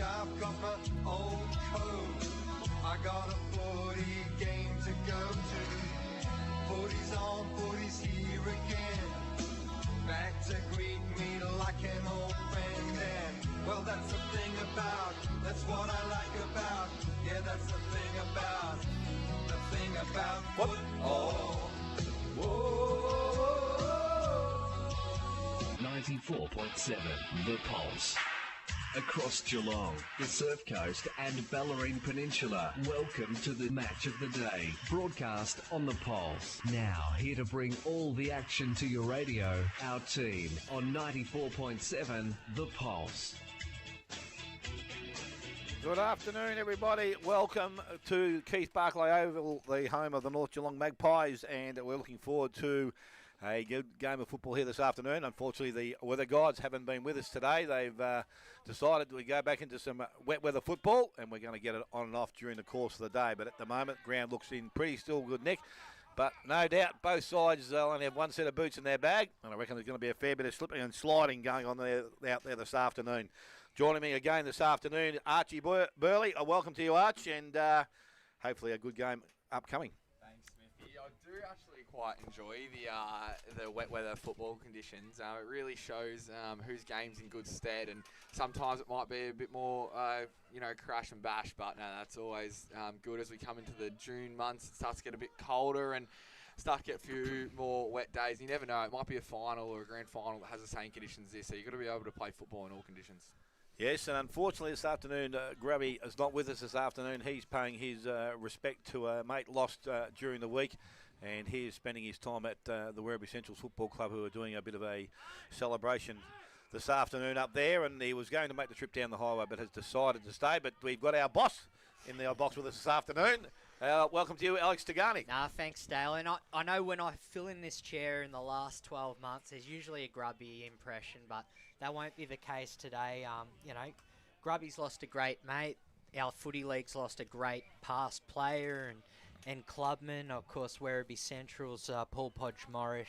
I've got my old code. I got a 40 game to go to. 40's on, 40's here again. Back to greet me like an old friend. And well, that's the thing about, that's what I like about. Yeah, that's the thing about football. Whoa. 94.7 The Pulse. Across Geelong, the Surf Coast and Bellarine Peninsula, welcome to the match of the day, broadcast on The Pulse. Now, here to bring all the action to your radio, our team on 94.7 The Pulse. Good afternoon, everybody. Welcome to Keith Barclay Oval, the home of the North Geelong Magpies, and we're looking forward to a good game of football here this afternoon. Unfortunately, the weather gods haven't been with us today. They've decided we go back into some wet weather football, and we're going to get it on and off during the course of the day. But at the moment, ground looks in pretty still good nick. But no doubt, both sides only have one set of boots in their bag, and I reckon there's going to be a fair bit of slipping and sliding going on out there this afternoon. Joining me again this afternoon, Archie Burley. Welcome to you, Arch, and hopefully a good game upcoming. Thanks, Smithy. I do actually quite enjoy the wet weather football conditions. It really shows whose game's in good stead, and sometimes it might be a bit more, crash and bash, but no, that's always good as we come into the June months. It starts to get a bit colder and start to get a few more wet days. You never know, it might be a final or a grand final that has the same conditions this, so you've got to be able to play football in all conditions. Yes, and unfortunately this afternoon, Grubby is not with us this afternoon. He's paying his respect to a mate lost during the week, and he is spending his time at the Werribee Central Football Club, who are doing a bit of a celebration this afternoon up there, and he was going to make the trip down the highway but has decided to stay. But we've got our boss in the box with us this afternoon. Welcome to you, Alex Tagani. Thanks, Dale. And I know when I fill in this chair in the last 12 months, there's usually a Grubby impression, but that won't be the case today. Grubby's lost a great mate. Our footy league's lost a great past player and clubman. Of course, Werribee Central's Paul Podge Morris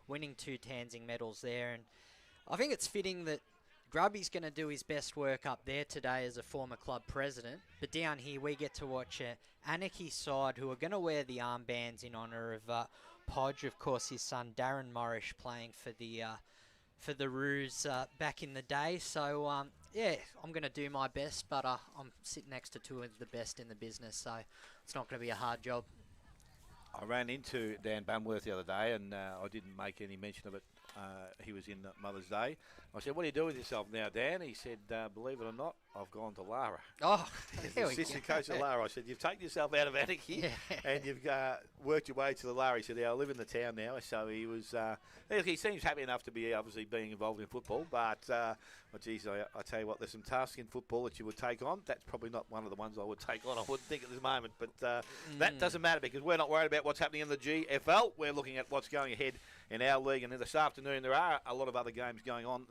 winning 2 Tansing medals there. And I think it's fitting that Grubby's going to do his best work up there today as a former club president, but down here we get to watch Anakie side who are going to wear the armbands in honour of Podge, of course his son Darren Morris playing for the Roos back in the day. So I'm going to do my best, but I'm sitting next to 2 of the best in the business, so it's not going to be a hard job. I ran into Dan Bumworth the other day, and I didn't make any mention of it. He was in Mother's Day. I said, "What are you doing with yourself now, Dan?" He said, "Believe it or not, I've gone to Lara." Oh, the assistant coach of Lara. I said, "You've taken yourself out of Anakie and you've worked your way to the Lara." He said, "I live in the town now." So he was. He seems happy enough to be obviously being involved in football, but I tell you what, there's some tasks in football that you would take on. That's probably not one of the ones I would take on. I wouldn't think at this moment, but that doesn't matter because we're not worried about what's happening in the GFL. We're looking at what's going ahead in our league, and this afternoon there are a lot of other games going on,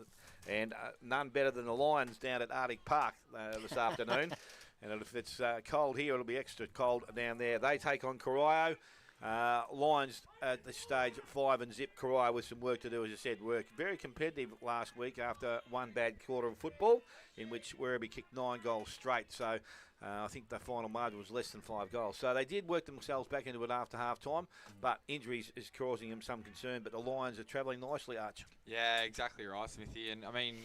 and none better than the Lions down at Arctic Park this afternoon. And if it's cold here, it'll be extra cold down there. They take on Corio. Lions at this stage 5-0. Corio with some work to do, as I said. Work very competitive last week after one bad quarter of football in which Werribee kicked 9 goals straight. So I think the final margin was less than 5 goals. So they did work themselves back into it after half time, but injuries is causing them some concern. But the Lions are travelling nicely, Arch. Yeah, exactly right, Smithy. And I mean,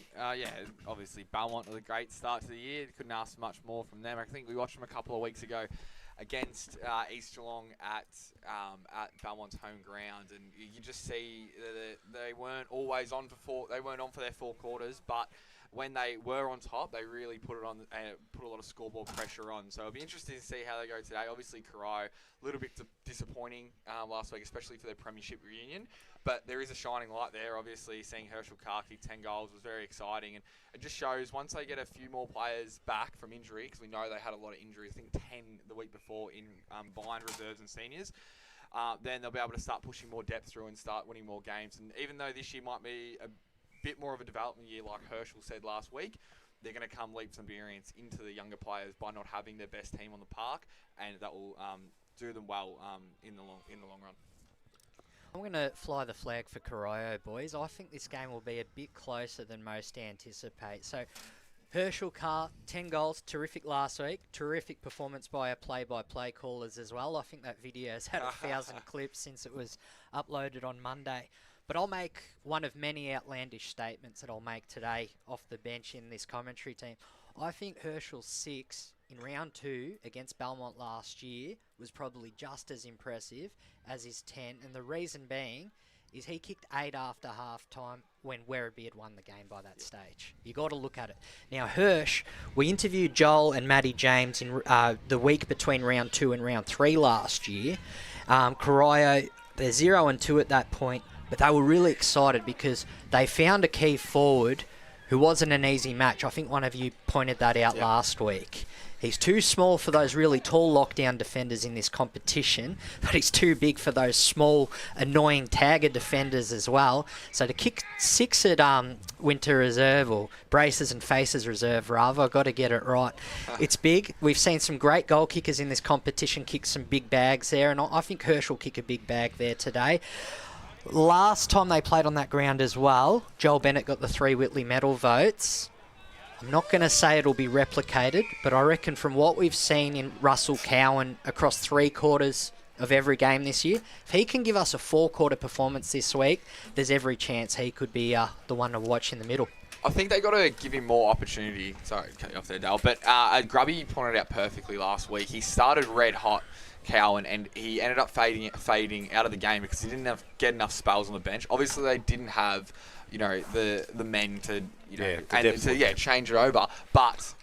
obviously Belmont with a great start to the year. Couldn't ask for much more from them. I think we watched them a couple of weeks ago against East Geelong at Belmont's home ground, and you can just see that they weren't always on for their 4 quarters, but when they were on top, they really put it on and put a lot of scoreboard pressure on. So it'll be interesting to see how they go today. Obviously, Corio, a little bit disappointing last week, especially for their premiership reunion. But there is a shining light there. Obviously, seeing Herschel Carr kick 10 goals was very exciting. And it just shows once they get a few more players back from injury, because we know they had a lot of injuries, I think 10 the week before in bind reserves and seniors, then they'll be able to start pushing more depth through and start winning more games. And even though this year might be a bit more of a development year, like Herschel said last week, they're going to come leaps and bounds into the younger players by not having their best team on the park, and that will do them well in the long run. I'm going to fly the flag for Corio, boys. I think this game will be a bit closer than most anticipate. So Herschel Carr, 10 goals, terrific last week. Terrific performance by our play-by-play callers as well. I think that video has had 1,000 clips since it was uploaded on Monday. But I'll make one of many outlandish statements that I'll make today off the bench in this commentary team. I think Herschel's 6 in round 2 against Belmont last year was probably just as impressive as his 10. And the reason being is he kicked 8 after half-time when Werribee had won the game by that stage. You got to look at it. Now, Hirsch, we interviewed Joel and Matty James in the week between round 2 and round 3 last year. Corio, they're 0-2 at that point, but they were really excited because they found a key forward who wasn't an easy match. I think one of you pointed that out last week. He's too small for those really tall lockdown defenders in this competition, but he's too big for those small, annoying tagger defenders as well. So to kick 6 at Winter Reserve, or Braces and Faces Reserve rather, I've got to get it right. It's big. We've seen some great goal kickers in this competition kick some big bags there, and I think Hirsch will kick a big bag there today. Last time they played on that ground as well, Joel Bennett got the 3 Whitley medal votes. I'm not going to say it'll be replicated, but I reckon from what we've seen in Russell Cowan across 3 quarters of every game this year, if he can give us a 4-quarter performance this week, there's every chance he could be the one to watch in the middle. I think they got to give him more opportunity. Sorry to cut you off there, Dale. But Grubby pointed out perfectly last week. He started red hot, Cowan, and he ended up fading out of the game because he didn't get enough spells on the bench. Obviously, they didn't have, the men to, change it over. But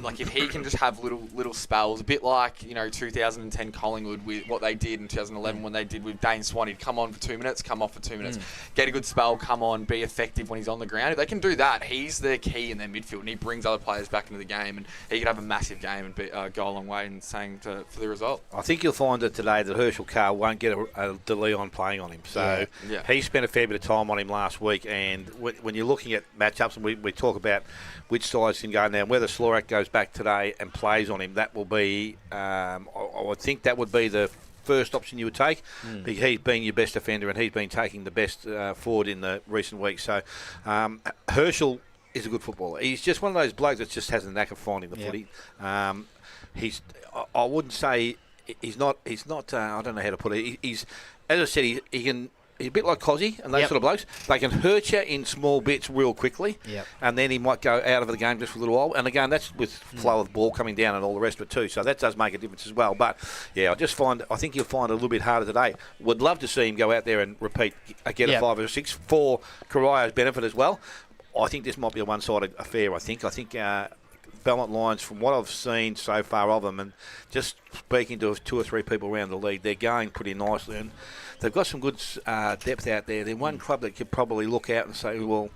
like if he can just have little spells, a bit like 2010 Collingwood with what they did in 2011 when they did with Dane Swan, he'd come on for 2 minutes, come off for 2 minutes, get a good spell, come on, be effective when he's on the ground. If they can do that, he's the key in their midfield, and he brings other players back into the game, and he could have a massive game and go a long way in saying for the result. I think you'll find that today that Herschel Carr won't get a De Leon playing on him. So he spent a fair bit of time on him last week, and when you're looking at matchups, and we talk about which sides can go now, whether Slorak goes back today and plays on him, that will be, I would think that would be the first option you would take. Because he's been your best defender and he's been taking the best forward in the recent weeks. So Herschel is a good footballer. He's just one of those blokes that just has a knack of finding the footy. I wouldn't say he's not. I don't know how to put it. He's, as I said, he can. He's a bit like Cozzy and those sort of blokes. They can hurt you in small bits real quickly, and then he might go out of the game just for a little while. And again, that's with flow of the ball coming down and all the rest of it too. So that does make a difference as well. But I think you'll find it a little bit harder today. Would love to see him go out there and repeat, get a 5 or 6 for Corio's benefit as well. I think this might be a one-sided affair. I think Belmont Lions, from what I've seen so far of them, and just speaking to 2 or 3 people around the league, they're going pretty nicely. And they've got some good depth out there. They're one club that could probably look out and say, well,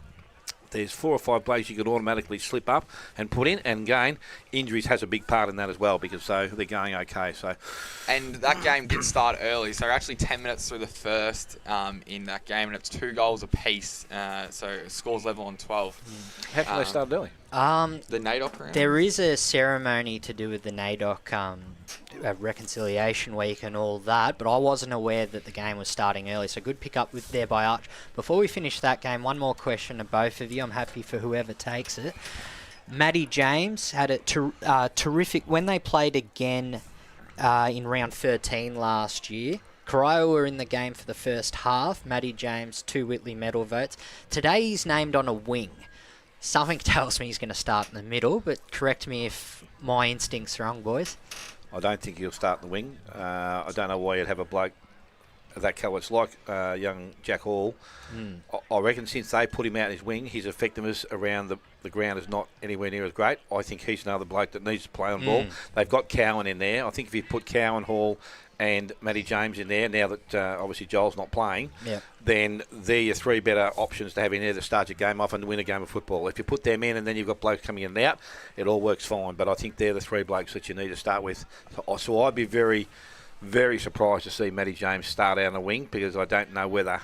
there's 4 or 5 players you could automatically slip up and put in, and again, injuries has a big part in that as well, because they're going okay. So, and that game did start early, so actually 10 minutes through the first in that game, and it's 2 goals apiece, so scores level on 12. How come they started early? The NAIDOC round? There is a ceremony to do with the NAIDOC reconciliation week and all that, but I wasn't aware that the game was starting early, so good pick up there by Arch. Before we finish that game, one more question to both of you. I'm happy for whoever takes it. Matty James had a terrific, when they played again in round 13 last year, Corio were in the game for the first half. Matty James, 2 Whitley medal votes. Today he's named on a wing. Something tells me he's going to start in the middle, but correct me if my instinct's wrong, boys. I don't think he'll start in the wing. I don't know why you'd have a bloke of that colour. It's like young Jack Hall. I reckon since they put him out in his wing, his effectiveness around the ground is not anywhere near as great. I think he's another bloke that needs to play on ball. They've got Cowan in there. I think if you put Cowan, Hall and Matty James in there, now that obviously Joel's not playing, then they're your 3 better options to have in there to start your game off and win a game of football. If you put them in and then you've got blokes coming in and out, it all works fine. But I think they're the 3 blokes that you need to start with. So I'd be very, very surprised to see Matty James start out on a wing, because I don't know whether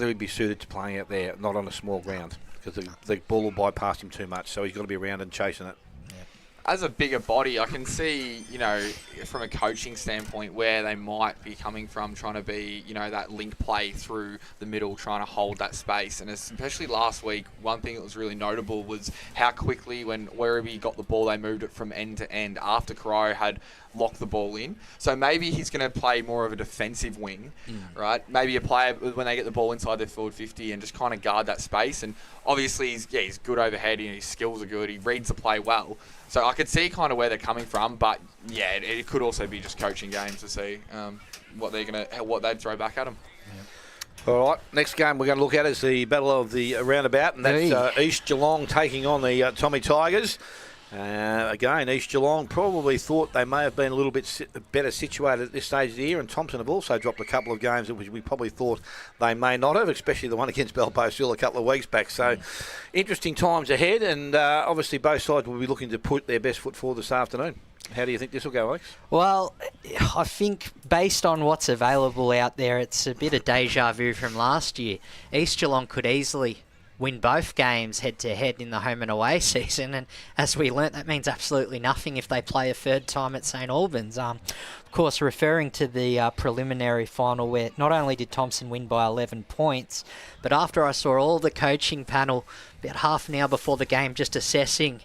he'd be suited to playing out there, not on a small ground, because the ball will bypass him too much. So he's got to be around and chasing it. as a bigger body, I can see, from a coaching standpoint where they might be coming from, trying to be, that link play through the middle, trying to hold that space. And especially last week, one thing that was really notable was how quickly when Werribee got the ball, they moved it from end to end after Corio had locked the ball in. So maybe he's going to play more of a defensive wing, right? Maybe a player when they get the ball inside their forward 50 and just kind of guard that space. And obviously, he's good overhead. His skills are good. He reads the play well. So I could see kind of where they're coming from, but yeah, it could also be just coaching games to see what they'd throw back at them. All right, next game we're going to look at is the Battle of the Roundabout, and that's East Geelong taking on the Tommy Tigers. Again, East Geelong probably thought they may have been a little bit better situated at this stage of the year, and Thompson have also dropped a couple of games that we probably thought they may not have, especially the one against Belmont still a couple of weeks back. So interesting times ahead, and obviously both sides will be looking to put their best foot forward this afternoon. How do you think this will go, Alex? Well, I think based on what's available out there, it's a bit of deja vu from last year. East Geelong could easily win both games head-to-head in the home and away season, and as we learnt, that means absolutely nothing if they play a third time at St Albans. Of course, referring to the preliminary final where not only did Thompson win by 11 points, but after I saw all the coaching panel about half an hour before the game just assessing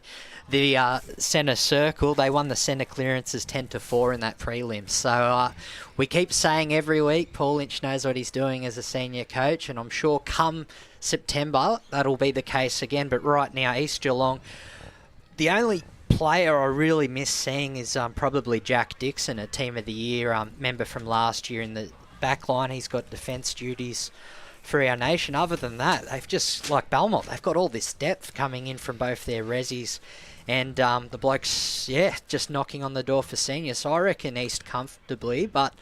the centre circle, they won the centre clearances 10-4 in that prelim. So we keep saying every week Paul Lynch knows what he's doing as a senior coach, and I'm sure come September that'll be the case again. But right now, East Geelong, the only player I really miss seeing is probably Jack Dixon, a Team of the Year member from last year in the back line. He's got defence duties for our nation. Other than that, they've just, like Belmont, they've got all this depth coming in from both their resis. And the blokes, just knocking on the door for seniors. So I reckon East comfortably, but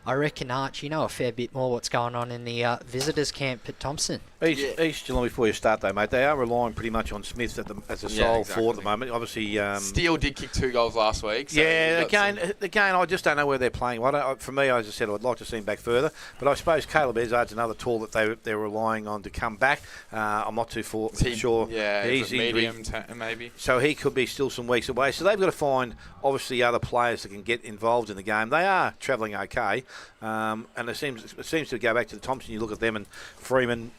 I reckon, Arch, a fair bit more what's going on in the visitors' camp at Thompson. East Geelong, before you start though, mate, they are relying pretty much on Smith as a sole forward at the moment. Obviously, Steele did kick 2 goals last week. So again, I just don't know where they're playing. For me, as I said, I'd like to see him back further. But I suppose Caleb Ezard's another tool that they're relying on to come back. I'm not too sure. Yeah, he's medium maybe. So he could be still some weeks away. So they've got to find, obviously, other players that can get involved in the game. They are travelling okay. And it seems to go back to the Thompson. You look at them and Freeman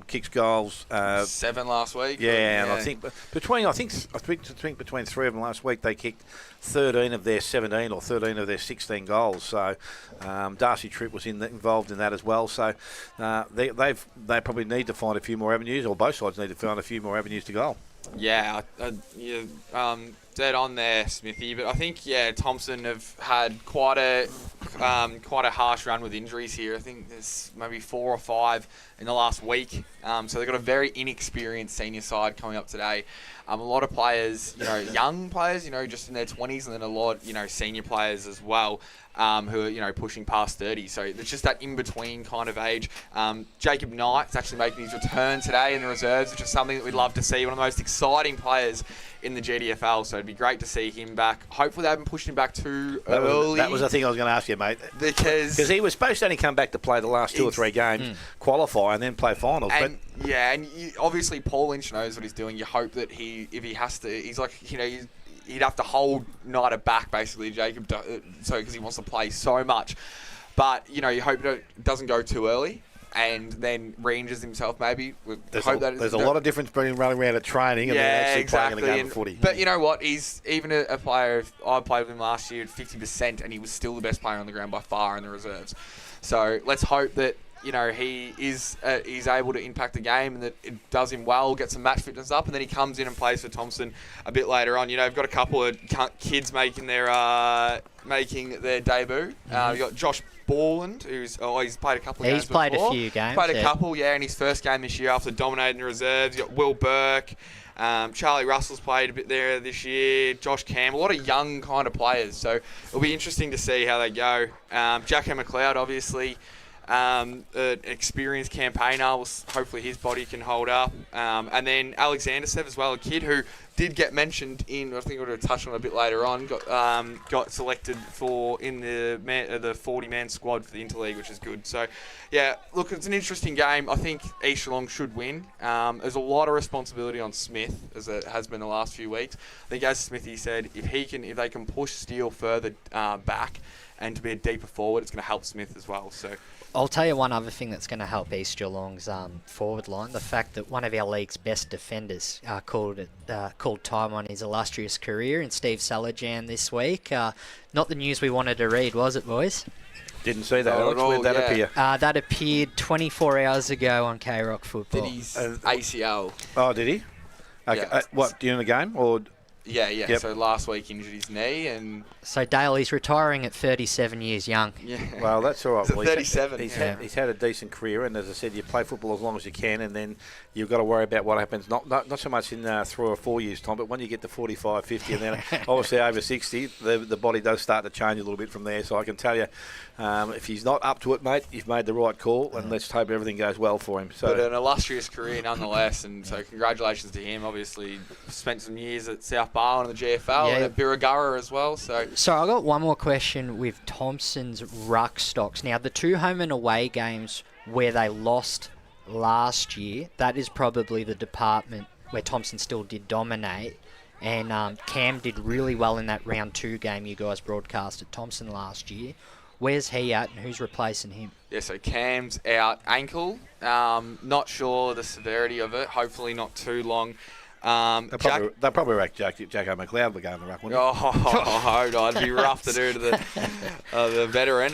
kicks goals. 7 last week. Yeah, and I think between three of them last week they kicked 13 of their 17 or 13 of their 16 goals. So Darcy Tripp was involved in that as well. So they probably need to find a few more avenues, or both sides need to find a few more avenues to goal. Yeah, dead on there, Smithy. But I think Thompson have had quite a harsh run with injuries here. I think there's maybe 4 or 5 in the last week. So they've got a very inexperienced senior side coming up today. A lot of players, young players, just in their 20s, and then a lot, senior players as well, who are, pushing past 30. So it's just that in-between kind of age. Jacob Knight's actually making his return today in the reserves, which is something that we'd love to see. One of the most exciting players in the GDFL, so it'd be great to see him back. Hopefully they haven't pushed him back too early. That was the thing I was going to ask you, mate. Because he was supposed to only come back to play the last 2 or 3 games, qualify, and then play finals. And obviously Paul Lynch knows what he's doing. You hope that if he has to, he's like, he'd have to hold Knight back, basically, Jacob, because he wants to play so much. But, you hope that it doesn't go too early. And then re-injures himself, maybe. There's a lot of difference between running around at training and then actually playing in a game of footy. But you know what? He's even a player. I played with him last year at 50%, and he was still the best player on the ground by far in the reserves. So let's hope that he is he's able to impact the game and that it does him well, get some match fitness up, and then he comes in and plays for Thompson a bit later on. I've got a couple of kids making their debut. You've got Josh Borland, he's played a couple of games before. He's played a few games. Played a couple, in his first game this year after dominating the reserves. You've got Will Burke. Charlie Russell's played a bit there this year. Josh Campbell. A lot of young kind of players. So it'll be interesting to see how they go. Jacko McLeod, obviously. An experienced campaigner. Hopefully his body can hold up. And then Alexander Sev as well, a kid who did get mentioned in, I think we're going to touch on it a bit later on, got selected in the 40-man squad for the Interleague, which is good. So, yeah, look, it's an interesting game. I think East Geelong should win. There's a lot of responsibility on Smith, as it has been the last few weeks. I think, as Smithy said, if they can push Steele further back and to be a deeper forward, it's going to help Smith as well. So, I'll tell you one other thing that's going to help East Geelong's forward line. The fact that one of our league's best defenders called time on his illustrious career in Steve Salajan this week. Not the news we wanted to read, was it, boys? Didn't see that. Alex. Where'd that appear? That appeared 24 hours ago on K-Rock Football. Did his ACL? Oh, did he? Okay. Yeah. What, during the game? Or? Yeah. Yep. So last week injured his knee and... So Dale, he's retiring at 37 years young. Yeah. Well, that's all right. He's 37. He's had a decent career, and as I said, you play football as long as you can, and then you've got to worry about what happens, not so much in 3 or 4 years' time, but when you get to 45, 50, and then obviously over 60, the body does start to change a little bit from there. So I can tell you, if he's not up to it, mate, you've made the right call, and let's hope everything goes well for him. So, but an illustrious career nonetheless, and so congratulations to him. Obviously, spent some years at South Barwon in the GFL and at Birregurra as well. So I got one more question with Thompson's ruck stocks. Now, the 2 home and away games where they lost last year, that is probably the department where Thompson still did dominate. And Cam did really well in that round 2 game you guys broadcast at Thompson last year. Where's he at and who's replacing him? Yeah, so Cam's out ankle. Not sure the severity of it. Hopefully not too long. They'll probably rack Jacko McLeod the game in the ruck, wouldn't Oh, it'd be rough to do to the veteran.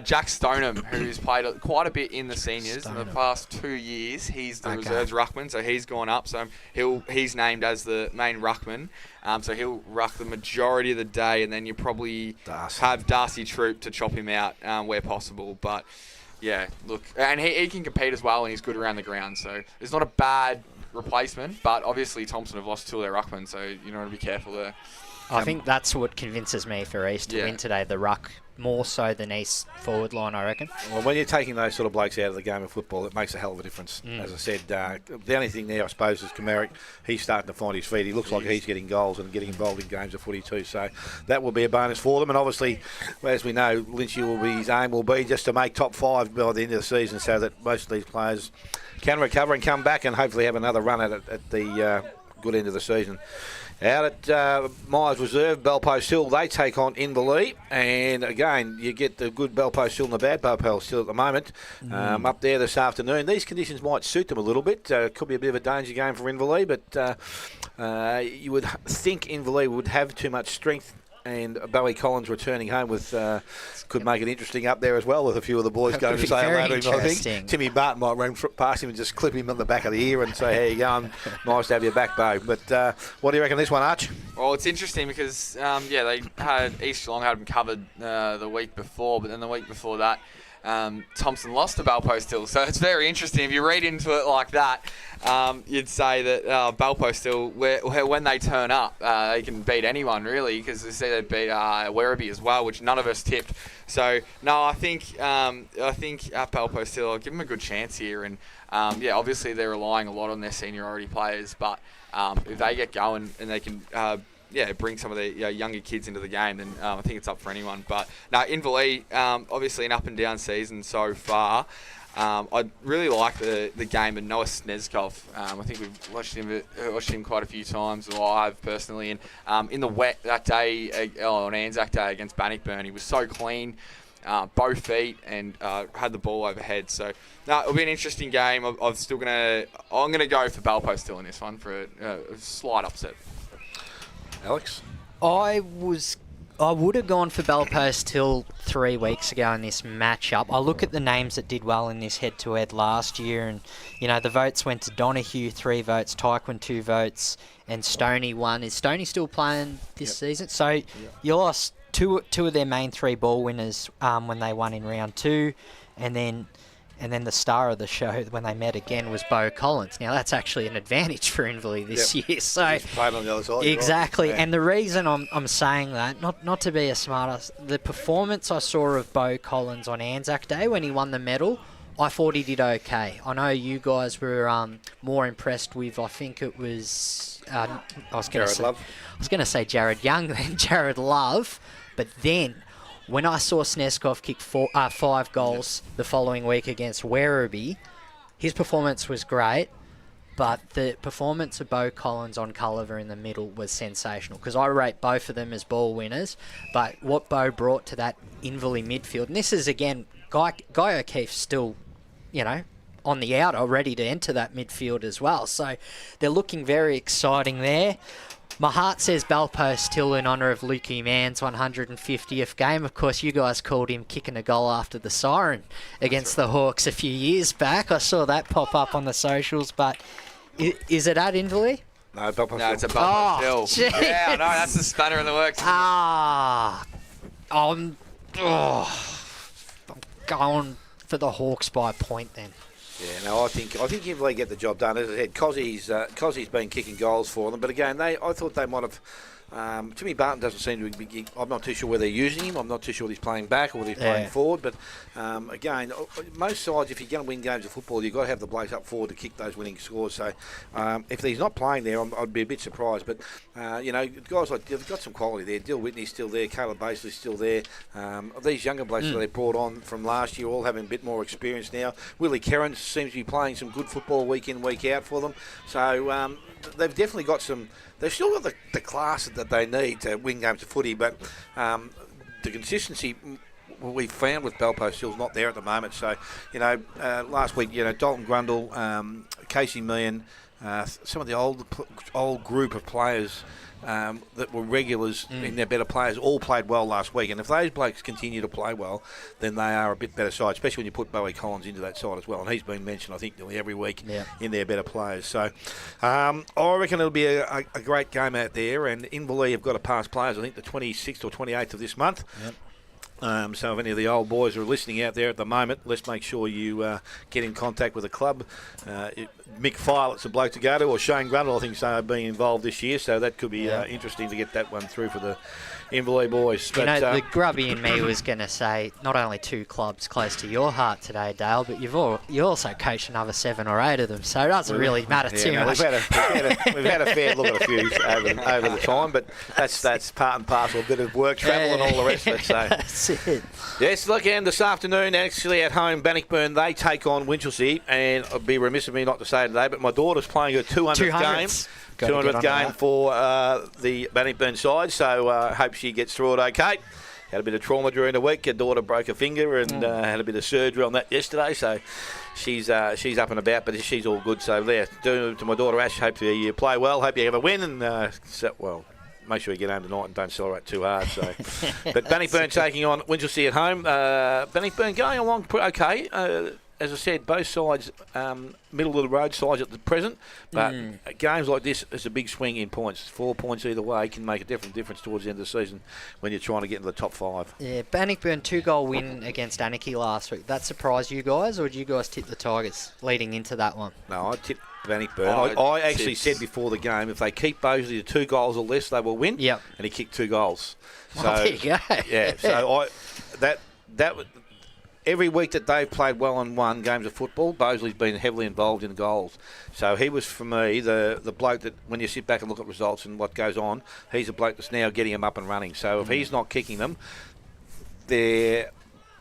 Jack Stoneham, who's played quite a bit in the seniors in the past 2 years. He's the reserves ruckman, so he's gone up. So he's named as the main ruckman. So he'll ruck the majority of the day, and then you probably have Darcy Troop to chop him out where possible. But yeah, look, and he can compete as well, and he's good around the ground. So it's not a bad replacement, but obviously Thompson have lost 2 of their ruckmen, so you want to be careful there. I think that's what convinces me for East to win today, the ruck, more so than East forward line, I reckon. Well, when you're taking those sort of blokes out of the game of football, it makes a hell of a difference. As I said, the only thing there, I suppose, is Kamaric. He's starting to find his feet. He looks like he's getting goals and getting involved in games of footy too, so that will be a bonus for them. And obviously, as we know, his aim will be just to make top 5 by the end of the season, so that most of these players can recover and come back and hopefully have another run at it at the good end of the season. Out at Myers Reserve, Belpost Hill, they take on Inverleigh. And again, you get the good Belpost Hill and the bad Belpost Hill at the moment. Up there this afternoon. These conditions might suit them a little bit. Could be a bit of a danger game for Inverleigh, but you would think Inverleigh would have too much strength. And Bowie Collins returning home with could make it interesting up there as well, with a few of the boys going to say hello to him. I think Timmy Barton might run past him and just clip him on the back of the ear and say, "How you going? Nice to have you back, Bo." But what do you reckon this one, Arch? Well, it's interesting because they had East Geelong had them covered the week before, but then the week before that, Thompson lost to Belpost Hill. So it's very interesting. If you read into it like that, you'd say that Belpost Hill, when they turn up, they can beat anyone really, because they say they beat Werribee as well, which none of us tipped. So no, I think at Belpost Hill, I'll give them a good chance here. And obviously they're relying a lot on their seniority players, but if they get going and they can bring some of the younger kids into the game, then I think it's up for anyone. But now Inverleigh, obviously an up and down season so far. I really like the game of Noah Snezkov. I think we've watched him quite a few times live personally. And in the wet that day, on Anzac Day against Bannockburn, he was so clean, both feet, and had the ball overhead. So it'll be an interesting game. I'm gonna go for Belpost Hill in this one for a slight upset. Alex? I would have gone for Belpost Hill 3 weeks ago in this matchup. I look at the names that did well in this head-to-head last year, and the votes went to Donahue 3 votes, Tyquin 2 votes, and Stoney 1. Is Stoney still playing this season? So you lost two of their main 3 ball winners when they won in round 2, and then And then the star of the show when they met again was Beau Collins. Now that's actually an advantage for Inverleigh this year. So He's playing on the other side. exactly. Right? Yeah. And the reason I'm saying that, not to be a smartass, the performance I saw of Beau Collins on Anzac Day when he won the medal, I thought he did okay. I know you guys were more impressed with, I think it was I was going to say Jared Young than Jared Love, but then when I saw Sneskov kick 5 goals the following week against Werribee, his performance was great, but the performance of Beau Collins on Culliver in the middle was sensational because I rate both of them as ball winners, but what Beau brought to that Inverleigh midfield, and this is again, Guy O'Keefe's still, on the outer, ready to enter that midfield as well. So they're looking very exciting there. My heart says Balpo still in honour of Lukey Mann's 150th game. Of course, you guys called him kicking a goal after the siren against the Hawks a few years back. I saw that pop up on the socials, but is it at Inverleigh? No, Balpo No, it's a Balpo still. Jeez. Yeah, I know, that's the spanner in the works. I'm going for the Hawks by a point then. Yeah, no, I think Inverleigh get the job done. As I said, Cozzy's been kicking goals for them, but again, I thought they might have. Jimmy Barton doesn't seem to be. I'm not too sure whether they're using him. I'm not too sure whether he's playing back or whether he's playing forward. But again, most sides, if you're going to win games of football, you've got to have the blokes up forward to kick those winning scores. So if he's not playing there, I'd be a bit surprised. But guys like they've got some quality there. Dill Whitney's still there. Caleb Basley's still there. These younger blokes that they brought on from last year all having a bit more experience now. Willie Kerrin seems to be playing some good football week in, week out for them. So they've definitely got some. They've still got the class that they need to win games of footy, but the consistency we've found with Balpo still's not there at the moment. So, last week, Dalton Grundle, Casey Meehan, some of the old group of players that were regulars in their better players all played well last week. And if those blokes continue to play well, then they are a bit better side, especially when you put Bowie Collins into that side as well. And he's been mentioned, I think, nearly every week in their better players. So I reckon it'll be a great game out there. And Inverleigh have got to pass players, I think, the 26th or 28th of this month. Yep. So if any of the old boys are listening out there at the moment, let's make sure you get in contact with the club. Mick Filett's a bloke to go to, or Shane Grundle, I think, is being involved this year, so that could be interesting to get that one through for the Inverleigh boys. But, the grubby in me was going to say not only 2 clubs close to your heart today, Dale, but you also coached another 7 or 8 of them, so it doesn't really matter too much. We've had a fair look at a few over the time, but that's part and parcel, a bit of work, travel and all the rest of it. So. That's it. Yes, look, and this afternoon, actually at home, Bannockburn, they take on Winchelsea, and I'd be remiss of me not to say today, but my daughter's playing her 200th game. 200th game for the Bannockburn side, so I hope she gets through it okay. Had a bit of trauma during the week. Her daughter broke a finger and had a bit of surgery on that yesterday, so she's up and about, but she's all good. So there, to my daughter Ash, hope you play well, hope you have a win, and make sure you get home tonight and don't celebrate too hard. So, but Bannockburn taking on Winchelsea at home. Bannockburn going along okay. As I said, both sides middle of the road sides at the present, but games like this is a big swing in points. 4 points either way can make a difference towards the end of the season when you're trying to get into the top 5. Yeah, Bannockburn 2-goal win against Anakie last week. That surprised you guys, or did you guys tip the Tigers leading into that one? No, I tipped Bannockburn. I actually said before the game, if they keep Bosley to 2 goals or less, they will win. Yep. And he kicked 2 goals. So there you go. Yeah. So that. Every week that they've played well and won games of football, Bosley's been heavily involved in goals. So he was, for me, the bloke that, when you sit back and look at results and what goes on, he's the bloke that's now getting them up and running. So if he's not kicking them, they've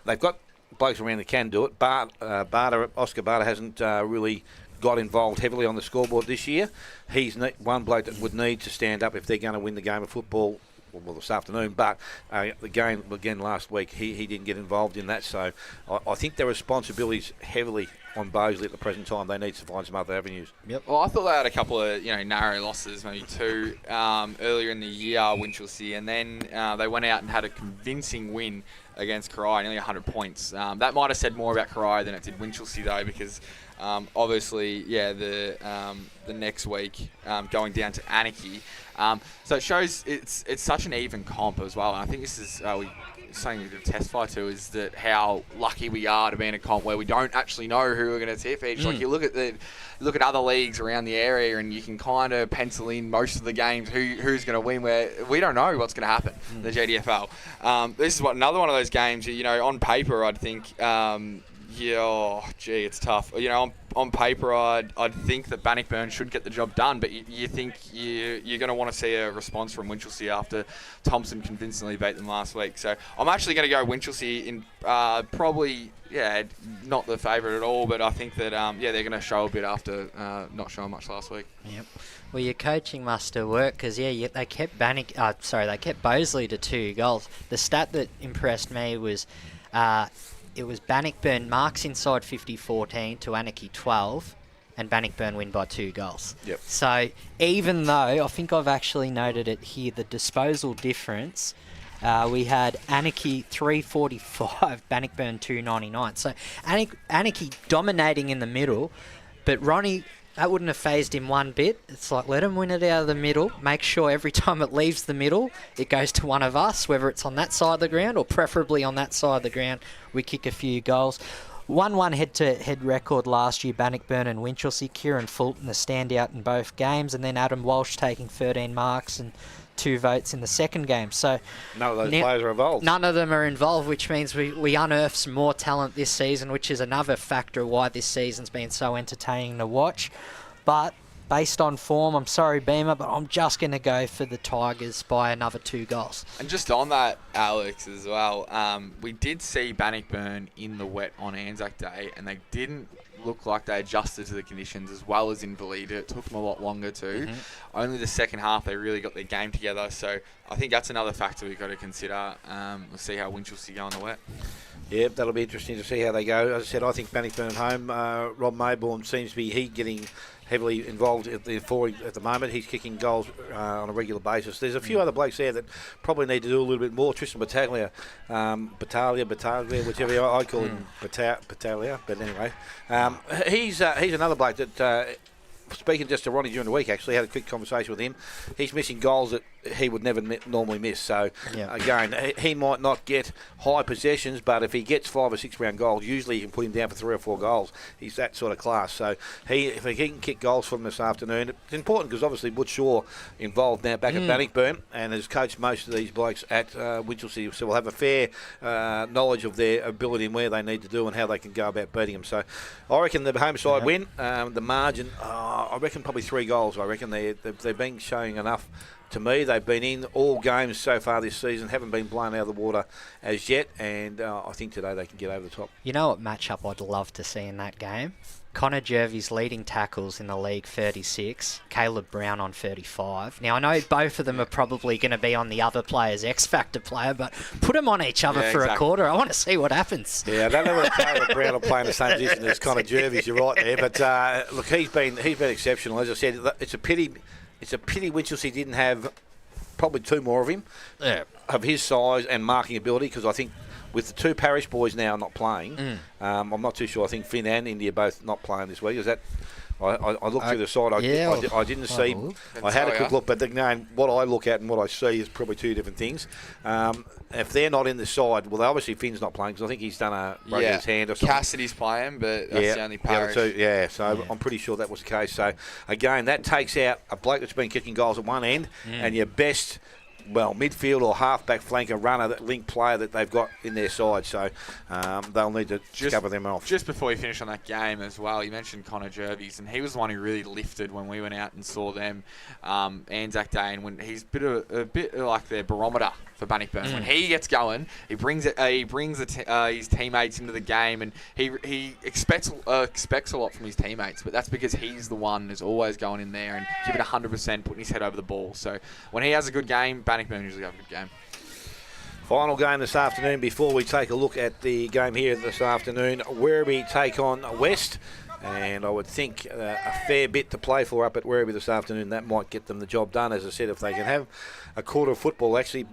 got blokes around that can do it. Oscar Barter hasn't really got involved heavily on the scoreboard this year. He's one bloke that would need to stand up if they're going to win the game of football. Well, this afternoon, but the game again last week, he didn't get involved in that. So I think their responsibility's heavily on Bosley at the present time. They need to find some other avenues. Yep. Well, I thought they had a couple of narrow losses, maybe 2 earlier in the year, Winchelsea, and then they went out and had a convincing win against Corio, nearly 100 points. That might have said more about Corio than it did Winchelsea though, because obviously, the next week going down to Anakie. So it shows it's such an even comp as well. And I think this is something to testify to is that how lucky we are to be in a comp where we don't actually know who we're going to tip each. Like you look at other leagues around the area and you can kind of pencil in most of the games who's going to win, where we don't know what's going to happen in the GDFL. This is another one of those games, on paper I'd think, it's tough. On paper I'd think that Bannockburn should get the job done, but you think you're going to want to see a response from Winchelsea after Thompson convincingly beat them last week. So I'm actually going to go Winchelsea in probably, not the favourite at all, but I think that, they're going to show a bit after not showing much last week. Yep. Well, your coaching must have worked because, they kept they kept Bosley to 2 goals. The stat that impressed me was it was Bannockburn marks inside 50-14 to Anakie 12, and Bannockburn win by 2 goals. Yep. So even though, I think I've actually noted it here, the disposal difference, we had Anakie 345, Bannockburn 299. So Anakie dominating in the middle, but Ronnie, that wouldn't have phased him one bit. It's like, let him win it out of the middle. Make sure every time it leaves the middle, it goes to one of us, whether it's on that side of the ground or preferably on that side of the ground. We kick a few goals. 1-1 head-to-head record last year, Bannockburn and Winchelsea. Kieran Fulton, the standout in both games, and then Adam Walsh taking 13 marks and 2 votes in the second game. So none of those players are involved. None of them are involved, which means we unearthed some more talent this season, which is another factor why this season's been so entertaining to watch. But based on form, I'm sorry, Beamer, but I'm just going to go for the Tigers by another 2 goals. And just on that, Alex, as well, we did see Bannockburn in the wet on Anzac Day, and they didn't look like they adjusted to the conditions as well as Invalida. It took them a lot longer too. Only the second half they really got their game together. So I think that's another factor we've got to consider. We'll see how Winchelsea go in the wet. Yeah, that'll be interesting to see how they go. As I said, I think Bannockburn at home. Rob Mayborn seems to be getting heavily involved at the moment. He's kicking goals on a regular basis. There's a few other blokes there that probably need to do a little bit more. Tristan Battaglia, whichever I call him, Battaglia. But anyway, he's another bloke that. Speaking just to Ronnie during the week, actually had a quick conversation with him. He's missing goals that he would never normally miss. So again, he might not get high possessions, but if he gets 5 or 6 round goals, usually you can put him down for 3 or 4 goals. He's that sort of class. So if he can kick goals from this afternoon, it's important because obviously Butch Shaw involved now back at Bannockburn and has coached most of these blokes at Winchelsea, so we'll have a fair knowledge of their ability and where they need to do and how they can go about beating them. So I reckon the home side win. The margin, I reckon probably 3 goals. I reckon they've been showing enough. To me, they've been in all games so far this season, haven't been blown out of the water as yet, and I think today they can get over the top. You know what matchup I'd love to see in that game? Connor Jervis leading tackles in the league, 36. Caleb Brown on 35. Now, I know both of them are probably going to be on the other player's X-Factor player, but put them on each other for a quarter. I want to see what happens. Yeah, I don't know whether Caleb Brown will play in the same position as Connor Jervis. You're right there, but look, he's been exceptional. As I said, it's a pity. It's a pity Winchelsea didn't have probably 2 more of him, of his size and marking ability, because I think with the 2 Parish boys now not playing, I'm not too sure. I think Finn and India both not playing this week. Is that? I looked through the side. I didn't see. I had a quick look, but again, what I look at and what I see is probably 2 different things. If they're not in the side, well, obviously Finn's not playing because I think he's done a break his hand or something. Cassidy's playing, but that's the only Parish. So I'm pretty sure that was the case. So again, that takes out a bloke that's been kicking goals at one end and your best, midfield or half-back flanker runner, that link player that they've got in their side. So they'll need to cover them off. Just before we finish on that game as well, you mentioned Connor Jervis, and he was the one who really lifted when we went out and saw them Anzac Day, and when he's a bit like their barometer for Bannockburn. When he gets going, he brings his teammates into the game, and he expects a lot from his teammates, but that's because he's the one who's always going in there and giving 100%, putting his head over the ball. So when he has a good game, Bannockburn usually have a good game. Final game this afternoon before we take a look at the game here this afternoon. Werribee take on West. And I would think a fair bit to play for up at Werribee this afternoon. That might get them the job done. As I said, if they can have a quarter of football, actually,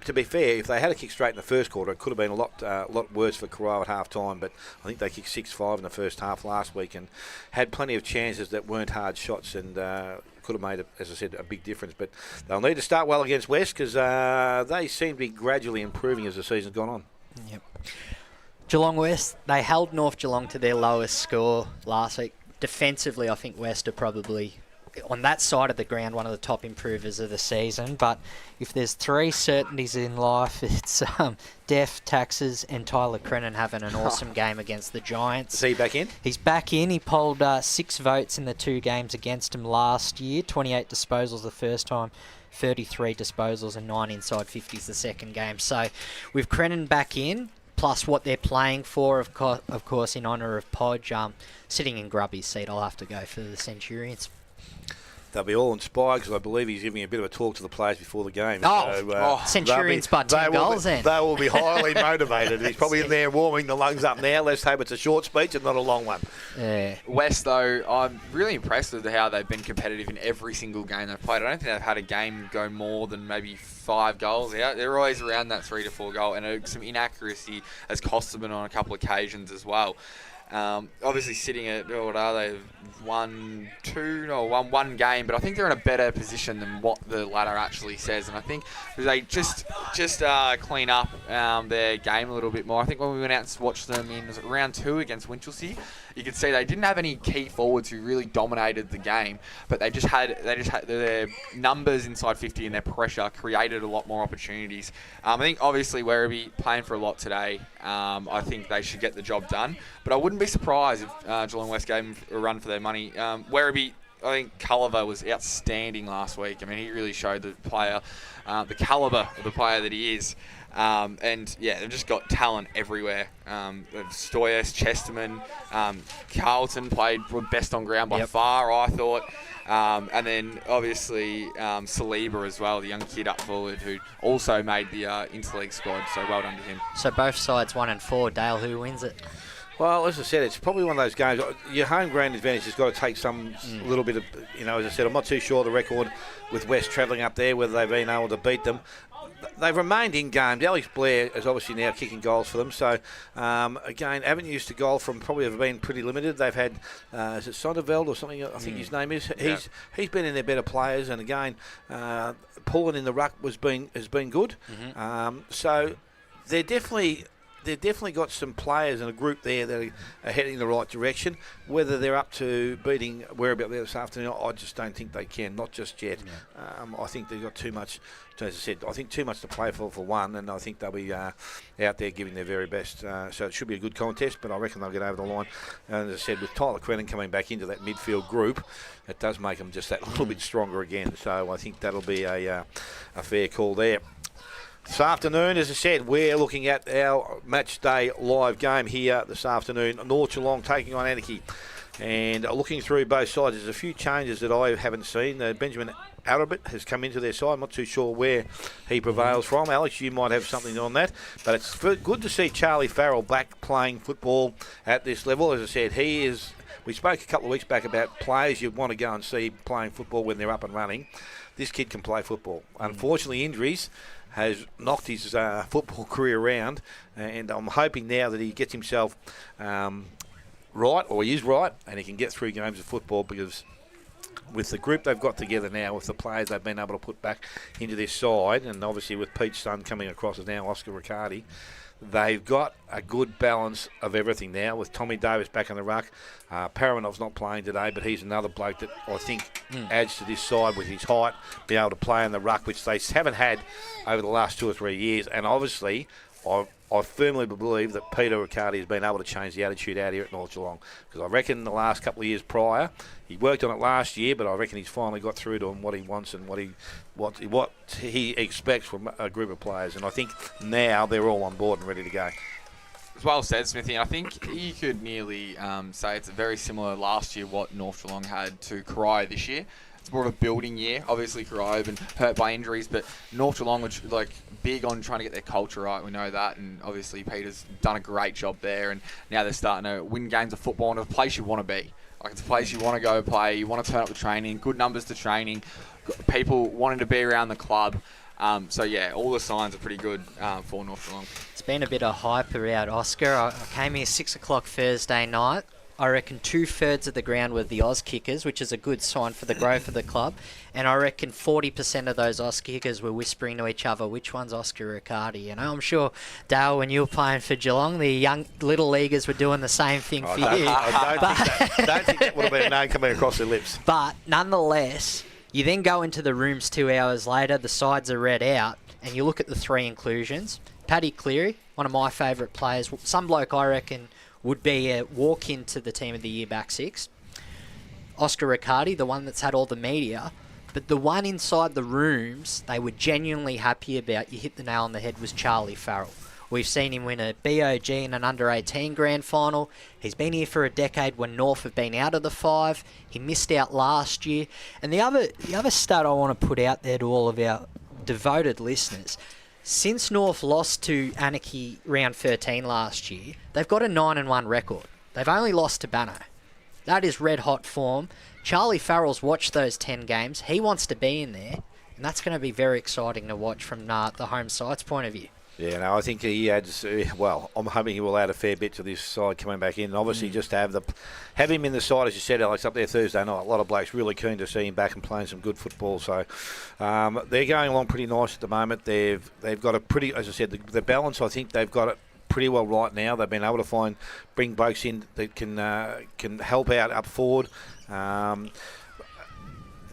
to be fair, if they had a kick straight in the first quarter, it could have been a lot worse for Corio at half time. But I think they kicked 6-5 in the first half last week and had plenty of chances that weren't hard shots and could have made, as I said, a big difference. But they'll need to start well against West because they seem to be gradually improving as the season's gone on. Yep. Geelong West, they held North Geelong to their lowest score last week. Defensively, I think West are probably, on that side of the ground, one of the top improvers of the season. But if there's three certainties in life, it's Def, Taxes and Tyler Crennan having an awesome game against the Giants. Is he back in? He's back in. He polled 6 votes in the 2 games against him last year. 28 disposals the first time, 33 disposals and 9 inside 50s the second game. So with Crennan back in, plus what they're playing for, of course, in honour of Podge, sitting in Grubby's seat, I'll have to go for the Centurions. They'll be all inspired because I believe he's giving a bit of a talk to the players before the game. Centurions by 2 goals then. They will be highly motivated. He's probably in there warming the lungs up now. Let's hope it's a short speech and not a long one. Yeah. West, though, I'm really impressed with how they've been competitive in every single game they've played. I don't think they've had a game go more than maybe 5 goals out. They're always around that 3 to 4 goal, and some inaccuracy has cost them on a couple of occasions as well. Obviously sitting at, what are they, 1 game, but I think they're in a better position than what the ladder actually says, and I think they just clean up their game a little bit more. I think when we went out and watched them in round 2 against Winchelsea, you could see they didn't have any key forwards who really dominated the game, but they just had their numbers inside 50 and their pressure created a lot more opportunities. I think obviously Werribee playing for a lot today. I think they should get the job done, but I wouldn't be surprised if Geelong West gave them a run for their money. Werribee, I think Culliver was outstanding last week. I mean, he really showed the player, the calibre of the player that he is. And yeah, they've just got talent everywhere. Stoyes, Chesterman, Carlton played best on ground by far, I thought. And then obviously Saliba as well, the young kid up forward who also made the Interleague squad. So well done to him. So both sides 1 and 4. Dale, who wins it? Well, as I said, it's probably one of those games. Your home ground advantage has got to take some little bit of, as I said, I'm not too sure the record with West travelling up there, whether they've been able to beat them. They've remained in games. Alex Blair is obviously now kicking goals for them. So, again, avenues to goal from probably have been pretty limited. They've had, is it Sonderveld or something? I think his name is. He's been in their better players. And, again, pulling in the ruck has been good. So, they've definitely got some players and a group there that are heading in the right direction. Whether they're up to beating Werribee up there this afternoon, I just don't think they can, not just yet. I think they've got too much, as I said, I think too much to play for one, and I think they'll be out there giving their very best. So it should be a good contest, but I reckon they'll get over the line. And as I said, with Tyler Crennan coming back into that midfield group, it does make them just that little bit stronger again. So I think that'll be a fair call there. This afternoon, as I said, we're looking at our match day live game here this afternoon. North Geelong taking on Anakie. And looking through both sides, there's a few changes that I haven't seen. Benjamin Arabit has come into their side. I'm not too sure where he prevails from. Alex, you might have something on that. But it's good to see Charlie Farrell back playing football at this level. As I said, he is. We spoke a couple of weeks back about players you'd want to go and see playing football when they're up and running. This kid can play football. Unfortunately, injuries has knocked his football career around, and I'm hoping now that he gets himself right, or he is right, and he can get through games of football, because with the group they've got together now, with the players they've been able to put back into this side, and obviously with Pete's son coming across as now Oscar Riccardi, they've got a good balance of everything now, with Tommy Davis back in the ruck. Paramonov's not playing today, but he's another bloke that I think adds to this side with his height, being able to play in the ruck, which they haven't had over the last 2 or 3 years. And obviously, I firmly believe that Peter Riccardi has been able to change the attitude out here at North Geelong, because I reckon the last couple of years prior, he worked on it last year, but I reckon he's finally got through to him what he wants and what he expects from a group of players. And I think now they're all on board and ready to go. Well said, Smithy. And I think you could nearly say it's very similar last year what North Geelong had to Corio this year. It's more of a building year. Obviously, Corio have been hurt by injuries, but North Geelong was big on trying to get their culture right. We know that, and obviously Peter's done a great job there. And now they're starting to win games of football, and it's a place you want to be. Like, it's a place you want to go play. You want to turn up the training, good numbers to training, people wanting to be around the club. So yeah, all the signs are pretty good for North Geelong. It's been a bit of hype around Oscar. I came here 6 o'clock Thursday night. I reckon 2/3 of the ground were the Oz kickers, which is a good sign for the growth of the club. And I reckon 40% of those Oz kickers were whispering to each other, which one's Oscar Riccardi? You know, I'm sure, Dale, when you were playing for Geelong, the young little leaguers were doing the same thing for you. I don't think that would have been a name coming across their lips. But nonetheless, you then go into the rooms 2 hours later, the sides are read out, and you look at the 3 inclusions. Paddy Cleary, one of my favourite players, some bloke I reckon would be a walk into the team of the year back 6. Oscar Riccardi, the one that's had all the media, but the one inside the rooms they were genuinely happy about, you hit the nail on the head, was Charlie Farrell. We've seen him win a BOG in an under-18 grand final. He's been here for a decade when North have been out of the 5. He missed out last year. And the other stat I want to put out there to all of our devoted listeners, since North lost to Anakie round 13 last year, they've got a 9-1 record. They've only lost to Banno. That is red-hot form. Charlie Farrell's watched those 10 games. He wants to be in there, and that's going to be very exciting to watch from the home side's point of view. Yeah, no, I think he adds. Well, I'm hoping he will add a fair bit to this side coming back in. And obviously, just to have him in the side, as you said, Alex, up there Thursday night. A lot of blokes really keen to see him back and playing some good football. So they're going along pretty nice at the moment. They've got a pretty, as I said, the balance. I think they've got it pretty well right now. They've been able to bring blokes in that can help out up forward.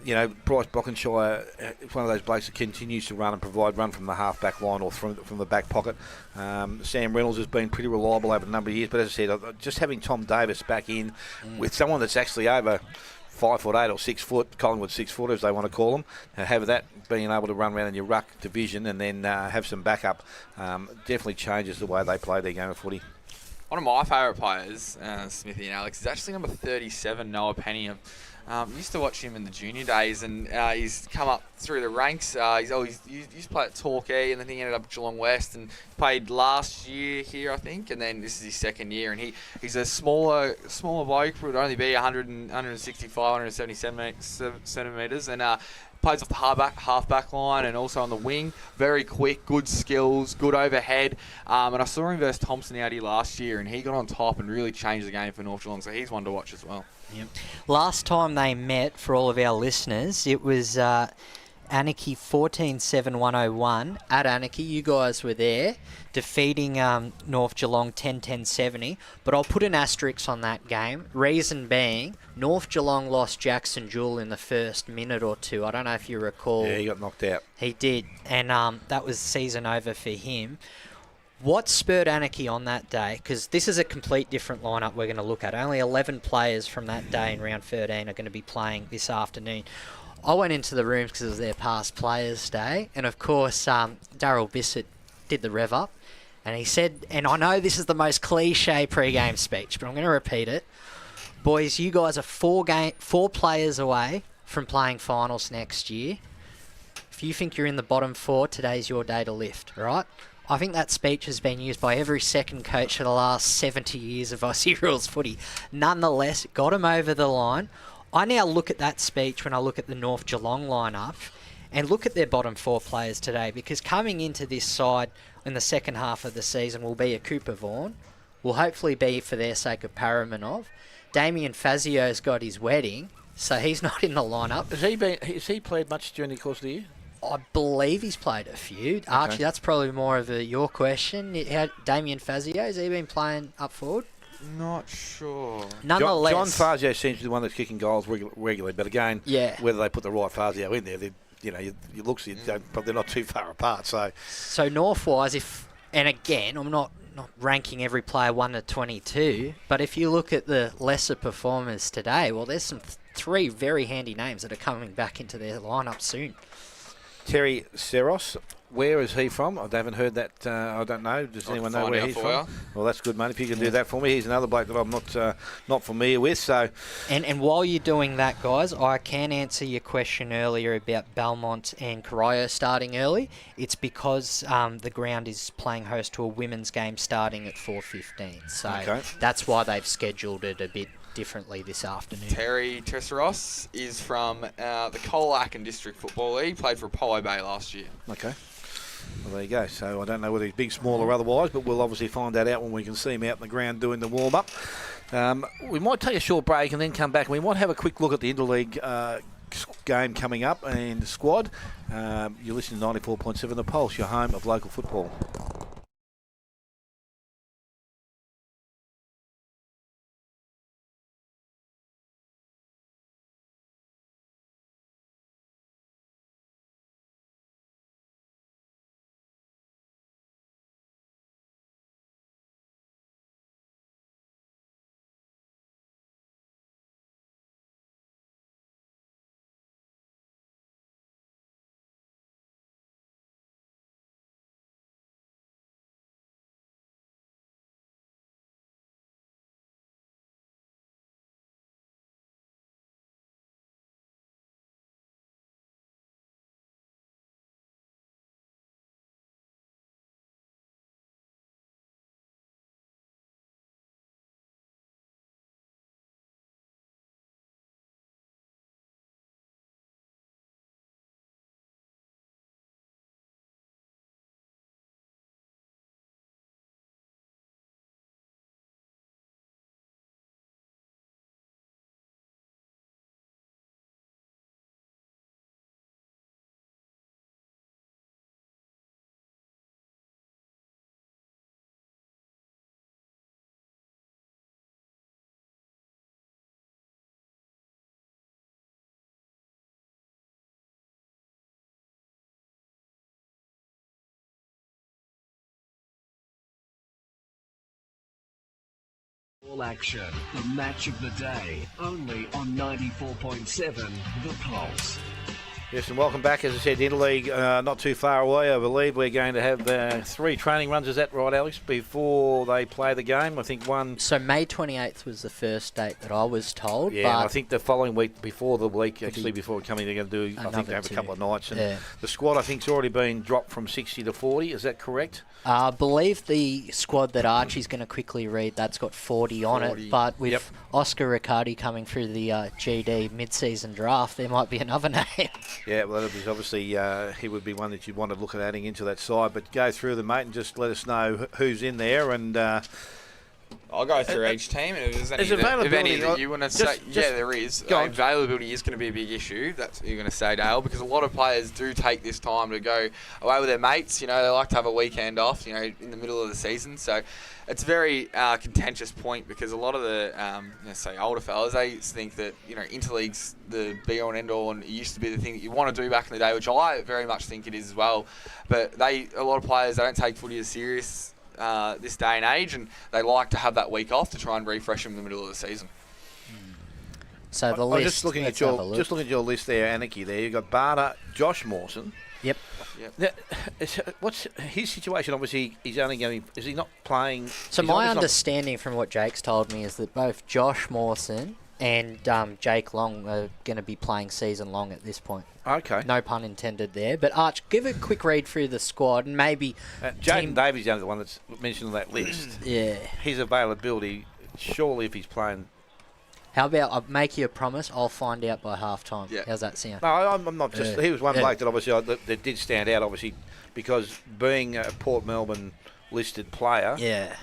You know, Bryce Brockenshire is one of those blokes that continues to run from the half-back line or from the back pocket. Sam Reynolds has been pretty reliable over a number of years, but as I said, just having Tom Davis back in with someone that's actually over 5'8" or 6 foot, Collingwood 6 foot as they want to call them, have that being able to run around in your ruck division and then have some backup definitely changes the way they play their game of footy. One of my favourite players, Smithy and Alex, is actually number 37, Noah Penny. Used to watch him in the junior days, and he's come up through the ranks. He used to play at Torquay, and then he ended up at Geelong West, and played last year here, I think, and then this is his second year. And he's a smaller bloke, would only be 165, 170 centimetres, and plays off the half-back line and also on the wing. Very quick, good skills, good overhead. And I saw him versus Thompson out here last year, and he got on top and really changed the game for North Geelong, so he's one to watch as well. Yep. Last time they met, for all of our listeners, it was Anakie 14-7-101 at Anakie. You guys were there, defeating North Geelong 10-10-70. But I'll put an asterisk on that game. Reason being, North Geelong lost Jackson Jewell in the first minute or two. I don't know if you recall. Yeah, he got knocked out. He did, and that was season over for him. What spurred Anakie on that day? Because this is a complete different lineup we're going to look at. Only 11 players from that day in round 13 are going to be playing this afternoon. I went into the rooms because it was their past players' day. And, of course, Daryl Bissett did the rev up. And he said, and I know this is the most cliche pre-game speech, but I'm going to repeat it. Boys, you guys are 4 players away from playing finals next year. If you think you're in the bottom 4, today's your day to lift, right? I think that speech has been used by every second coach for the last 70 years of Aussie rules footy. Nonetheless, it got him over the line. I now look at that speech when I look at the North Geelong lineup and look at their bottom 4 players today, because coming into this side in the second half of the season will be a Cooper Vaughan, will hopefully be for their sake of Paramanov. Damien Fazio's got his wedding, so he's not in the lineup. Has he played much during the course of the year? I believe he's played a few. Okay. Archie, that's probably more of your question. Damien Fazio, has he been playing up forward? Not sure. Nonetheless, John Fazio seems to be the one that's kicking goals regularly. But again, whether they put the right Fazio in there, you look, but they're not too far apart. So North-wise, and again, I'm not ranking every player 1 to 22, but if you look at the lesser performers today, well, there's some 3 very handy names that are coming back into their lineup soon. Terry Seros, where is he from? I haven't heard that. I don't know. Does anyone know where he's from? Well, that's good, mate. If you can do that for me, he's another bloke that I'm not familiar with. So, and while you're doing that, guys, I can answer your question earlier about Belmont and Corio starting early. It's because the ground is playing host to a women's game starting at 4:15. So that's why they've scheduled it a bit differently this afternoon. Terry Tesseros is from the Colac and District Football League. Played for Apollo Bay last year. Okay. Well, there you go. So I don't know whether he's big, small or otherwise, but we'll obviously find that out when we can see him out in the ground doing the warm-up. We might take a short break and then come back. We might have a quick look at the Interleague game coming up and the squad. You're listening to 94.7 The Pulse, your home of local football. All action, the match of the day, only on 94.7 The Pulse. Yes, and welcome back. As I said, Interleague not too far away. I believe we're going to have 3 training runs. Is that right, Alex, before they play the game? I think one... So May 28th was the first date that I was told. Yeah, but and I think the following week, before the week, actually before coming, they're going to do, I think they have a couple of nights. And the squad, I think, has already been dropped from 60 to 40. Is that correct? I believe the squad that Archie's going to quickly read, that's got 40 on it. But with Oscar Riccardi coming through the GD mid-season draft, there might be another name. Yeah, well, that was obviously he would be one that you'd want to look at adding into that side. But go through them, mate, and just let us know who's in there. And I'll go through each team, and if there's any that you want to say, there is. Availability is going to be a big issue. That's what you're going to say, Dale, because a lot of players do take this time to go away with their mates. You know, they like to have a weekend off, you know, in the middle of the season. So it's a very contentious point because a lot of the, say, older fellas, they think that, you know, Interleague's the be-all and end-all, and it used to be the thing that you want to do back in the day, which I very much think it is as well. But a lot of players, they don't take footy as serious this day and age, and they like to have that week off to try and refresh them in the middle of the season. So the list. Just looking at your list there, Anakie. There you got Barter, Josh Mawson. Yep. Now, what's his situation? Obviously, he's only going. Is he not playing? So my understanding from what Jake's told me is that both Josh Mawson and Jake Long are going to be playing season long at this point. Okay. No pun intended there. But Arch, give a quick read through the squad and maybe... Jaden Davies is the one that's mentioned on that list. Yeah. His availability, surely if he's playing... How about I make you a promise, I'll find out by half-time. Yeah. How's that sound? No, I'm not just... He was one bloke that obviously that did stand out, obviously, because being a Port Melbourne listed player... Yeah.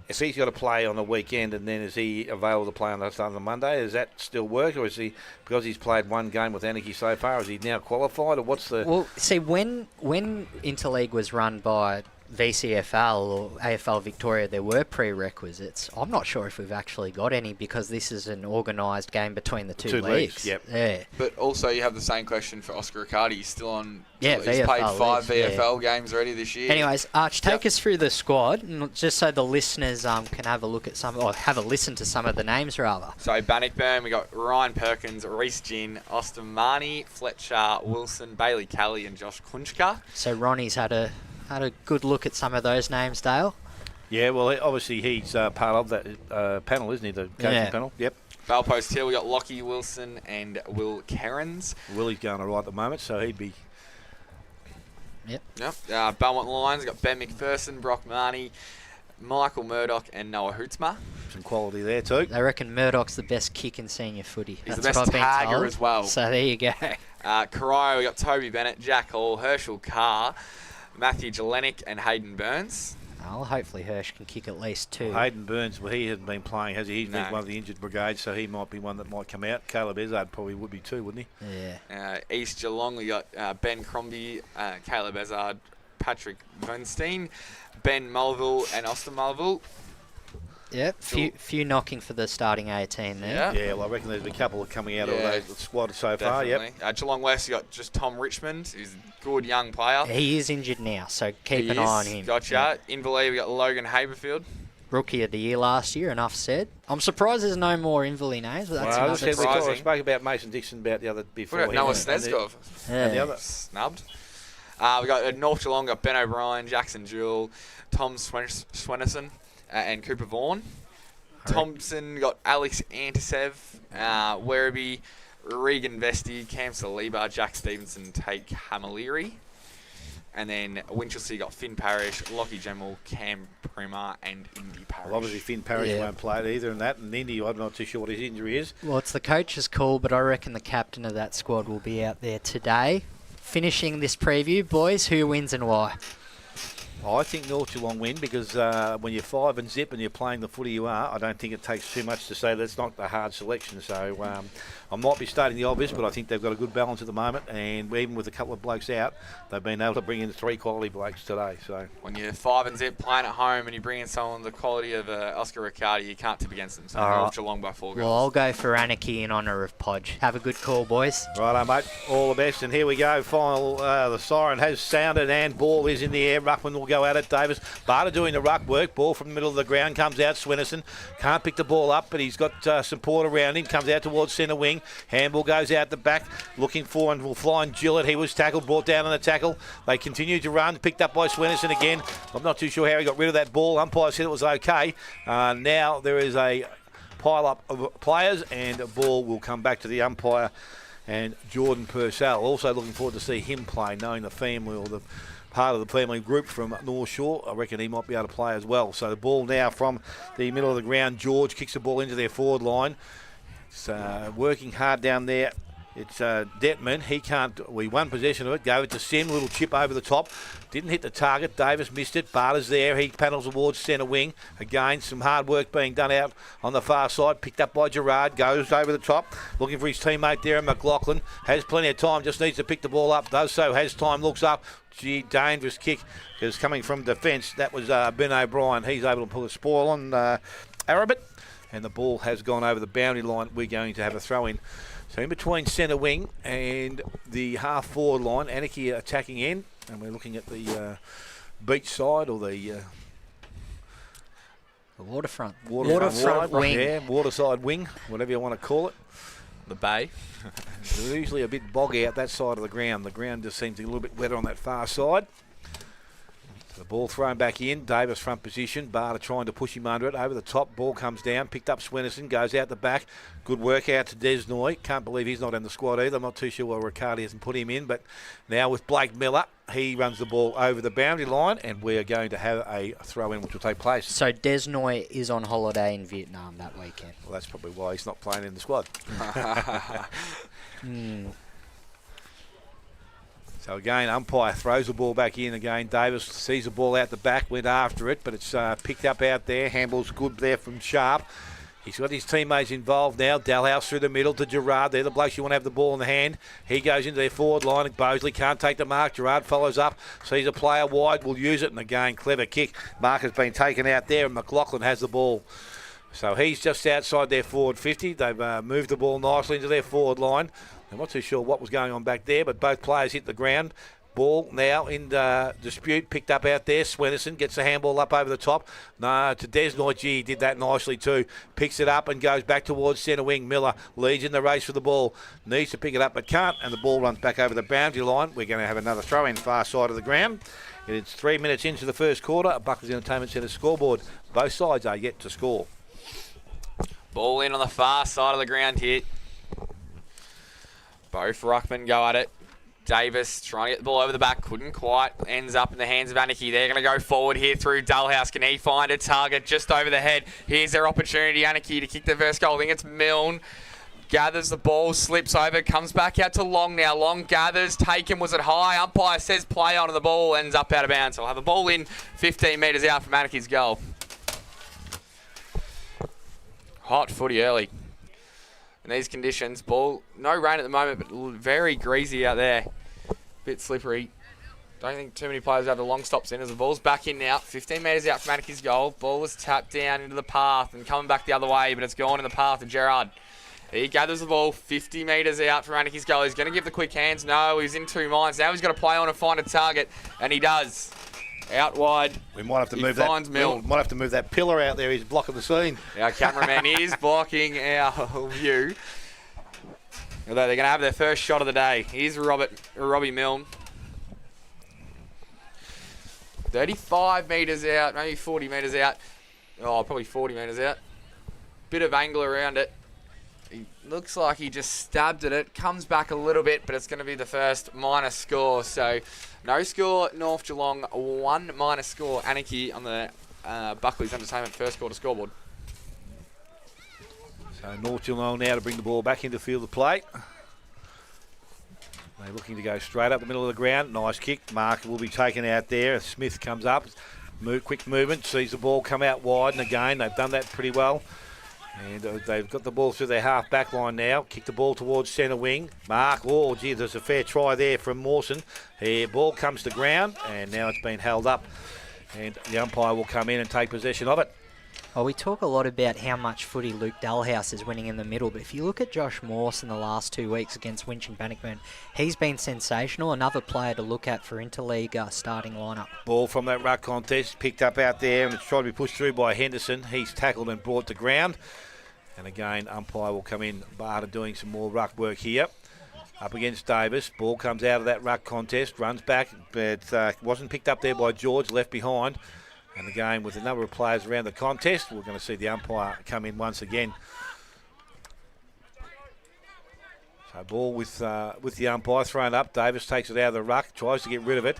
If he's got to play on the weekend and then is he available to play on the Monday, does that still work? Or is he, because he's played one game with Anakie so far, is he now qualified? Or what's the... Well, see, when Interleague was run by VCFL or AFL Victoria, there were prerequisites. I'm not sure if we've actually got any because this is an organised game between the two leagues. Yep. Yeah. But also you have the same question for Oscar Riccardi. He's still on... Yeah, he's VFL played 5 VFL games already this year. Anyways, Arch, take us through the squad, and just so the listeners can have a look at or have a listen to some of the names rather. So Bannockburn, we got Ryan Perkins, Reece Ginn, Austin Marnie, Fletcher Wilson, Bailey Kelly, and Josh Kunchka. So Ronnie's had a good look at some of those names, Dale. Yeah, well, obviously he's part of that panel, isn't he? The coaching panel. Yep. Bell Post Hill, we got Lockie Wilson and Will Cairns. Willie's going all right at the moment, so he'd be... Yep. Belmont Lions, got Ben McPherson, Brock Marnie, Michael Murdoch and Noah Hootsma. Some quality there too. They reckon Murdoch's the best kick in senior footy. He's That's the what best I've been tagger told. as well. So there you go. Corio, we got Toby Bennett, Jack Hall, Herschel Carr, Matthew Jelenic and Hayden Burns. Well, hopefully Hirsch can kick at least 2. Hayden Burns, well, he hasn't been playing, has he? He's No. been one of the injured brigades, so he might be one that might come out. Caleb Ezard probably would be too, wouldn't he? Yeah. East Geelong, we got Ben Crombie, Caleb Ezard, Patrick Bernstein, Ben Mulville and Austin Mulville. Yep. Few knocking for the starting 18 there. Yeah. Yeah, well, I reckon there's a couple coming out Yeah. of the squad so far, yep. Definitely. Geelong West, you got just Tom Richmond, who's a good young player. He is injured now, so keep He an eye is. on him. Gotcha. Inverleigh, we got Logan Haberfield. Rookie of the year last year, enough said. I'm surprised there's no more Inverleigh names, but that's Well, I another said we surprising. spoke about Mason Dixon about the other before. What about Noah him, and Snezkov? and the Yeah. other. Snubbed. We got North Geelong, got Ben O'Brien, Jackson Jewell, Tom Swenison, and Cooper Vaughan. Thompson got Alex Antisev, Werribee, Regan Vesti, Cam Saliba, Jack Stevenson, Tate Hamiliri. And then Winchelsea got Finn Parrish, Lockie Gemmell, Cam Primer, and Indy Parrish. Well, obviously Finn Parrish Yeah. won't play it either, and that, and Indy, I'm not too sure what his injury is. Well, it's the coach's call, but I reckon the captain of that squad will be out there today. Finishing this preview, boys, who wins and why? I think North Geelong win because when you're 5-0 and you're playing the footy you are, I don't think it takes too much to say that's not a hard selection. So I might be stating the obvious, but I think they've got a good balance at the moment, and even with a couple of blokes out, they've been able to bring in 3 quality blokes today. So When you're 5-0 playing at home and you bring in someone the quality of Oscar Riccardi, you can't tip against them. So All right. North Geelong by 4 goals. Well, I'll go for Anakie in honour of Podge. Have a good call, boys. righto, mate, all the best, and here we go. Final, the siren has sounded, and ball is in the air. Ruckman will go at it. Davis, Barter doing the ruck work. Ball from the middle of the ground comes out. Swenison can't pick the ball up, but he's got support around him. Comes out towards centre wing. Handball goes out the back, looking for and will fly and Gillett. He was tackled, brought down on the tackle. They continue to run, picked up by Swenison again. I'm not too sure how he got rid of that ball. Umpire said it was okay. Now there is a pile up of players, and a ball will come back to the umpire and Jordan Purcell. Also looking forward to see him play, knowing the family or the part of the family group from North Shore. I reckon he might be able to play as well. So the ball now from the middle of the ground. George kicks the ball into their forward line. It's working hard down there. It's Detman. He can't. We won possession of it. Gave it to Sim. Little chip over the top. Didn't hit the target. Davis missed it. Barter's there. He paddles towards centre wing. Again, some hard work being done out on the far side. Picked up by Gerard. Goes over the top. Looking for his teammate there, McLaughlin. Has plenty of time. Just needs to pick the ball up. Does so. Has time. Looks up. Gee, dangerous kick is coming from defence. That was Ben O'Brien. He's able to pull a spoil on Arabit. And the ball has gone over the boundary line. We're going to have a throw in. So in between centre wing and the half forward line, Anakie attacking in, and we're looking at the beach side or the Waterfront. waterfront wing. Yeah, waterside wing, whatever you want to call it. The Bay. There's usually a bit boggy out that side of the ground. The ground just seems to be a little bit wetter on that far side. The ball thrown back in. Davis front position. Barter trying to push him under it. Over the top. Ball comes down. Picked up Swenison. Goes out the back. Good work out to Desnoy. Can't believe he's not in the squad either. I'm not too sure why Riccardi hasn't put him in. But now with Blake Miller, he runs the ball over the boundary line. And we are going to have a throw in which will take place. So Desnoy is on holiday in Vietnam that weekend. Well, that's probably why he's not playing in the squad. So again, umpire throws the ball back in again. Davis sees the ball out the back, went after it, but it's picked up out there. Handball's good there from Sharp. He's got his teammates involved now. Dalhouse through the middle to Gerard. They're the blokes you want to have the ball in the hand. He goes into their forward line. And Bosley can't take the mark. Gerard follows up. Sees a player wide. Will use it. And again, clever kick. Mark has been taken out there, and McLaughlin has the ball. So he's just outside their forward 50. They've moved the ball nicely into their forward line. I'm not too sure what was going on back there, but both players hit the ground. Ball now in dispute, picked up out there. Swenison gets the handball up over the top. No, to Desnoy. Gee, he did that nicely too. Picks it up and goes back towards centre wing. Miller leads in the race for the ball. Needs to pick it up but can't, and the ball runs back over the boundary line. We're going to have another throw in far side of the ground. It's 3 minutes into the first quarter. Buckley's Entertainment Centre scoreboard. Both sides are yet to score. Ball in on the far side of the ground here. Both ruckmen go at it. Davis trying to get the ball over the back, couldn't quite. Ends up in the hands of Anakie. They're going to go forward here through Dullhouse. Can he find a target just over the head? Here's their opportunity, Anakie, to kick the first goal. I think it's Milne. Gathers the ball, slips over, comes back out to Long now. Long gathers, taken, was it high? Umpire says play on, and the ball ends up out of bounds. So we'll have a ball in 15 metres out from Anakie's goal. Hot footy early. In these conditions, ball, no rain at the moment, but very greasy out there. Bit slippery. Don't think too many players have the long stops in as the ball's back in now. 15 metres out from Anakie's goal. Ball was tapped down into the path and coming back the other way, but it's gone in the path of Gerard. He gathers the ball 50 metres out from Anakie's goal. He's going to give the quick hands. No, he's in two minds. Now he's got to play on and find a target, and he does. Out wide. We might have to move finds Milne. Might have to move that pillar out there. He's blocking the scene. Our cameraman is blocking our view. Although they're going to have their first shot of the day. Here's Robbie Milne. 35 metres out, maybe 40 metres out. Oh, probably 40 metres out. Bit of angle around it. He looks like he just stabbed at it. Comes back a little bit, but it's going to be the first minus score. So no score, North Geelong. 1 minus score, Anakie on the Buckley's Entertainment first quarter scoreboard. So North Geelong now to bring the ball back into field of play. They're looking to go straight up the middle of the ground. Nice kick. Mark will be taken out there. Smith comes up. Quick movement. Sees the ball come out wide. And again, they've done that pretty well. And they've got the ball through their half back line now. Kick the ball towards centre wing. Mark, oh gee, there's a fair try there from Mawson. Here, ball comes to ground, and now it's been held up. And the umpire will come in and take possession of it. Well, we talk a lot about how much footy Luke Dullhouse is winning in the middle, but if you look at Josh Morse in the last 2 weeks against Winch and Bannockburn, he's been sensational. Another player to look at for Interleague starting lineup. Ball from that ruck contest, picked up out there, and it's tried to be pushed through by Henderson. He's tackled and brought to ground. And again, umpire will come in. Barter doing some more ruck work here. Up against Davis. Ball comes out of that ruck contest, runs back, but wasn't picked up there by George, left behind. And again, with a number of players around the contest, we're going to see the umpire come in once again. So ball with the umpire thrown up. Davis takes it out of the ruck, tries to get rid of it.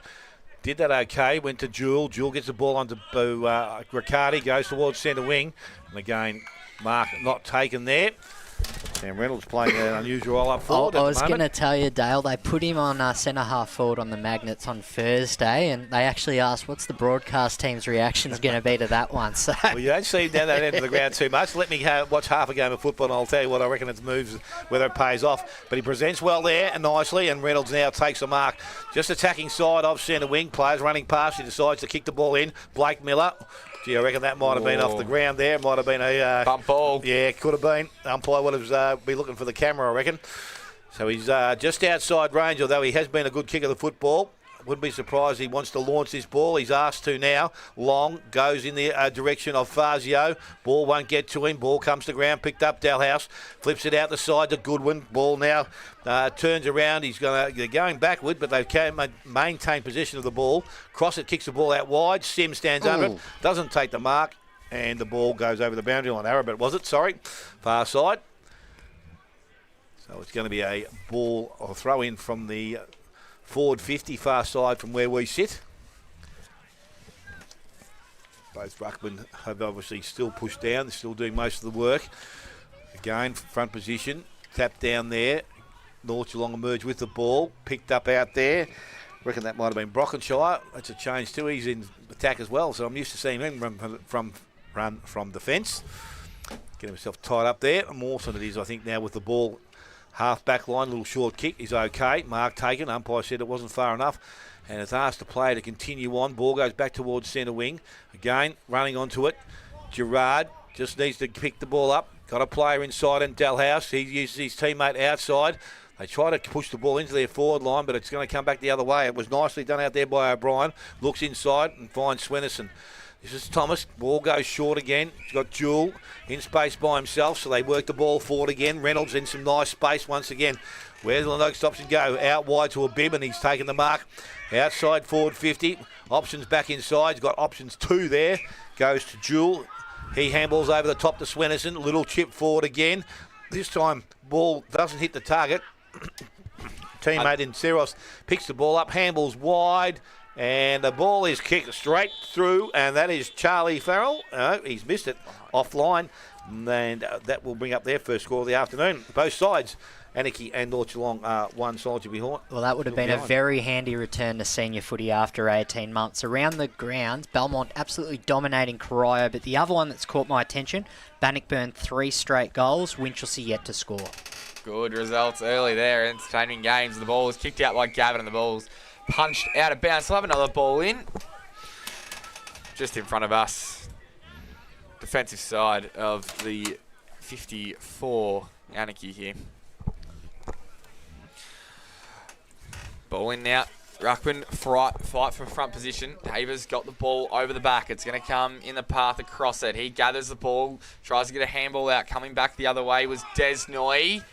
Did that okay, went to Jewel. Jewel gets the ball onto Riccardi, goes towards centre wing. And again, Mark not taken there. Sam Reynolds playing an unusual role up forward. I was going to tell you, Dale, they put him on centre half forward on the Magnets on Thursday, and they actually asked, what's the broadcast team's reactions going to be to that one? So well, you don't see him down that end of the ground too much. Let me watch half a game of football, and I'll tell you what I reckon it moves, whether it pays off. But he presents well there and nicely, and Reynolds now takes the mark. Just attacking side of centre wing. Players running past. He decides to kick the ball in. Blake Miller. Gee, I reckon that might have been off the ground there. Might have been a bump ball. Yeah, could have been. Umpire would have be looking for the camera, I reckon. So he's just outside range, although he has been a good kicker of the football. Wouldn't be surprised he wants to launch this ball. He's asked to now. Long goes in the direction of Fazio. Ball won't get to him. Ball comes to ground, picked up. Dalhouse flips it out the side to Goodwin. Ball now turns around. They're going backward, but they can maintain possession of the ball. Cross it, kicks the ball out wide. Sim stands under it. Doesn't take the mark. And the ball goes over the boundary line. Arabet, was it? Sorry. Far side. So it's going to be a ball or throw in from the forward 50, far side from where we sit. Both ruckmen have obviously still pushed down. They're still doing most of the work. Again, front position. Tap down there. North Geelong emerge with the ball. Picked up out there. Reckon that might have been Brockenshire. That's a change too. He's in attack as well. So I'm used to seeing him run from defence. Get himself tied up there. Mawson it is, I think, now with the ball. Half back line, little short kick is okay. Mark taken. Umpire said it wasn't far enough. And has asked the player to continue on. Ball goes back towards centre wing. Again, running onto it. Gerard just needs to pick the ball up. Got a player inside and Dalhouse. He uses his teammate outside. They try to push the ball into their forward line, but it's going to come back the other way. It was nicely done out there by O'Brien. Looks inside and finds Swennerson. This is Thomas. Ball goes short again. He's got Jewel in space by himself, so they work the ball forward again. Reynolds in some nice space once again. Where the Lenoke stops and go? Out wide to a bib, and he's taken the mark. Outside forward 50. Options back inside. He's got options 2 there. Goes to Jewel. He handballs over the top to Swennerson. Little chip forward again. This time, ball doesn't hit the target. teammate in Seros picks the ball up, handballs wide, and the ball is kicked straight through, and that is Charlie Farrell. He's missed it offline, and that will bring up their first score of the afternoon. Both sides, Anakie and North Geelong, are one soldier behind. Well, that would have been a very handy return to senior footy after 18 months. Around the grounds, Belmont absolutely dominating Corio, but the other one that's caught my attention, Bannockburn 3 straight goals, Winchelsea yet to score. Good results early there, entertaining games. The ball was kicked out by Gavin and the ball's punched out of bounds. We'll have another ball in. Just in front of us. Defensive side of the 54 Anakie here. Ball in now. Ruckman fight from front position. Davis got the ball over the back. It's going to come in the path across it. He gathers the ball, tries to get a handball out. Coming back the other way was Desnoy.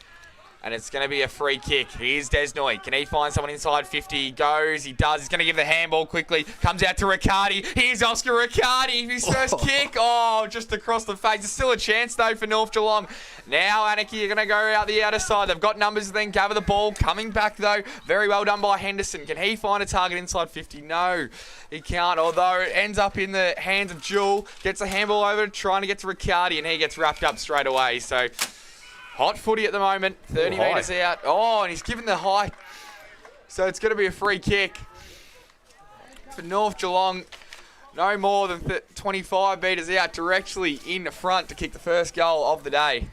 And it's going to be a free kick. Here's Desnoy. Can he find someone inside 50? He goes. He does. He's going to give the handball quickly. Comes out to Riccardi. Here's Oscar Riccardi. His first kick. Oh, just across the face. There's still a chance, though, for North Geelong. Now, Anakie are going to go out the outer side. They've got numbers, then gather the ball. Coming back, though. Very well done by Henderson. Can he find a target inside 50? No, he can't. Although it ends up in the hands of Jewel. Gets a handball over, trying to get to Riccardi, and he gets wrapped up straight away. So... hot footy at the moment, 30 metres out. Oh, and he's given the high. So it's going to be a free kick for North Geelong. No more than 25 metres out, directly in the front to kick the first goal of the day.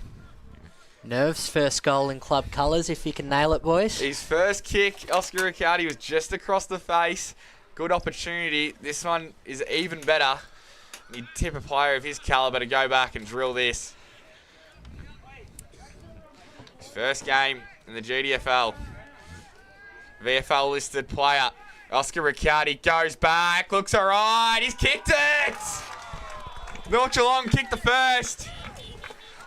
Nerves, first goal in club colours, if you can nail it, boys. His first kick, Oscar Riccardi, was just across the face. Good opportunity. This one is even better. You'd tip a player of his calibre to go back and drill this. First game in the GDFL. VFL listed player. Oscar Riccardi goes back. Looks all right. He's kicked it. North Geelong kicked the first.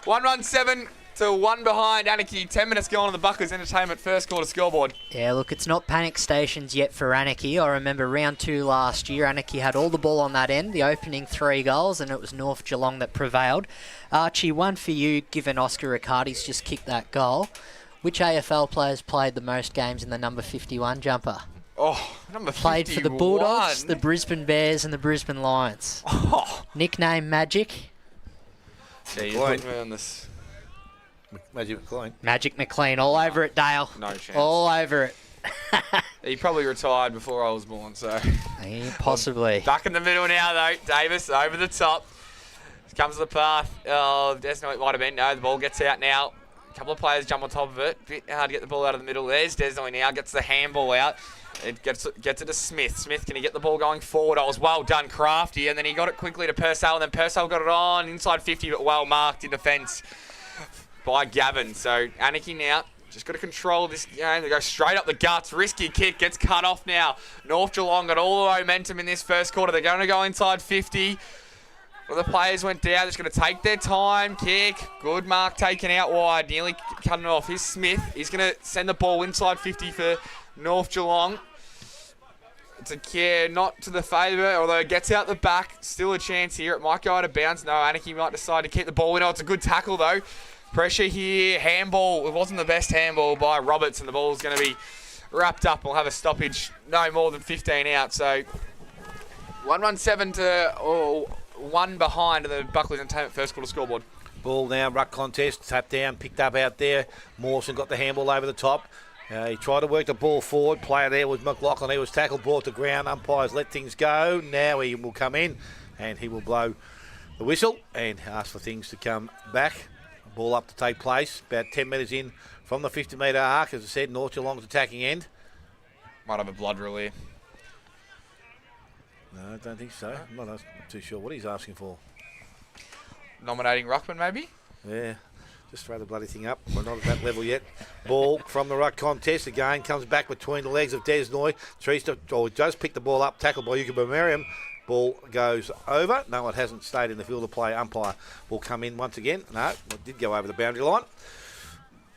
1-1-7 to 1 behind Anakie. 10 minutes gone on the Bucklers Entertainment first quarter scoreboard. Yeah, look, it's not panic stations yet for Anakie. I remember round 2 last year. Anakie had all the ball on that end, the opening 3 goals, and it was North Geelong that prevailed. Archie, one for you, given Oscar Riccardi's just kicked that goal. Which AFL players played the most games in the number 51 jumper? Oh, number 51. Played for the Bulldogs, the Brisbane Bears, and the Brisbane Lions. Oh. Nickname Magic. Yeah, you put me on this. Magic McLean. Magic McLean, all over it, Dale. No chance. All over it. He probably retired before I was born, so. Possibly. Back in the middle now, though. Davis over the top. Comes to the path of Desnoy. It might have been. No, the ball gets out now. A couple of players jump on top of it. Bit hard to get the ball out of the middle. There's Desnoy now. Gets the handball out. It gets it to Smith. Smith, can he get the ball going forward? Oh, it was well done, Crafty. And then he got it quickly to Purcell. And then Purcell got it on inside 50, but well marked in defence by Gavin. So Anakie now just got to control this game. They go straight up the guts. Risky kick. Gets cut off now. North Geelong got all the momentum in this first quarter. They're going to go inside 50. Well, the players went down. They're just going to take their time. Kick. Good mark taken out wide. Nearly cutting it off. Here's Smith. He's going to send the ball inside 50 for North Geelong. It's a care not to the favour, although it gets out the back. Still a chance here. It might go out of bounds. No, Anakie might decide to keep the ball in. Oh, it's a good tackle, though. Pressure here. Handball. It wasn't the best handball by Roberts, and the ball's going to be wrapped up. We'll have a stoppage no more than 15 out. So 1-1-7 to... 1 behind in the Buckley Entertainment first quarter scoreboard. Ball now, ruck contest, tap down, picked up out there. Mawson got the handball over the top. He tried to work the ball forward. Player there was McLaughlin. He was tackled, brought to ground. Umpires let things go. Now he will come in and he will blow the whistle and ask for things to come back. Ball up to take place. About 10 metres in from the 50-metre arc. As I said, North Geelong's attacking end. Might have a blood rule here. No, I don't think so. I'm not too sure what he's asking for. Nominating Ruckman, maybe? Yeah, just throw the bloody thing up. We're not at that level yet. Ball from the ruck contest. Again, comes back between the legs of Desnoy. Does pick the ball up, tackled by Yuka Merriam. Ball goes over. No, it hasn't stayed in the field of play. Umpire will come in once again. No, it did go over the boundary line.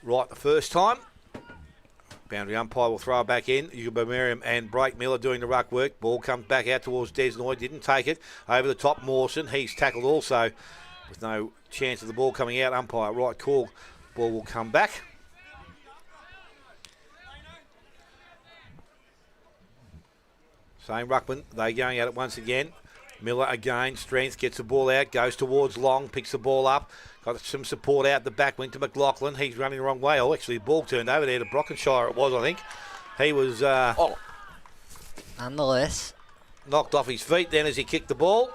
Right the first time. Boundary umpire will throw it back in. Yuba Merriam and Blake Miller doing the ruck work. Ball comes back out towards Desnoy. Didn't take it. Over the top, Mawson. He's tackled also with no chance of the ball coming out. Umpire, right call. Ball will come back. Same ruckman. They going at it once again. Miller again. Strength gets the ball out. Goes towards Long. Picks the ball up. Got some support out the back. Went to McLaughlin. He's running the wrong way. Oh, actually, the ball turned over there to Brockenshire. It was, I think. He was Nonetheless. knocked off his feet then as he kicked the ball.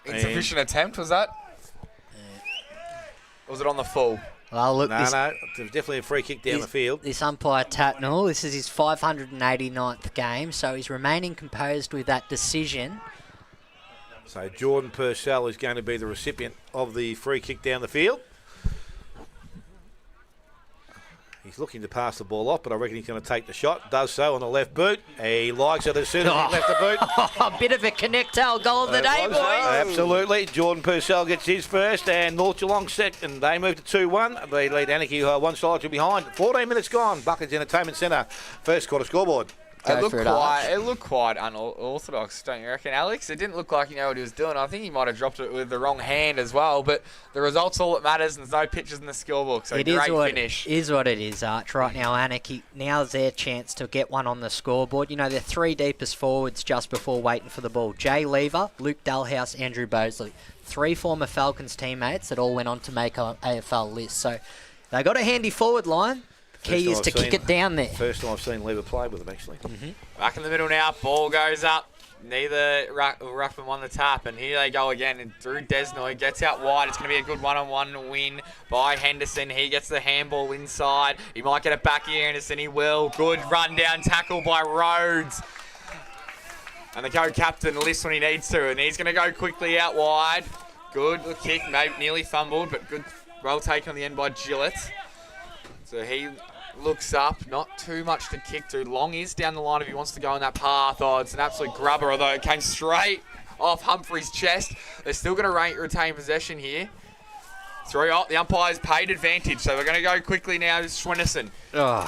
Insufficient attempt, was that? Or was it on the full? Well, look, No, there was definitely a free kick down the field. This umpire Tatnall, this is his 589th game, so he's remaining composed with that decision. So Jordan Purcell is going to be the recipient of the free kick down the field. He's looking to pass the ball off, but I reckon he's going to take the shot. Does so on the left boot. He likes it as soon as he left the boot. A bit of a connect-tail goal of the day, boys. Absolutely. Jordan Purcell gets his first, and North Geelong second. They move to 2-1. They lead Anakie 1 side to behind. 14 minutes gone. Buckets Entertainment Centre. First quarter scoreboard. It looked quite unorthodox, don't you reckon, Alex? It didn't look like he knew what he was doing. I think he might have dropped it with the wrong hand as well. But the result's all that matters, and there's no pictures in the scorebook. So great finish. It is what it is, Arch. Right now, Anakie, now's their chance to get one on the scoreboard. You know, they're three deepest forwards just before waiting for the ball. Jay Lever, Luke Dalhouse, Andrew Bosley. Three former Falcons teammates that all went on to make an AFL list. So they got a handy forward line. Key is to kick it down there. First time I've seen Lever play with them, actually. Back in the middle now. Ball goes up. Neither Ruckman won the tap, and here they go again. And through Desnoy, gets out wide. It's going to be a good one-on-one win by Henderson. He gets the handball inside. He might get it back here, Henderson. He will. Good run-down tackle by Rhodes. And the co-captain lifts when he needs to, and he's going to go quickly out wide. Good kick, maybe nearly fumbled, but good, well taken on the end by Gillett. So he looks up, not too much to kick to. Long is down the line if he wants to go on that path. Oh, it's an absolute grubber, although it came straight off Humphrey's chest. They're still going to retain possession here. The umpire's paid advantage, so we're going to go quickly now to Schwinnerson.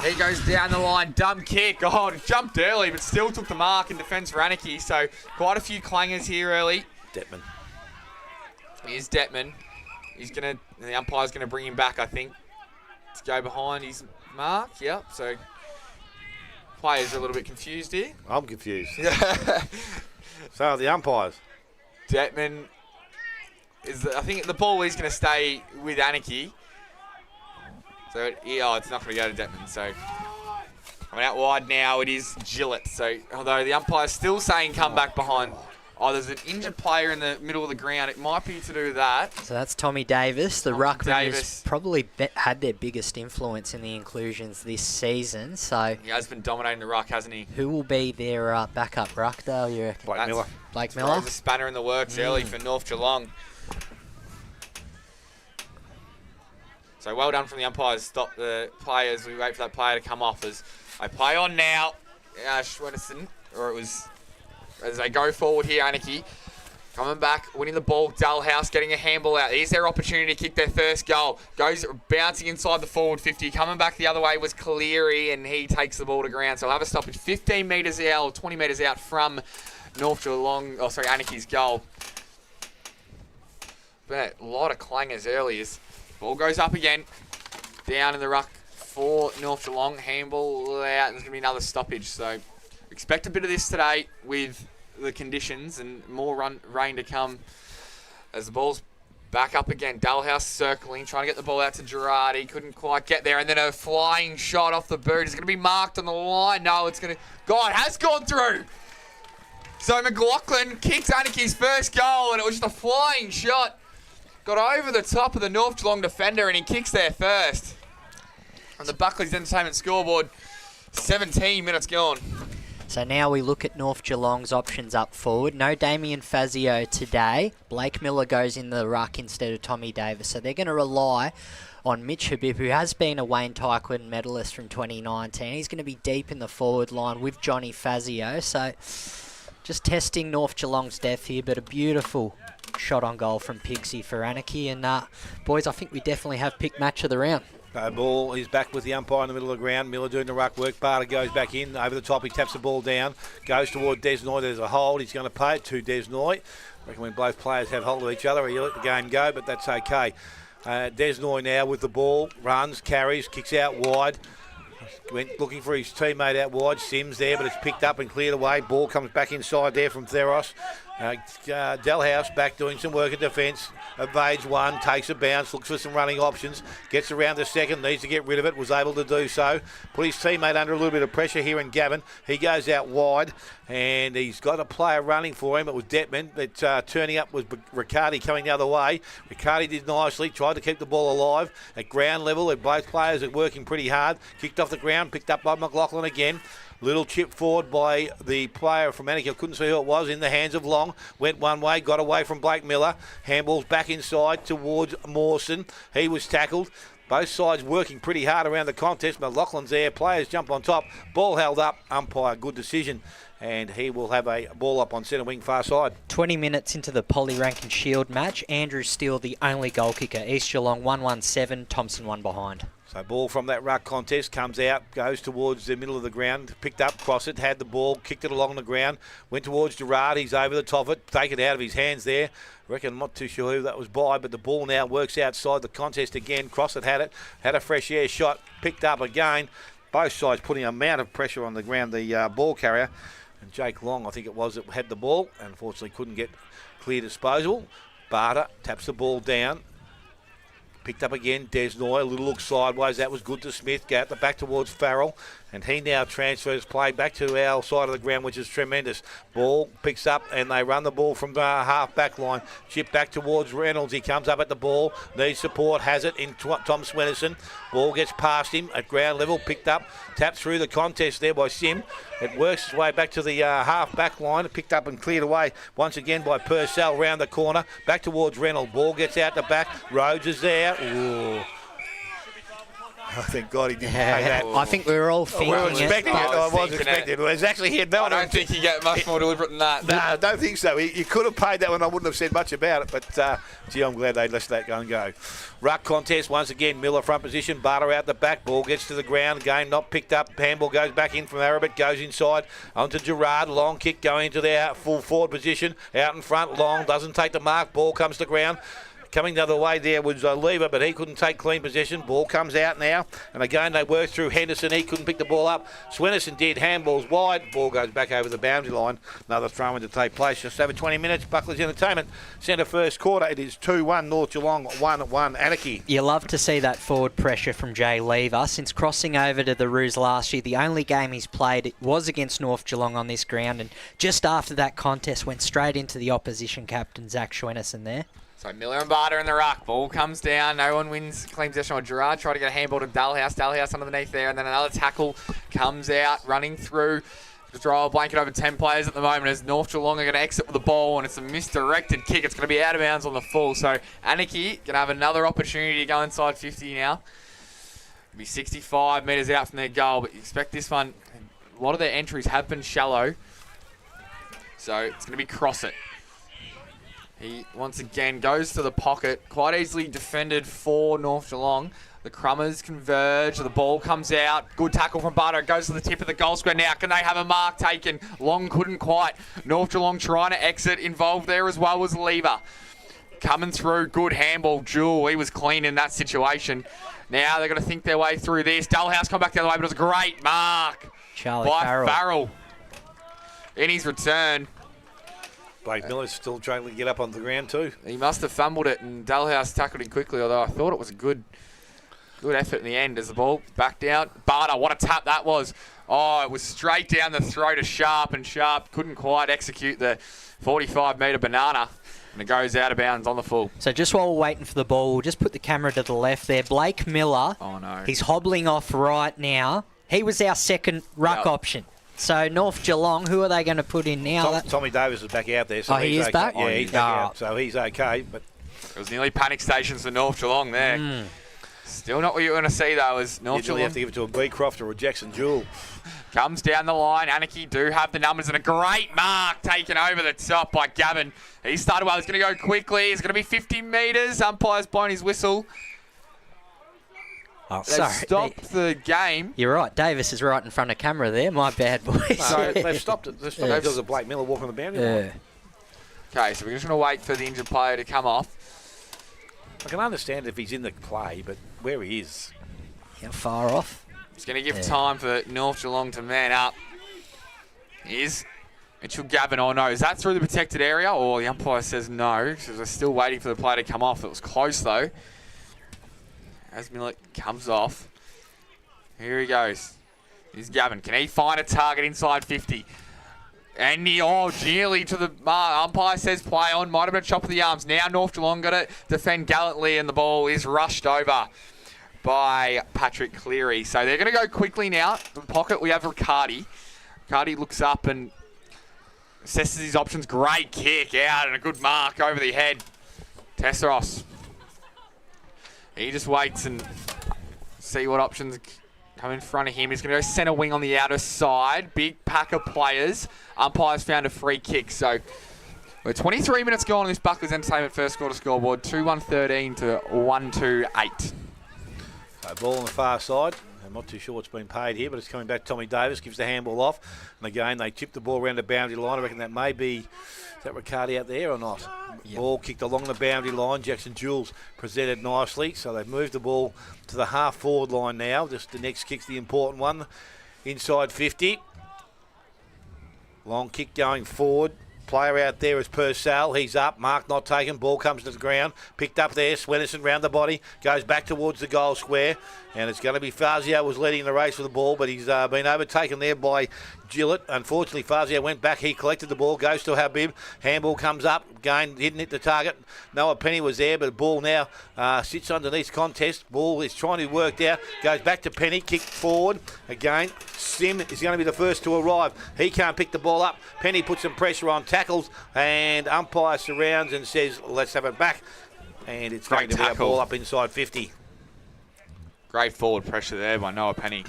He goes down the line, dumb kick. Oh, it jumped early, but still took the mark in defence for Anakie. So quite a few clangers here early. Detman. Here's Detman. The umpire's going to bring him back, I think, to go behind his mark. Yep, so players are a little bit confused here. I'm confused. So the umpires. Detman I think the ball is going to stay with Anakie. So it's not going to go to Detman. So coming out wide now, it is Gillett. So although the umpire's still saying come back behind. Oh, there's an injured player in the middle of the ground. It might be to do with that. So that's Tommy Davis. The ruckman has probably had their biggest influence in the inclusions this season. So he has been dominating the ruck, hasn't he? Who will be their backup ruck, though, you reckon? Blake Miller. There's a spanner in the works early for North Geelong. So well done from the umpires. Stop the players. We wait for that player to come off as I play on now. Schwinnerson, or it was as they go forward here, Anakie. Coming back, winning the ball. Dalhouse getting a handball out. Here's their opportunity to kick their first goal. Goes bouncing inside the forward 50. Coming back the other way was Cleary, and he takes the ball to ground. So he'll have a stoppage 15 metres out, or 20 metres out from Anakie's goal. But a lot of clangers early. Ball goes up again. Down in the ruck for North Geelong. Handball out. There's going to be another stoppage. So expect a bit of this today with the conditions and more rain to come as the ball's back up again. Dalhouse circling, trying to get the ball out to Girardi. Couldn't quite get there. And then a flying shot off the boot. It's going to be marked on the line. No, it's going to... God, has gone through. So McLaughlin kicks Anakie's first goal, and it was just a flying shot. Got over the top of the North Geelong defender, and he kicks there first. On the Buckley's Entertainment scoreboard, 17 minutes gone. So now we look at North Geelong's options up forward. No Damien Fazio today. Blake Miller goes in the ruck instead of Tommy Davis. So they're going to rely on Mitch Habib, who has been a Wayne Taekwondo medalist from 2019. He's going to be deep in the forward line with Johnny Fazio. So just testing North Geelong's depth here, but a beautiful shot on goal from Pixie for Anakie. And boys, I think we definitely have picked match of the round. No ball. He's back with the umpire in the middle of the ground. Miller doing the ruck work. Barter goes back in. Over the top, he taps the ball down. Goes toward Desnoy. There's a hold. He's going to pay it to Desnoy. I reckon when both players have hold of each other, he'll let the game go, but that's okay. Desnoy now with the ball. Runs, carries, kicks out wide. Went looking for his teammate out wide. Sims there, but it's picked up and cleared away. Ball comes back inside there from Theros. Delhouse back doing some work in defence. Evades one, takes a bounce, looks for some running options. Gets around the second, needs to get rid of it, was able to do so. Put his teammate under a little bit of pressure here in Gavin. He goes out wide and he's got a player running for him. It was Detman, but turning up was Riccardi coming the other way. Riccardi did nicely, tried to keep the ball alive. At ground level, both players are working pretty hard. Kicked off the ground, picked up by McLaughlin again. Little chip forward by the player from Anakie. I couldn't see who it was. In the hands of Long. Went one way, got away from Blake Miller. Handball's back inside towards Mawson. He was tackled. Both sides working pretty hard around the contest. McLaughlin's there. Players jump on top. Ball held up. Umpire, good decision. And he will have a ball up on centre wing far side. 20 minutes into the Polly Rankin Shield match. Andrew Steele, the only goal kicker. East Geelong 1-1-7. Thompson one behind. So ball from that ruck contest comes out, goes towards the middle of the ground, picked up, crossed it, had the ball, kicked it along the ground, went towards Gerard. He's over the top of it, take it out of his hands there. I'm not too sure who that was by, but the ball now works outside the contest again. Crossed it, had a fresh air shot, picked up again. Both sides putting an amount of pressure on the ground, the ball carrier. And Jake Long, I think it was, that had the ball. Unfortunately, couldn't get clear disposal. Barter taps the ball down. Picked up again, Desnoy, a little look sideways. That was good to Smith. Go out the back towards Farrell. And he now transfers play back to our side of the ground, which is tremendous. Ball picks up and they run the ball from the half-back line. Chip back towards Reynolds. He comes up at the ball. Needs support. Has it in Tom Swenison. Ball gets past him at ground level. Picked up. Tapped through the contest there by Sim. It works its way back to the half-back line. Picked up and cleared away once again by Purcell round the corner. Back towards Reynolds. Ball gets out the back. Rhodes is there. Ooh. Oh, thank God he didn't pay that. I think we were all thinking we were expecting it. I was expecting it. It was actually here. No, I don't think you get much more deliberate than that. No, I don't think so. You could have paid that one. I wouldn't have said much about it. But, gee, I'm glad they let that go and go. Ruck contest once again. Miller front position. Barter out the back. Ball gets to the ground. Game not picked up. Handball goes back in from Werribee. Goes inside onto Gerard. Long kick going into their full forward position. Out in front. Long doesn't take the mark. Ball comes to ground. Coming the other way there was Lever, but he couldn't take clean possession. Ball comes out now. And again, they work through Henderson. He couldn't pick the ball up. Swenison did. Handball's wide. Ball goes back over the boundary line. Another throw-in to take place. Just over 20 minutes. Buckley's Entertainment. Centre first quarter. It is 2-1. North Geelong 1-1. Anakie. You love to see that forward pressure from Jay Lever. Since crossing over to the Roos last year, the only game he's played was against North Geelong on this ground. And just after that contest, went straight into the opposition captain, Zach Swenison there. So Miller and Barter in the ruck. Ball comes down. No one wins clean possession on Gerard. Try to get a handball to Dalhouse. Dalhouse underneath there. And then another tackle comes out, running through. To throw a blanket over 10 players at the moment as North Geelong are going to exit with the ball. And it's a misdirected kick. It's going to be out of bounds on the full. So Anakie going to have another opportunity to go inside 50 now. It'll be 65 metres out from their goal. But you expect this one. A lot of their entries have been shallow. So it's going to be cross it. He, once again, goes to the pocket. Quite easily defended for North Geelong. The Crummers converge. The ball comes out. Good tackle from Barter. It goes to the tip of the goal square now. Can they have a mark taken? Long couldn't quite. North Geelong trying to exit. Involved there as well was Lever. Coming through. Good handball. Jewel. He was clean in that situation. Now they're going to think their way through this. Dalhouse come back the other way, but it was a great mark by Farrell. In his return. Blake Miller's still trying to get up on the ground too. He must have fumbled it, and Dalhouse tackled him quickly, although I thought it was a good effort in the end as the ball back down. Barter, what a tap that was. Oh, it was straight down the throat of Sharp, and Sharp couldn't quite execute the 45-metre banana, and it goes out of bounds on the full. So just while we're waiting for the ball, we'll just put the camera to the left there. Blake Miller, he's hobbling off right now. He was our second ruck option. So North Geelong, who are they going to put in now? Tommy Davis is back out there. So he is okay. back? Yeah, he's back out. So he's okay. But it was nearly panic stations for North Geelong there. Still not what you're going to see, though, is North Geelong. You have to give it to a Beecroft or a Jackson Jewell. Comes down the line. Anakie do have the numbers, and a great mark taken over the top by Gavin. He started well. He's going to go quickly. It's going to be 50 metres. Umpire's blown his whistle. Oh, they've stopped the game. You're right. Davis is right in front of camera there. My bad, boys. So they've stopped it. They've stopped it because of Blake Miller walking on the boundary line. Okay, so we're just going to wait for the injured player to come off. I can understand if he's in the play, but where he is. How far off? It's going to give time for North Geelong to man up. Is Mitchell Gavin, oh no, is that through the protected area? Or the umpire says no, because they're still waiting for the play to come off. It was close though. As Millett comes off. Here he goes. Here's Gavin. Can he find a target inside 50? And nearly to the umpire says play on. Might have been a chop of the arms. Now North Geelong got it. Defend gallantly, and the ball is rushed over by Patrick Cleary. So they're going to go quickly now. In the pocket, we have Riccardi. Riccardi looks up and assesses his options. Great kick out and a good mark over the head. Tesseros. He just waits and see what options come in front of him. He's going to go centre wing on the outer side. Big pack of players. Umpire's found a free kick. So we're 23 minutes gone on this Buckley's Entertainment first quarter scoreboard. 2-1-13 to 1-2-8. So ball on the far side. I'm not too sure what's been paid here, but it's coming back. Tommy Davis gives the handball off. And again, they tip the ball around the boundary line. I reckon that may be, is that Riccardi out there or not? Yep. Ball kicked along the boundary line. Jackson Jules presented nicely. So they've moved the ball to the half-forward line now. Just the next kick's the important one. Inside 50. Long kick going forward. Player out there is Purcell. He's up. Mark not taken. Ball comes to the ground. Picked up there. Swenson round the body. Goes back towards the goal square. And it's going to be Fazio was leading the race with the ball, but he's been overtaken there by Gillett. Unfortunately, Fazio went back. He collected the ball. Goes to Habib. Handball comes up. Again, didn't hit the target. Noah Penny was there, but the ball now sits underneath contest. Ball is trying to be worked out. Goes back to Penny. Kicked forward. Again, Sim is going to be the first to arrive. He can't pick the ball up. Penny puts some pressure on, tackles, and umpire surrounds and says, let's have it back. And it's going to be a ball up inside 50. Great forward pressure there by Noah Penny.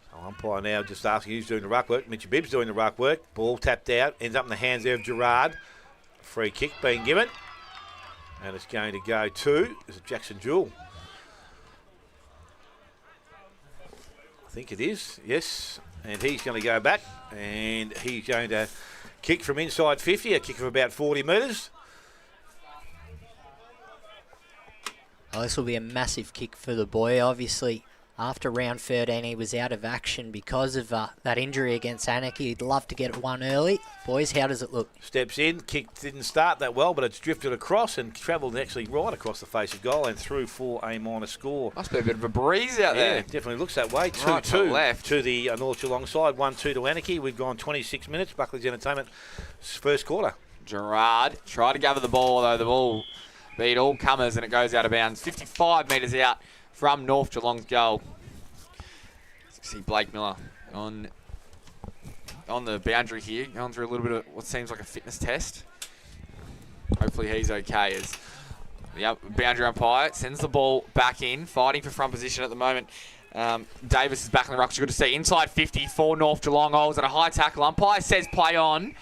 So umpire now just asking who's doing the ruck work. Mitchell Bibbs doing the ruck work. Ball tapped out. Ends up in the hands there of Gerard. Free kick being given. And it's going to go to Jackson Jewell. I think it is, yes. And he's going to go back. And he's going to kick from inside 50. A kick of about 40 metres. Oh, this will be a massive kick for the boy. Obviously, after round 13, he was out of action because of that injury against Anakie. He'd love to get one early. Boys, how does it look? Steps in, kick didn't start that well, but it's drifted across and travelled actually right across the face of goal and through for a minor score. Must be a bit of a breeze out there. Yeah, definitely looks that way. 2-2 right to left to the North Geelong side, 1-2 to Anakie. We've gone 26 minutes. Buckley's Entertainment first quarter. Gerard tried to gather the ball, though the ball beat all comers and it goes out of bounds. 55 metres out from North Geelong's goal. See Blake Miller on the boundary here, going through a little bit of what seems like a fitness test. Hopefully he's okay as the boundary umpire sends the ball back in, fighting for front position at the moment. Davis is back in the ruck, so good to see. Inside 50 for North Geelong. Oh, was at a high tackle. Umpire says play on,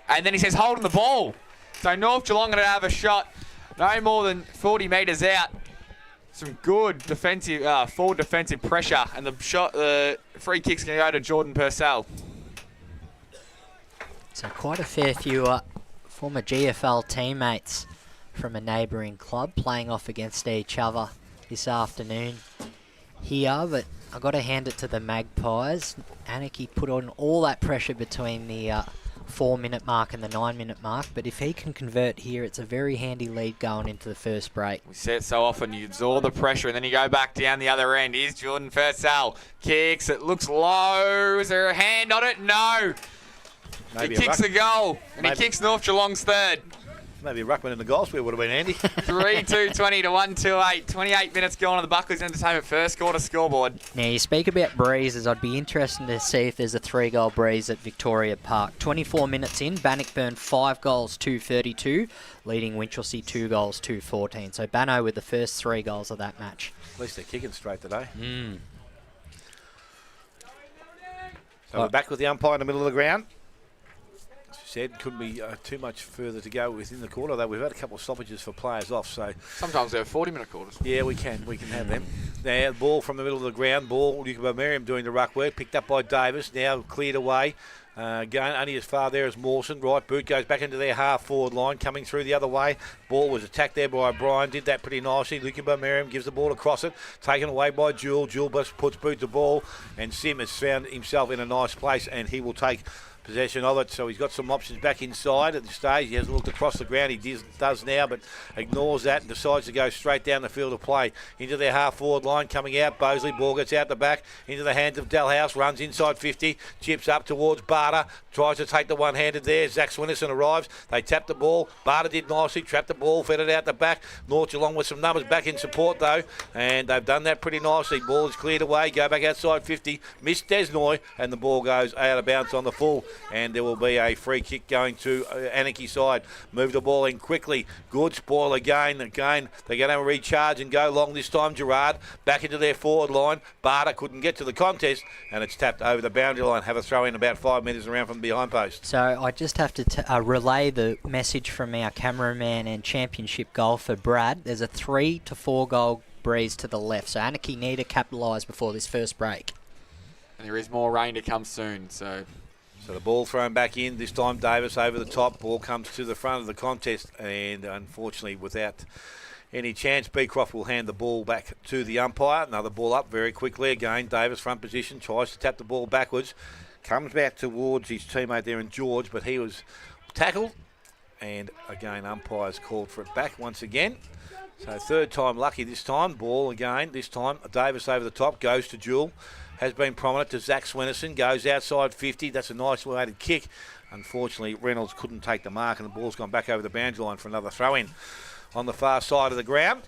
and then he says hold on the ball. So North Geelong going to have a shot no more than 40 metres out. Some good defensive, forward defensive pressure, and the free kick's going to go to Jordan Purcell. So quite a fair few former GFL teammates from a neighbouring club playing off against each other this afternoon here, but I've got to hand it to the Magpies. Anakie put on all that pressure between the 4-minute mark and the 9-minute mark, but if he can convert here, it's a very handy lead going into the first break. We say it so often, you absorb the pressure and then you go back down the other end. Here's Jordan Purcell. Kicks, it looks low. Is there a hand on it? No. Maybe he kicks the goal, and he kicks North Geelong's third. Maybe a ruckman in the goal square would have been handy. 3-2-20 to 1-2-8. 28 minutes gone on the Buckley's Entertainment first quarter scoreboard. Now, you speak about breezes. I'd be interested to see if there's a 3-goal breeze at Victoria Park. 24 minutes in, Bannockburn 5 goals, 2-32, leading Winchelsea 2 goals, 2-14. So Banno with the first 3 goals of that match. At least they're kicking straight today. So we're back with the umpire in the middle of the ground. Said couldn't be too much further to go within the quarter, though we've had a couple of stoppages for players off. So sometimes they're 40-minute quarters. Yeah, we can have them. Now the ball from the middle of the ground. Ball Luca Merriam doing the ruck work, picked up by Davis. Now cleared away. Going only as far there as Mawson. Right boot goes back into their half-forward line, coming through the other way. Ball was attacked there by O'Brien. Did that pretty nicely. Luki Miriam gives the ball across it. Taken away by Jewel. Jewel puts boot the ball. And Sim has found himself in a nice place, and he will take possession of it. So he's got some options back inside at the stage. He hasn't looked across the ground. He does now, but ignores that and decides to go straight down the field of play into their half-forward line. Coming out, Bosley. Ball gets out the back into the hands of Dalhouse. Runs inside 50. Chips up towards Barter. Tries to take the one-handed there. Zach Swinnerson arrives. They tap the ball. Barter did nicely. Trapped the ball. Fed it out the back. North Geelong with some numbers back in support, though. And they've done that pretty nicely. Ball is cleared away. Go back outside 50. Missed Desnoy. And the ball goes out of bounds on the full. And there will be a free kick going to Anakie side. Move the ball in quickly. Good spoil again. Again, they're going to recharge and go long this time. Gerard back into their forward line. Barter couldn't get to the contest, and it's tapped over the boundary line. Have a throw in about 5 metres around from the behind post. So I just have to relay the message from our cameraman and championship golfer, Brad. There's a 3 to 4 goal breeze to the left, so Anakie need to capitalise before this first break. And there is more rain to come soon, so the ball thrown back in. This time Davis over the top. Ball comes to the front of the contest, and unfortunately without any chance, Beecroft will hand the ball back to the umpire. Another ball up very quickly again. Davis front position, tries to tap the ball backwards. Comes back towards his teammate there in George, but he was tackled. And again, umpires called for it back once again. So third time lucky this time. Ball again. This time Davis over the top, goes to Jewel. Has been prominent to Zach Swinnerson. Goes outside 50. That's a nice weighted kick. Unfortunately, Reynolds couldn't take the mark, and the ball's gone back over the boundary line for another throw-in on the far side of the ground.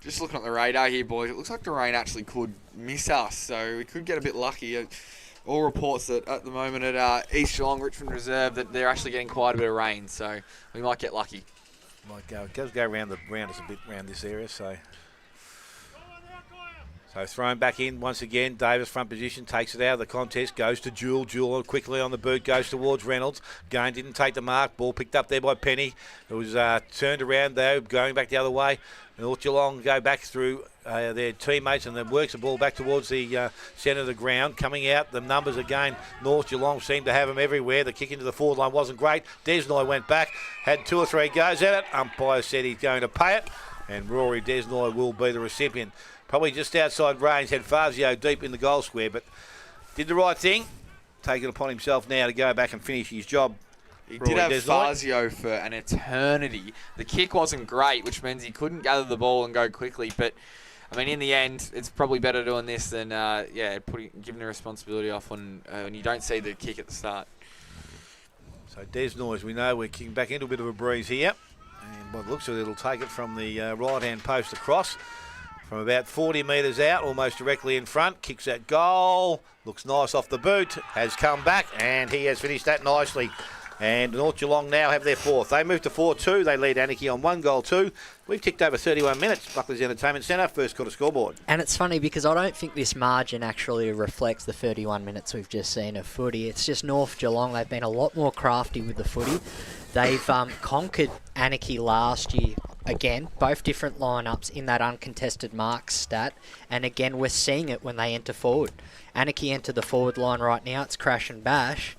just looking at the radar here, boys, it looks like the rain actually could miss us, so we could get a bit lucky. All reports that at the moment at East Geelong Richmond Reserve that they're actually getting quite a bit of rain, so we might get lucky. Might go around the round us a bit around this area, so thrown back in once again. Davis front position, takes it out of the contest, goes to Jewel. Jewel quickly on the boot, goes towards Reynolds. Gain didn't take the mark. Ball picked up there by Penny. It was turned around though, going back the other way. North Geelong go back through their teammates and then works the ball back towards the centre of the ground. Coming out, the numbers again, North Geelong seem to have them everywhere. The kick into the forward line wasn't great. Desnoy went back, had 2 or 3 goes at it. Umpire said he's going to pay it, and Rory Desnoy will be the recipient. Probably just outside range, had Fazio deep in the goal square, but did the right thing. Taking it upon himself now to go back and finish his job. He did have Fazio for an eternity. The kick wasn't great, which means he couldn't gather the ball and go quickly. But, I mean, in the end, it's probably better doing this than, giving the responsibility off when you don't see the kick at the start. So Desnoy, as we know, we're kicking back into a bit of a breeze here. And by the looks of it, it'll take it from the right-hand post across. From about 40 metres out, almost directly in front. Kicks that goal. Looks nice off the boot. Has come back, and he has finished that nicely. And North Geelong now have their 4th. They move to 4-2. They lead Anakie on 1-2. We've ticked over 31 minutes. Buckley's Entertainment Centre, first quarter scoreboard. And it's funny because I don't think this margin actually reflects the 31 minutes we've just seen of footy. It's just North Geelong. They've been a lot more crafty with the footy. They've conquered Anakie last year. Again, both different lineups in that uncontested mark stat. And again, we're seeing it when they enter forward. Anakie enter the forward line right now. It's crash and bash.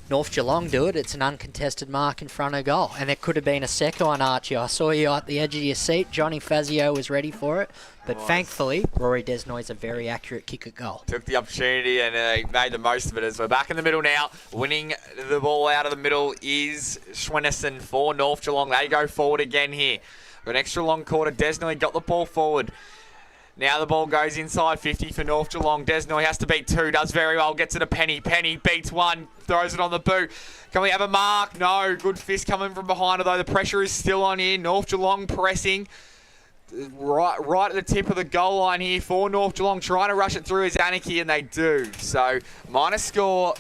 North Geelong do it. It's an uncontested mark in front of goal. And there could have been a second one, Archie. I saw you at the edge of your seat. Johnny Fazio was ready for it. But thankfully, Rory Desnoy is a very accurate kick at goal. Took the opportunity and made the most of it as we're back in the middle now. Winning the ball out of the middle is Schwennerson for North Geelong. They go forward again here. Got an extra long quarter. Desnoy got the ball forward. Now the ball goes inside 50 for North Geelong. Desnoy has to beat 2, does very well, gets it to Penny. Penny beats 1, throws it on the boot. Can we have a mark? No. Good fist coming from behind, although the pressure is still on here. North Geelong pressing right at the tip of the goal line here for North Geelong. Trying to rush it through is Anakie, and they do. So, minus score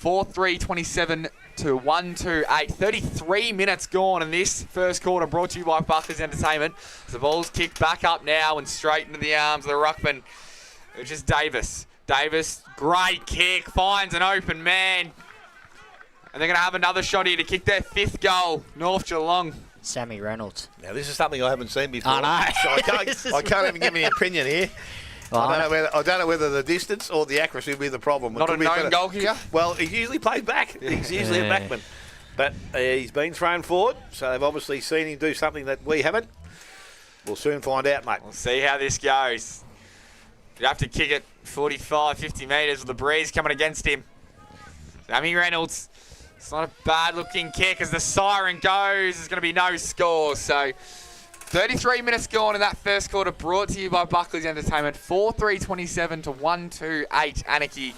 4-3-27 to 1-2-8. 33 minutes gone in this first quarter, brought to you by Buckley's Entertainment. The ball's kicked back up now and straight into the arms of the ruckman, which is Davis. Davis, great kick, finds an open man. And they're going to have another shot here to kick their 5th goal. North Geelong. Sammy Reynolds. Now, this is something I haven't seen before. I know. So I can't even give any opinion here. I don't know whether the distance or the accuracy will be the problem. Not a known goal kicker? Well, he usually plays back. He's usually a backman. But he's been thrown forward, so they've obviously seen him do something that we haven't. We'll soon find out, mate. We'll see how this goes. You have to kick it 45, 50 metres with the breeze coming against him. Sammy Reynolds. It's not a bad-looking kick as the siren goes. There's going to be no score. So 33 minutes gone in that first quarter, brought to you by Buckley's Entertainment. 4-3-27 to 1-2-8 Anakie.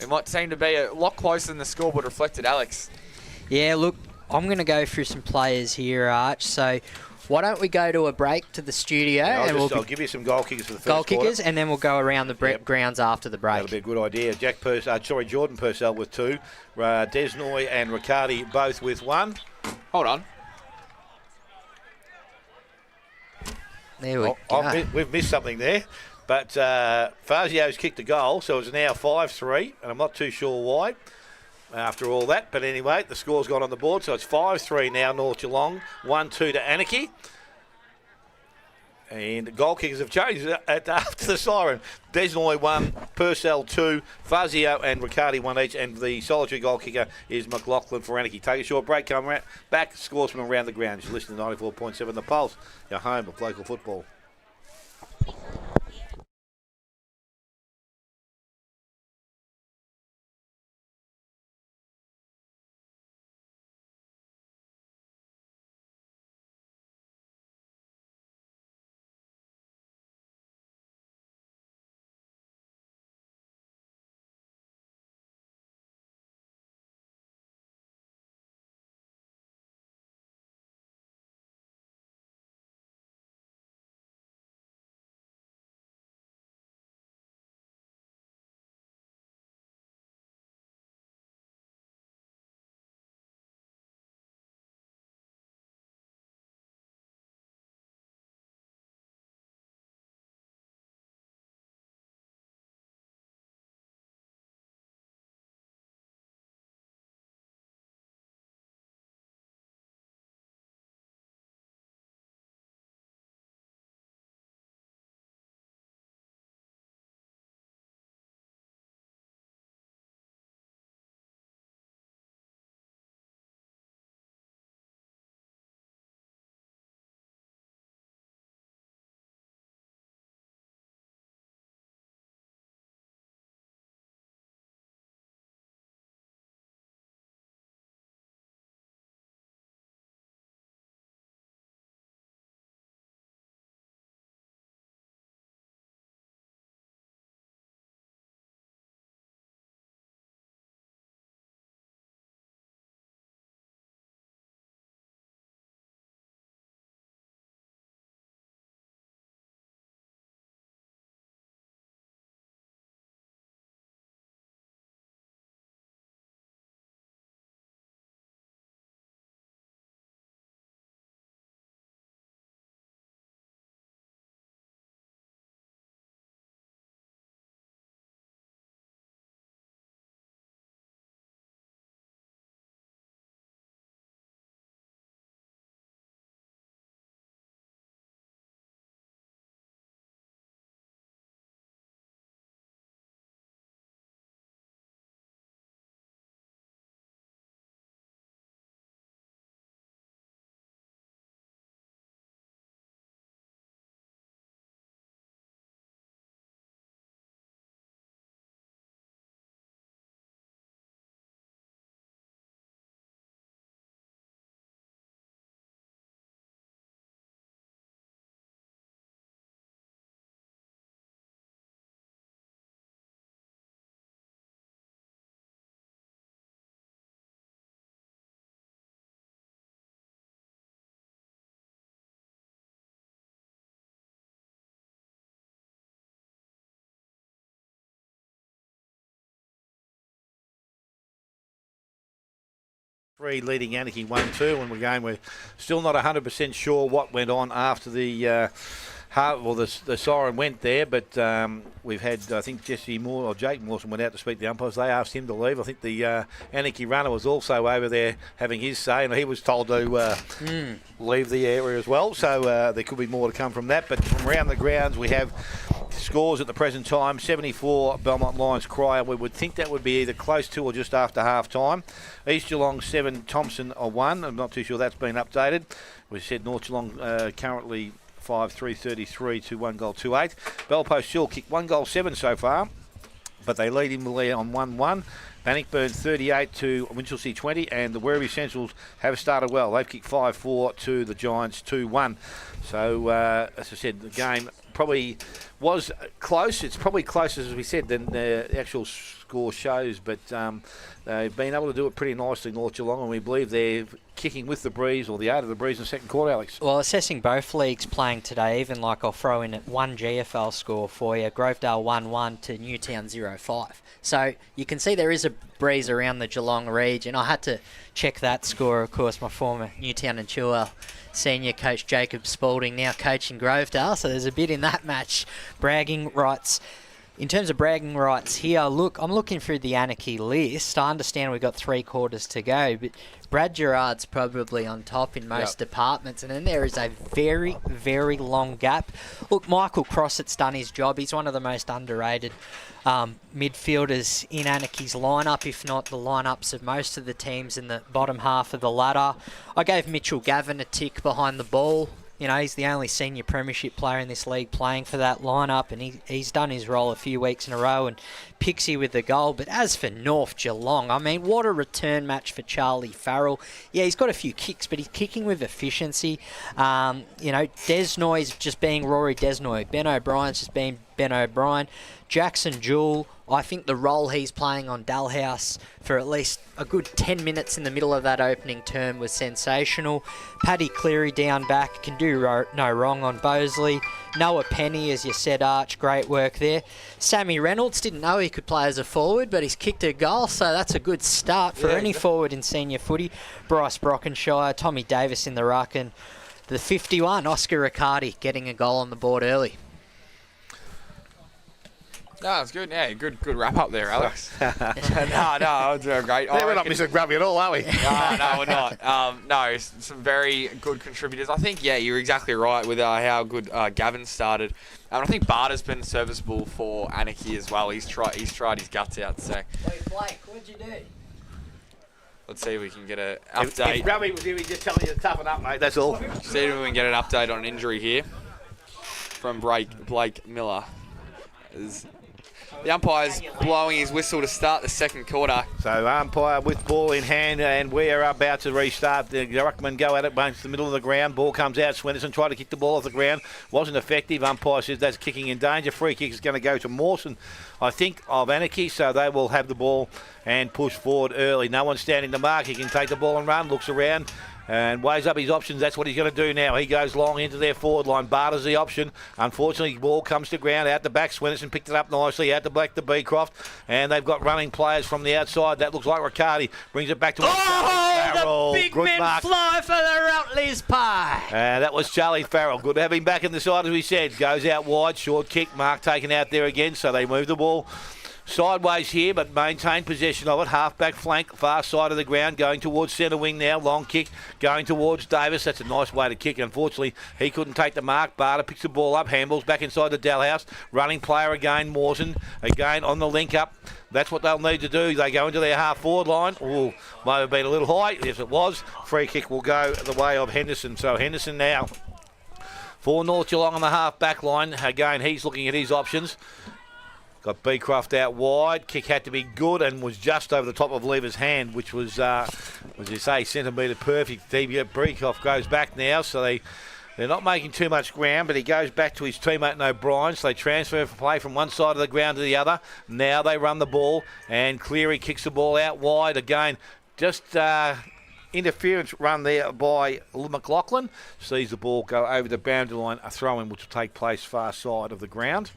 It might seem to be a lot closer than the scoreboard reflected, Alex. Yeah, look, I'm going to go through some players here, Arch. So why don't we go to a break to the studio? Yeah, I'll give you some goal kickers for the first quarter. And then we'll go around the grounds after the break. That'll be a good idea. Jordan Purcell with 2. Desnoy and Riccardi both with 1. Hold on. There we go. We've missed something there. But Fazio's kicked a goal, so it's now 5-3, and I'm not too sure why after all that. But anyway, the score's gone on the board, so it's 5-3 now, North Geelong, 1-2 to Anakie. And the goal kickers have changed after the siren. Desnoy 1, Purcell 2, Fazio and Riccardi 1 each, and the solitary goal kicker is McLaughlin for Anakie. Take a short break, come back, scores from around the ground. You're listening to 94.7 The Pulse, your home of local football. Leading Anakie 1-2, and we're still not 100% sure what went on after the siren went there, but we've had, I think, Jake Mawson went out to speak to the umpires. They asked him to leave. I think the Anakie runner was also over there having his say, and he was told to leave the area as well, so there could be more to come from that. But from around the grounds, we have scores at the present time, 74 Belmont Lions Corio. We would think that would be either close to or just after half-time. East Geelong 7, Thompson 1. I'm not too sure that's been updated. We said North Geelong currently 5-3-33 to 1 goal 2-8. Belpost still kicked 1 goal 7 so far, but they lead in the lead on 1-1. Bannockburn 38 to Winchelsea 20, and the Werribee Centrals have started well. They've kicked 5-4 to the Giants 2-1. So, as I said, the game probably was close. It's probably closer, as we said, than the actual score shows, but they've been able to do it pretty nicely, North Geelong, and we believe they're kicking with the breeze or the art of the breeze in the second quarter, Alex. Well, assessing both leagues playing today, even like I'll throw in one GFL score for you, Grovedale 1-1 to Newtown 0-5. So you can see there is a breeze around the Geelong region. I had to check that score, of course, my former Newtown and Chilwell senior coach Jacob Spalding now coaching Grovedale, so there's a bit in that match. Bragging rights. In terms of bragging rights here, look, I'm looking through the Anakie list. I understand we've got 3 quarters to go, but Brad Gerard's probably on top in most departments, and then there is a very, very long gap. Look, Michael Crossett's done his job. He's one of the most underrated midfielders in Anakie's lineup, if not the lineups of most of the teams in the bottom half of the ladder. I gave Mitchell Gavin a tick behind the ball. You know, he's the only senior premiership player in this league playing for that lineup, and he's done his role a few weeks in a row, and Pixie with the goal. But as for North Geelong, I mean, what a return match for Charlie Farrell. Yeah, he's got a few kicks, but he's kicking with efficiency. You know, Desnoy's just being Rory Desnoy. Ben O'Brien's just being Ben O'Brien. Jackson Jewell, I think the role he's playing on Dalhouse for at least a good 10 minutes in the middle of that opening term was sensational. Paddy Cleary down back, can do no wrong on Bosley. Noah Penny, as you said, Arch, great work there. Sammy Reynolds, didn't know he could play as a forward, but he's kicked a goal, so that's a good start for any forward in senior footy. Bryce Brockenshire, Tommy Davis in the ruck, and the 51, Oscar Riccardi, getting a goal on the board early. No, it's good. Yeah, good wrap up there, Alex. no, it's great. We're not missing Grubby at all, are we? No, we're not. No, some very good contributors. I think, yeah, you're exactly right with how good Gavin started. I think Barter's been serviceable for Anakie as well. He's tried his guts out. So. Wait, Blake, what'd you do? Let's see if we can get an update. If Grubby was here, he'd just tell me to toughen up, mate. That's all. See if we can get an update on an injury here from Blake Miller. The umpire's blowing his whistle to start the second quarter. So umpire with ball in hand, and we are about to restart. The ruckman go at it, both the middle of the ground. Ball comes out. Swenson tried to kick the ball off the ground. Wasn't effective. Umpire says that's kicking in danger. Free kick is going to go to Mawson, I think, of Anakie. So they will have the ball and push forward early. No one's standing to mark. He can take the ball and run. Looks around and weighs up his options. That's what he's going to do now. He goes long into their forward line. Barter's the option. Unfortunately, the ball comes to ground out the back. Swenson picked it up nicely out the back to Beecroft. And they've got running players from the outside. That looks like Riccardi. Brings it back to Farrell. The big Good men mark. fly for the Rutley's pie. That was Charlie Farrell. Good to have him back in the side, as we said. Goes out wide. Short kick. Mark taken out there again. So they move the ball sideways here, but maintain possession of it. Half-back flank, far side of the ground, going towards centre wing now. Long kick, going towards Davis. That's a nice way to kick. Unfortunately, he couldn't take the mark. Barter picks the ball up, handballs back inside the Dalhouse. Running player again, Mawson, again on the link-up. That's what they'll need to do. They go into their half-forward line. Oh, might have been a little high. Yes, it was. Free kick will go the way of Henderson. So Henderson now for North Geelong on the half-back line. Again, he's looking at his options. Got Beecroft out wide. Kick had to be good and was just over the top of Lever's hand, which was, as you say, centimetre perfect. Beecroft goes back now, so they're not making too much ground, but he goes back to his teammate O'Brien, so they transfer for play from one side of the ground to the other. Now they run the ball, and Cleary kicks the ball out wide again. Just interference run there by McLaughlin. Sees the ball go over the boundary line, a throw-in which will take place far side of the ground.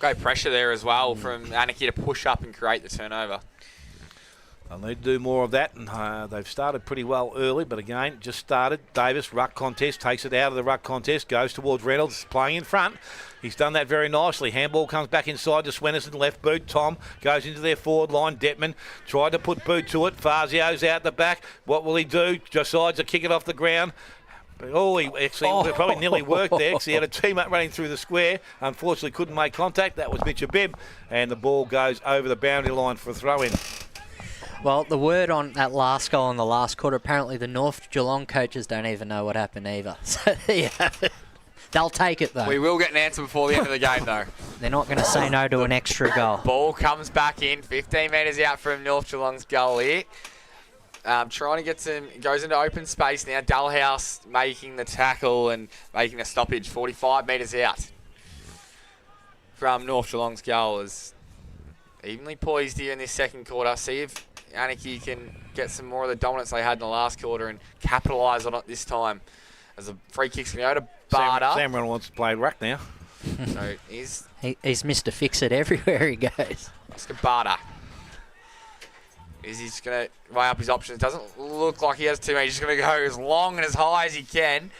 Great pressure there as well from Anakie to push up and create the turnover. They'll need to do more of that, and they've started pretty well early, but again, just started. Davis, ruck contest, takes it out of the ruck contest, goes towards Reynolds, playing in front. He's done that very nicely. Handball comes back inside to Swenson, left boot. Tom goes into their forward line. Detman tried to put boot to it. Fazio's out the back. What will he do? Decides to kick it off the ground. He actually probably nearly worked there because he had a teammate running through the square. Unfortunately, couldn't make contact. That was Mitchell Bibb, and the ball goes over the boundary line for a throw-in. Well, the word on that last goal in the last quarter, apparently the North Geelong coaches don't even know what happened either. So, yeah, they'll take it, though. We will get an answer before the end of the game, though. They're not going to say no to an extra goal. Ball comes back in, 15 metres out from North Geelong's goal here. Trying to get goes into open space now. Dalhouse making the tackle and making a stoppage, 45 metres out from North Geelong's goal. Is evenly poised here in this second quarter. See if Anakie can get some more of the dominance they had in the last quarter and capitalise on it this time. As the free kick's going to go to Barter. Sam Reynolds wants to play ruck now. So he's Mr. Fix-It everywhere he goes. Oscar Barter. Is he just going to weigh up his options? Doesn't look like he has too many. He's just going to go as long and as high as he can.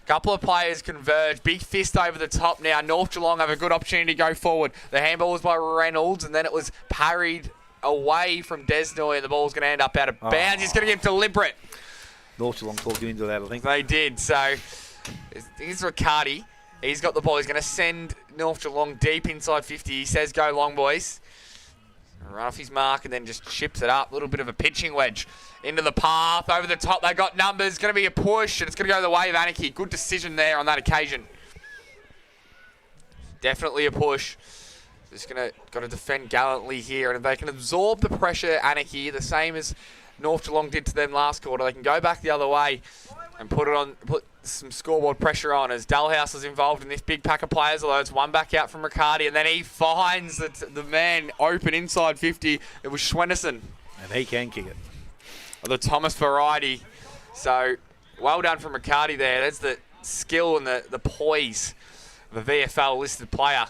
Couple of players converge. Big fist over the top now. North Geelong have a good opportunity to go forward. The handball was by Reynolds, and then it was parried away from Desnoy, and the ball's going to end up out of bounds. He's going to get deliberate. North Geelong talked into that, I think. They did. So here's Riccardi. He's got the ball. He's going to send North Geelong deep inside 50. He says, go long, boys. Run off his mark and then just chips it up. A little bit of a pitching wedge into the path. Over the top, they got numbers. Going to be a push, and it's going to go the way of Anakie. Good decision there on that occasion. Definitely a push. Just got to defend gallantly here. And if they can absorb the pressure, Anakie, the same as North Geelong did to them last quarter, they can go back the other way and put some scoreboard pressure on, as Dalhouse is involved in this big pack of players, although it's one back out from Riccardi, and then he finds the man open inside 50. It was Schwenderson. And he can kick it. The Thomas variety. So, well done from Riccardi there. That's the skill and the poise of a VFL listed player.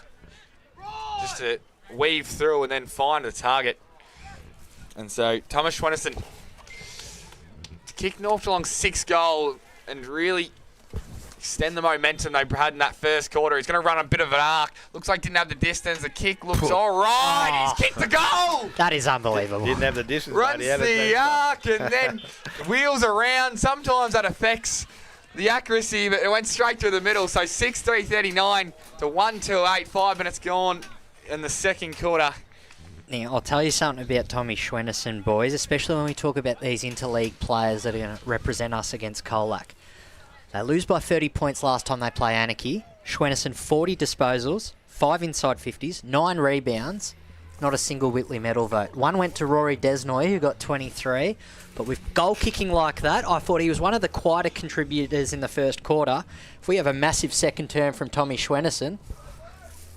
Just to weave through and then find the target. And so, Thomas Schwenderson to kick North Geelong's 6th goal and really extend the momentum they had in that first quarter. He's going to run a bit of an arc. Looks like didn't have the distance. The kick looks all right. He's kicked the goal. That is unbelievable. Didn't have the distance. Runs the arc and then wheels around. Sometimes that affects the accuracy, but it went straight through the middle. So 6-3-39 to 1-2-8. 5 minutes gone in the second quarter. Now, I'll tell you something about Tommy Schwenderson, boys, especially when we talk about these interleague players that are going to represent us against Colac. They lose by 30 points last time they play Anakie. Schwenderson, 40 disposals, 5 inside 50s, 9 rebounds, not a single Whitley medal vote. One went to Rory Desnoy, who got 23. But with goal kicking like that, I thought he was one of the quieter contributors in the first quarter. If we have a massive second term from Tommy Schwenderson,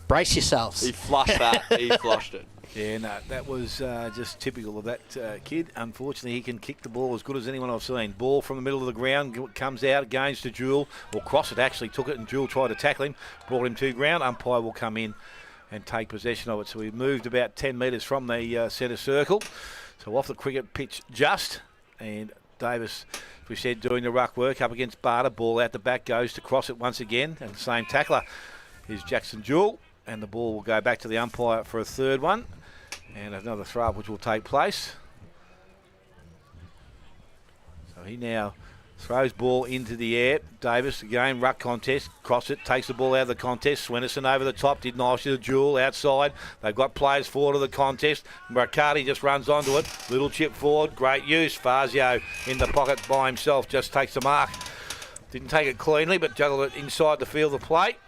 brace yourselves. He flushed that. He flushed it. Yeah, no, that was just typical of that kid. Unfortunately, he can kick the ball as good as anyone I've seen. Ball from the middle of the ground, comes out, gains to Jewel, or Crossett actually took it, and Jewel tried to tackle him, brought him to ground. Umpire will come in and take possession of it. So we've moved about 10 metres from the centre circle. So off the cricket pitch just, and Davis, as we said, doing the ruck work up against Barter. Ball out the back, goes to Crossett once again, and the same tackler is Jackson Jewel, and the ball will go back to the umpire for a third one. And another throw up which will take place. So he now throws ball into the air. Davis again, ruck contest. Crossett takes the ball out of the contest. Schwenderson over the top, did nicely to Jewel outside. They've got players forward of the contest. Riccardi just runs onto it. Little chip forward, great use. Fazio in the pocket by himself, just takes the mark. Didn't take it cleanly, but juggled it inside the field of play.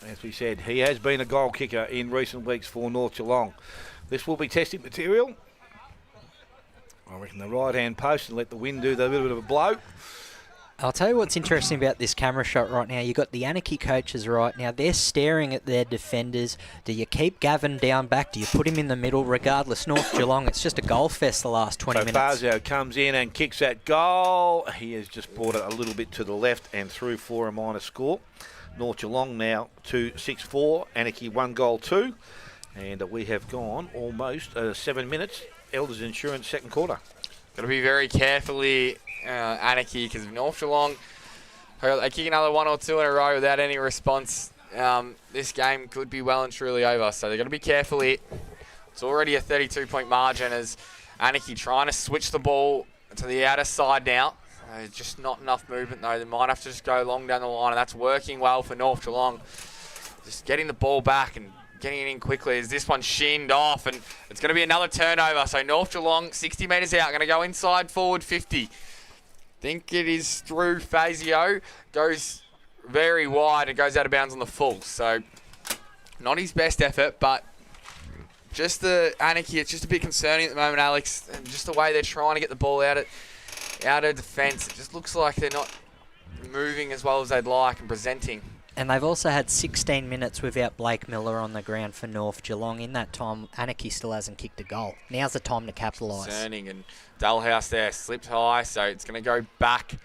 As we said, he has been a goal kicker in recent weeks for North Geelong. This will be testing material. I reckon the right-hand post and let the wind do the little bit of a blow. I'll tell you what's interesting about this camera shot right now. You've got the Anakie coaches right now. They're staring at their defenders. Do you keep Gavin down back? Do you put him in the middle? Regardless, North Geelong, it's just a goal fest the last 20 minutes. Fazio comes in and kicks that goal. He has just brought it a little bit to the left and through for a minor score. North Geelong now 2-6-4. Anakie 1 goal 2. And we have gone almost 7 minutes. Elders Insurance second quarter. Got to be very carefully, Anakie, because North Geelong, they kick another 1 or 2 in a row without any response. This game could be well and truly over. So they've got to be careful here. It's already a 32-point margin as Anakie trying to switch the ball to the outer side now. Just not enough movement, though. They might have to just go long down the line, and that's working well for North Geelong. Just getting the ball back and getting it in quickly as this one shinned off, and it's going to be another turnover. So North Geelong, 60 metres out, going to go inside forward 50. Think it is through Fazio. Goes very wide and goes out of bounds on the full. So not his best effort, but just the Anakie, it's just a bit concerning at the moment, Alex. And just the way they're trying to get the ball out of defence. It just looks like they're not moving as well as they'd like and presenting. And they've also had 16 minutes without Blake Miller on the ground for North Geelong. In that time, Anakie still hasn't kicked a goal. Now's the time to capitalise. Concerning, and Dalhouse there slipped high, so it's going to go back.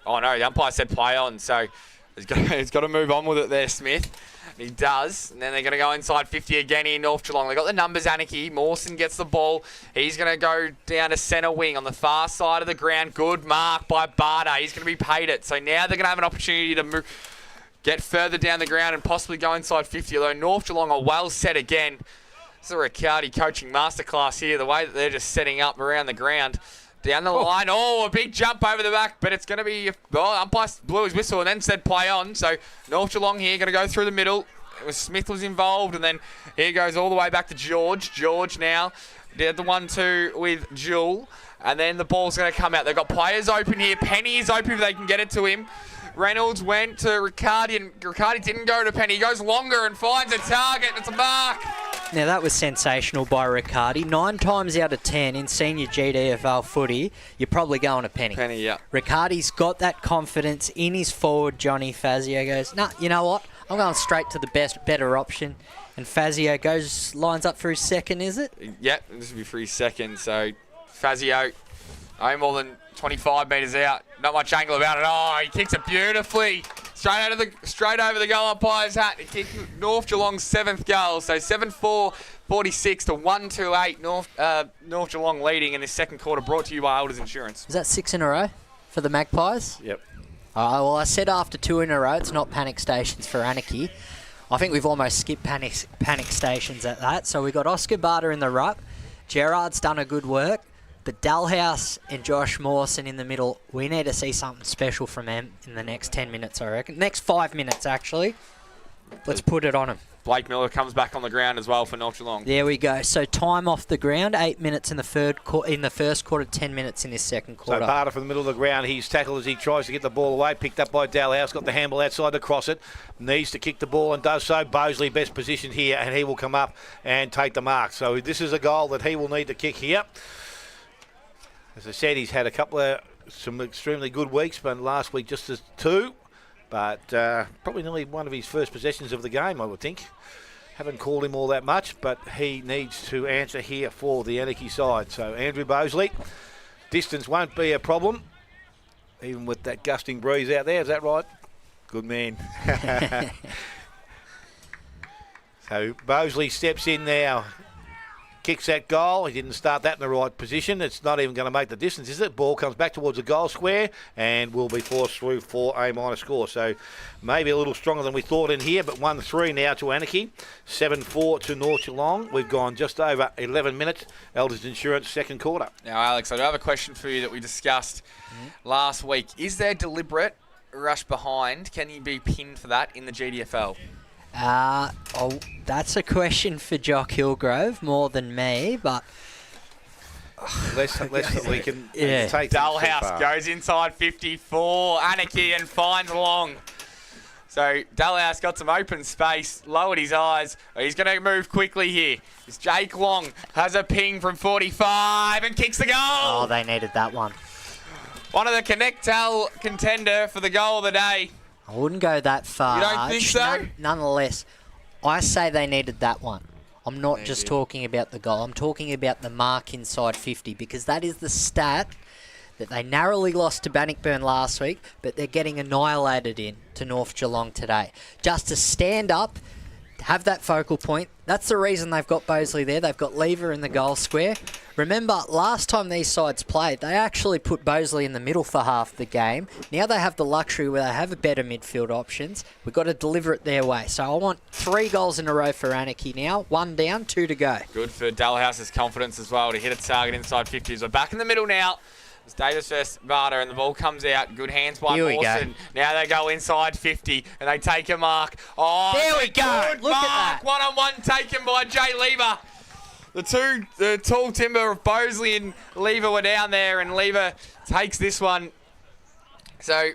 Oh no, the umpire said play on, so he's got to move on with it there, Smith. And he does, and then they're going to go inside 50 again here in North Geelong. They've got the numbers, Anakie. Mawson gets the ball. He's going to go down to centre wing on the far side of the ground. Good mark by Barter. He's going to be paid it. So now they're going to have an opportunity to move, get further down the ground and possibly go inside 50, although North Geelong are well set again. This is a Riccardi coaching masterclass here, the way that they're just setting up around the ground. Down the line, a big jump over the back, but it's going to be, umpire blew his whistle and then said play on. So North Geelong here, going to go through the middle. Smith was involved, and then here goes all the way back to George. George now did the 1-2 with Jewel, and then the ball's going to come out. They've got players open here. Penny is open if they can get it to him. Reynolds went to Riccardi, and Riccardi didn't go to Penny. He goes longer and finds a target, and it's a mark. Now, that was sensational by Riccardi. 9 times out of 10 in senior GDFL footy, you're probably going to Penny. Penny, yeah. Riccardi's got that confidence in his forward. Johnny Fazio goes, nah, you know what? I'm going straight to the better option. And Fazio lines up for his second, is it? Yep, this will be for his second. So Fazio, no more than 25 metres out. Not much angle about it. Oh, he kicks it beautifully. Straight over the goal umpire's hat. He kicked North Geelong's 7th goal. So 7-4, 46 to 1-2-8. North Geelong leading in this second quarter, brought to you by Elders Insurance. Is that 6 in a row for the Magpies? Yep. Well, I said after 2 in a row, it's not panic stations for Anakie. I think we've almost skipped panic stations at that. So we've got Oscar Barter in the ruck. Gerard's done a good work. But Dalhouse and Josh Mawson in the middle, we need to see something special from them in the next 10 minutes, I reckon. Next 5 minutes, actually. Let's put it on them. Blake Miller comes back on the ground as well for North Geelong. There we go. So time off the ground, 8 minutes in the first quarter, 10 minutes in this second quarter. So Barter from the middle of the ground, he's tackled as he tries to get the ball away, picked up by Dalhouse, got the handball outside to cross it, needs to kick the ball and does so. Bosley best positioned here, and he will come up and take the mark. So this is a goal that he will need to kick here. As I said, he's had some extremely good weeks, but last week just as 2. But probably nearly one of his first possessions of the game, I would think. Haven't called him all that much, but he needs to answer here for the Anakie side. So Andrew Bosley, distance won't be a problem, even with that gusting breeze out there. Is that right? Good man. So Bosley steps in now. Kicks that goal. He didn't start that in the right position. It's not even going to make the distance, is it? Ball comes back towards the goal square and will be forced through for a minor score. So maybe a little stronger than we thought in here, but 1-3 now to Anakie. 7-4 to North Geelong. We've gone just over 11 minutes. Elders Insurance second quarter. Now, Alex, I do have a question for you that we discussed last week. Is there deliberate rush behind? Can you be pinned for that in the GDFL? That's a question for Jock Hillgrove more than me, but Less we can take. Dalhouse goes inside 54. Anakie and finds Long. So Dalhouse got some open space, lowered his eyes. He's going to move quickly here. It's Jake Long, has a ping from 45 and kicks the goal. Oh, they needed that one. One of the Connectel contender for the goal of the day. I wouldn't go that far. You don't think so? Nonetheless, I say they needed that one. I'm not just talking about the goal. I'm talking about the mark inside 50 because that is the stat that they narrowly lost to Bannockburn last week, but they're getting annihilated in to North Geelong today. Just to stand up, have that focal point. That's the reason they've got Bosley there. They've got Lever in the goal square. Remember, last time these sides played, they actually put Bosley in the middle for half the game. Now they have the luxury where they have a better midfield options. We've got to deliver it their way. So I want 3 goals in a row for Anakie now. 1 down, 2 to go. Good for Dalhouse's confidence as well to hit a target inside 50s. We're back in the middle now. It's Davis versus Barter, and the ball comes out. Good hands by Here we Mawson. Now they go inside 50, and they take a mark. Oh, there we go. Good Look mark. at that. One-on-one taken by Jay Lever. The tall timber of Bosley and Lever were down there, and Lever takes this one. So,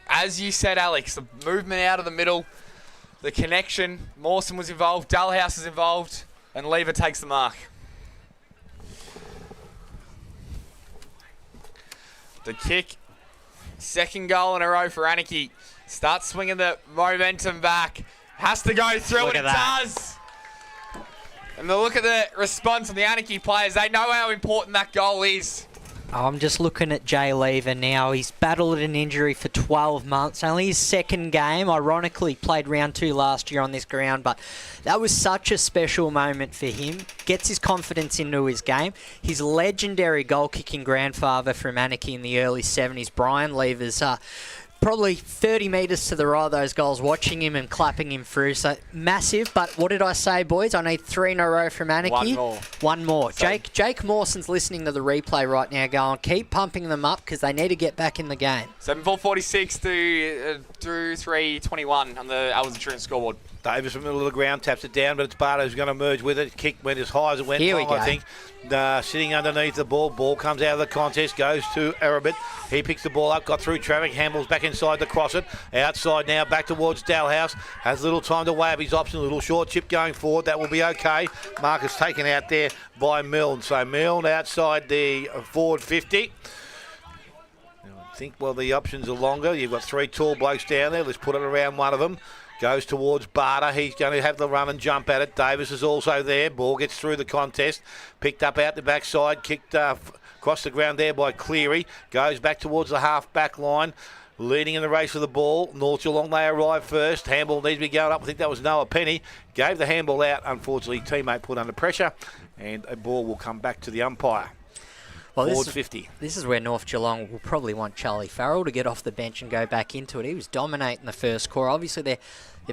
as you said, Alex, the movement out of the middle, the connection. Mawson was involved, Dullhouse is involved, and Lever takes the mark. The kick, second goal in a row for Anakie. Starts swinging the momentum back. Has to go through, Look and at it that. does. And look at the response from the Anakie players. They know how important that goal is. I'm just looking at Jay Lever now. He's battled an injury for 12 months. Only his second game. Ironically, played round 2 last year on this ground, but that was such a special moment for him. Gets his confidence into his game. His legendary goal-kicking grandfather from Anakie in the early 70s, Brian Lever's probably 30 metres to the right of those goals, watching him and clapping him through. So massive. But what did I say, boys? I need 3 in a row from Anakie. One more. Jake Mawson's listening to the replay right now going, keep pumping them up because they need to get back in the game. 7:46 through 3:21 on the Albert Insurance scoreboard. Davis from the middle of the ground taps it down, but it's Barter who's going to merge with it. Kick went as high as it went. Here we I go. think. Sitting underneath the ball. Ball comes out of the contest, goes to Werribee. He picks the ball up, got through traffic, handles back inside to cross it. Outside now, back towards Dullhouse. Has little time to weigh up his option. A little short chip going forward. That will be okay. Marcus taken out there by Milne. So Milne outside the forward 50. I think, well, the options are longer. You've got 3 tall blokes down there. Let's put it around one of them. Goes towards Barter. He's going to have the run and jump at it. Davis is also there. Ball gets through the contest. Picked up out the backside. Kicked across the ground there by Cleary. Goes back towards the half-back line. Leading in the race for the ball. North Geelong, they arrive first. Handball needs to be going up. I think that was Noah Penny. Gave the handball out. Unfortunately, teammate put under pressure. And a ball will come back to the umpire. Well, Forward 50. This is where North Geelong will probably want Charlie Farrell to get off the bench and go back into it. He was dominating the first quarter. Obviously, they're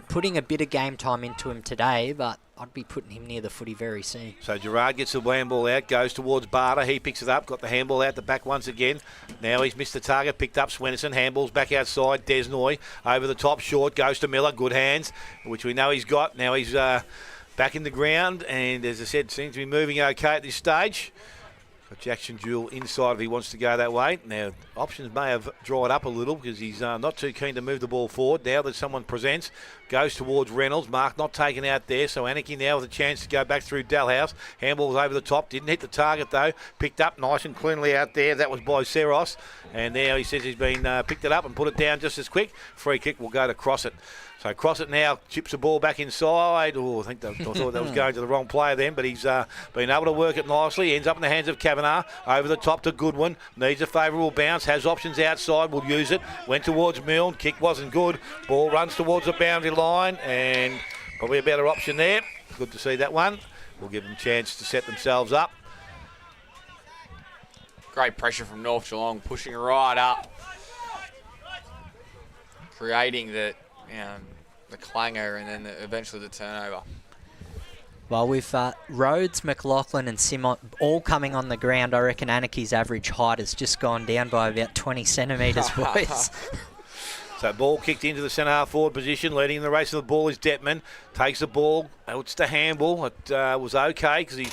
putting a bit of game time into him today, but I'd be putting him near the footy very soon. So Gerard gets the handball out, goes towards Barter. He picks it up, got the handball out the back once again. Now he's missed the target, picked up Swenson. Handball's back outside. Desnoy over the top, short, goes to Miller. Good hands, which we know he's got. Now he's back in the ground, and as I said, seems to be moving okay at this stage. Got Jackson Jewell inside if he wants to go that way. Now, options may have dried up a little because he's not too keen to move the ball forward. Now that someone presents, goes towards Reynolds. Mark not taken out there, so Anakie now with a chance to go back through Dullhouse. Handball's over the top, didn't hit the target though. Picked up nice and cleanly out there. That was by Seros. And now he says he's been picked it up and put it down just as quick. Free kick will go to cross it. So cross it now, chips the ball back inside. Oh, I thought that was going to the wrong player then, but he's been able to work it nicely. Ends up in the hands of Kavanagh. Over the top to Goodwin. Needs a favourable bounce. Has options outside. Will use it. Went towards Milne. Kick wasn't good. Ball runs towards the boundary line, and probably a better option there. Good to see that one. We'll give them a chance to set themselves up. Great pressure from North Geelong, pushing right up, creating the clanger and then eventually the turnover. Well, with Rhodes, McLaughlin and Simon all coming on the ground, I reckon Anakie's average height has just gone down by about 20 centimetres, boys. So ball kicked into the centre half forward position. Leading the race of the ball is Detman. Takes the ball. It's to handball. It was okay because he's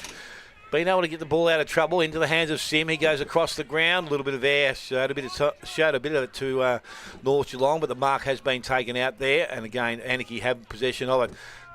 been able to get the ball out of trouble into the hands of Sim. He goes across the ground. A little bit of air. Showed a bit of it to North Geelong, but the mark has been taken out there. And again, Anakie have possession of it.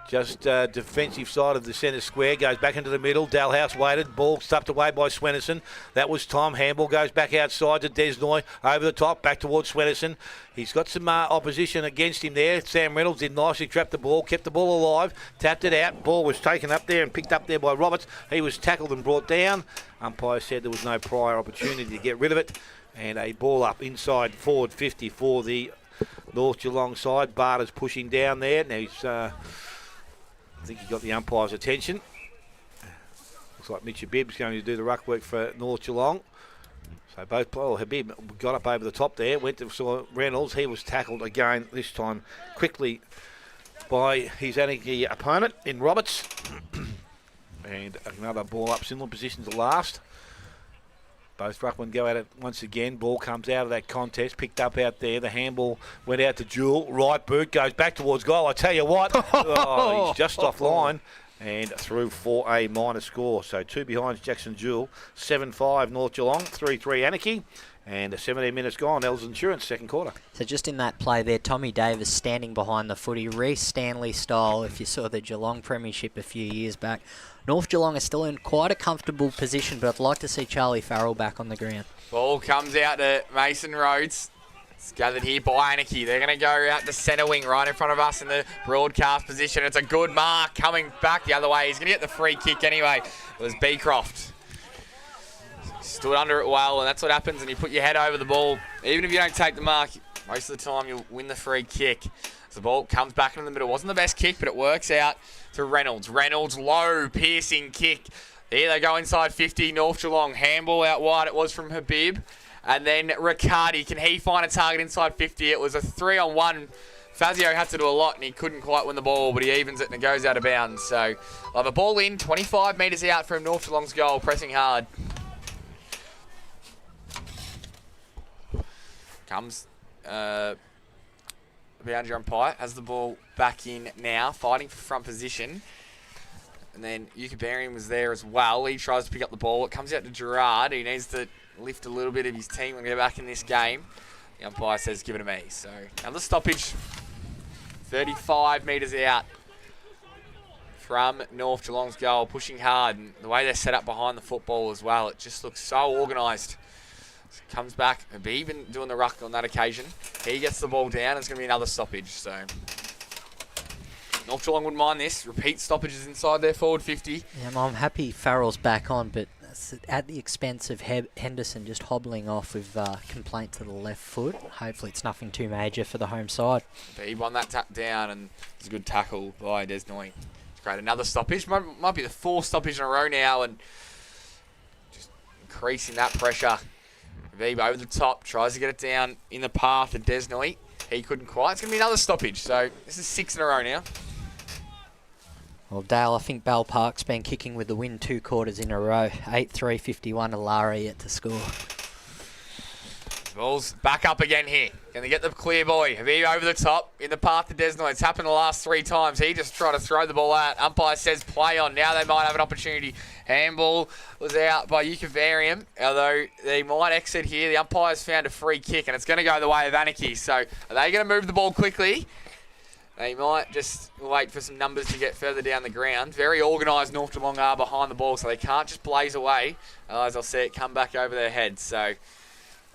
Just defensive side of the centre square. Goes back into the middle. Dullhouse waited. Ball stuffed away by Swenson. That was Tom. Handball goes back outside to Desnoy. Over the top. Back towards Swenson. He's got some opposition against him there. Sam Reynolds did nicely trap the ball. Kept the ball alive. Tapped it out. Ball was taken up there and picked up there by Roberts. He was tackled and brought down. Umpire said there was no prior opportunity to get rid of it. And a ball up inside forward 50 for the North Geelong side. Barter's pushing down there. Now he's... I think he got the umpire's attention. Looks like Mitch Habib's going to do the ruck work for North Geelong. So Habib got up over the top there, went to Reynolds. He was tackled again, this time quickly by his Anakie opponent in Roberts. And another ball up, similar position to last. Both ruckmen go at it once again. Ball comes out of that contest, picked up out there. The handball went out to Jewell. Right boot goes back towards goal. I tell you what, he's just offline and through for a minor score. So 2 behind Jackson Jewell, 7-5 North Geelong, 3-3 Anakie. And 17 minutes gone, Els Insurance, second quarter. So just in that play there, Tommy Davis standing behind the footy, Reece Stanley style, if you saw the Geelong Premiership a few years back. North Geelong is still in quite a comfortable position, but I'd like to see Charlie Farrell back on the ground. Ball comes out to Mason Rhodes. It's gathered here by Anakie. They're going to go out to centre wing right in front of us in the broadcast position. It's a good mark coming back the other way. He's going to get the free kick anyway. It was Beecroft. Stood under it well, and that's what happens when you put your head over the ball. Even if you don't take the mark, most of the time you'll win the free kick. So the ball comes back into the middle. Wasn't the best kick, but it works out to Reynolds. Reynolds, low, piercing kick. Here they go inside 50, North Geelong. Handball out wide, it was from Habib. And then Riccardi, can he find a target inside 50? It was a 3-on-1. Fazio had to do a lot, and he couldn't quite win the ball, but he evens it and it goes out of bounds. So we'll have a ball in, 25 metres out from North Geelong's goal, pressing hard. Comes boundary umpire, has the ball back in now, fighting for front position. And then Ukabarian was there as well. He tries to pick up the ball. It comes out to Gerard. He needs to lift a little bit of his team and get back in this game. The umpire says, give it to me. So another stoppage, 35 metres out from North Geelong's goal, pushing hard. And the way they're set up behind the football as well, it just looks so organised. Comes back, Habib been doing the ruck on that occasion. He gets the ball down. It's going to be another stoppage. So North Geelong wouldn't mind this. Repeat stoppages inside their forward 50. Yeah, I'm happy Farrell's back on, but that's at the expense of Henderson just hobbling off with complaint to the left foot. Hopefully it's nothing too major for the home side. But he won that tap down, and it's a good tackle by Desnoy. Great, another stoppage. Might be the 4th stoppage in a row now, and just increasing that pressure. Habib over the top, tries to get it down in the path of Desnoy. He couldn't quite. It's going to be another stoppage. So this is 6 in a row now. Well, Dale, I think Bell Park's been kicking with the win 2 quarters in a row. 8-3-51 to Lara yet to score. Ball's back up again here. Going to get the clear boy. Habib over the top in the path to Desnoy. It's happened the last 3 times. He just tried to throw the ball out. Umpire says play on. Now they might have an opportunity. Handball was out by Ukavarian, although they might exit here. The umpire's found a free kick, and it's going to go the way of Anakie. So are they going to move the ball quickly? They might just wait for some numbers to get further down the ground. Very organised North Geelong are behind the ball, so they can't just blaze away. Otherwise, I'll see it come back over their heads. So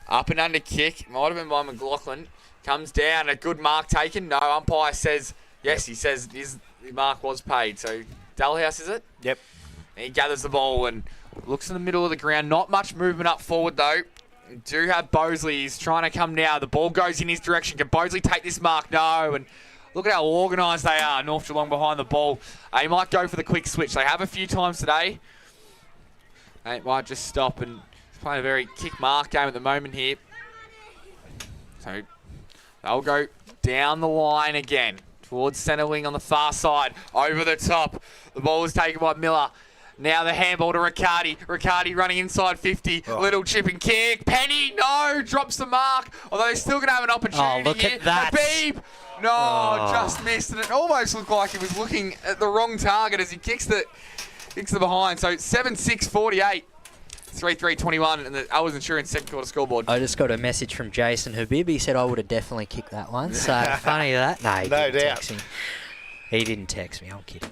up and under kick. Might have been by McLaughlin. Comes down. A good mark taken. No, umpire says yes. He says the mark was paid. So Dalhouse, is it? Yep. And he gathers the ball and looks in the middle of the ground. Not much movement up forward, though. We do have Bosley. He's trying to come now. The ball goes in his direction. Can Bosley take this mark? No. And look at how organised they are. North Geelong behind the ball. He might go for the quick switch. They have a few times today. They might just stop and playing a very kick mark game at the moment here. So they'll go down the line again towards centre wing on the far side. Over the top. The ball was taken by Miller. Now the handball to Riccardi. Riccardi running inside 50. Oh. Little chip and kick. Penny, no, drops the mark. Although they're still going to have an opportunity. Oh, look at that. Habib. No, just missed. And it almost looked like he was looking at the wrong target as he kicks the behind. So 7-6-48. 3-3-21, and I was Insurance second quarter scoreboard. I just got a message from Jason Habib. He said I would have definitely kicked that one. So funny that. No, he didn't text me. He didn't text me. I'm kidding.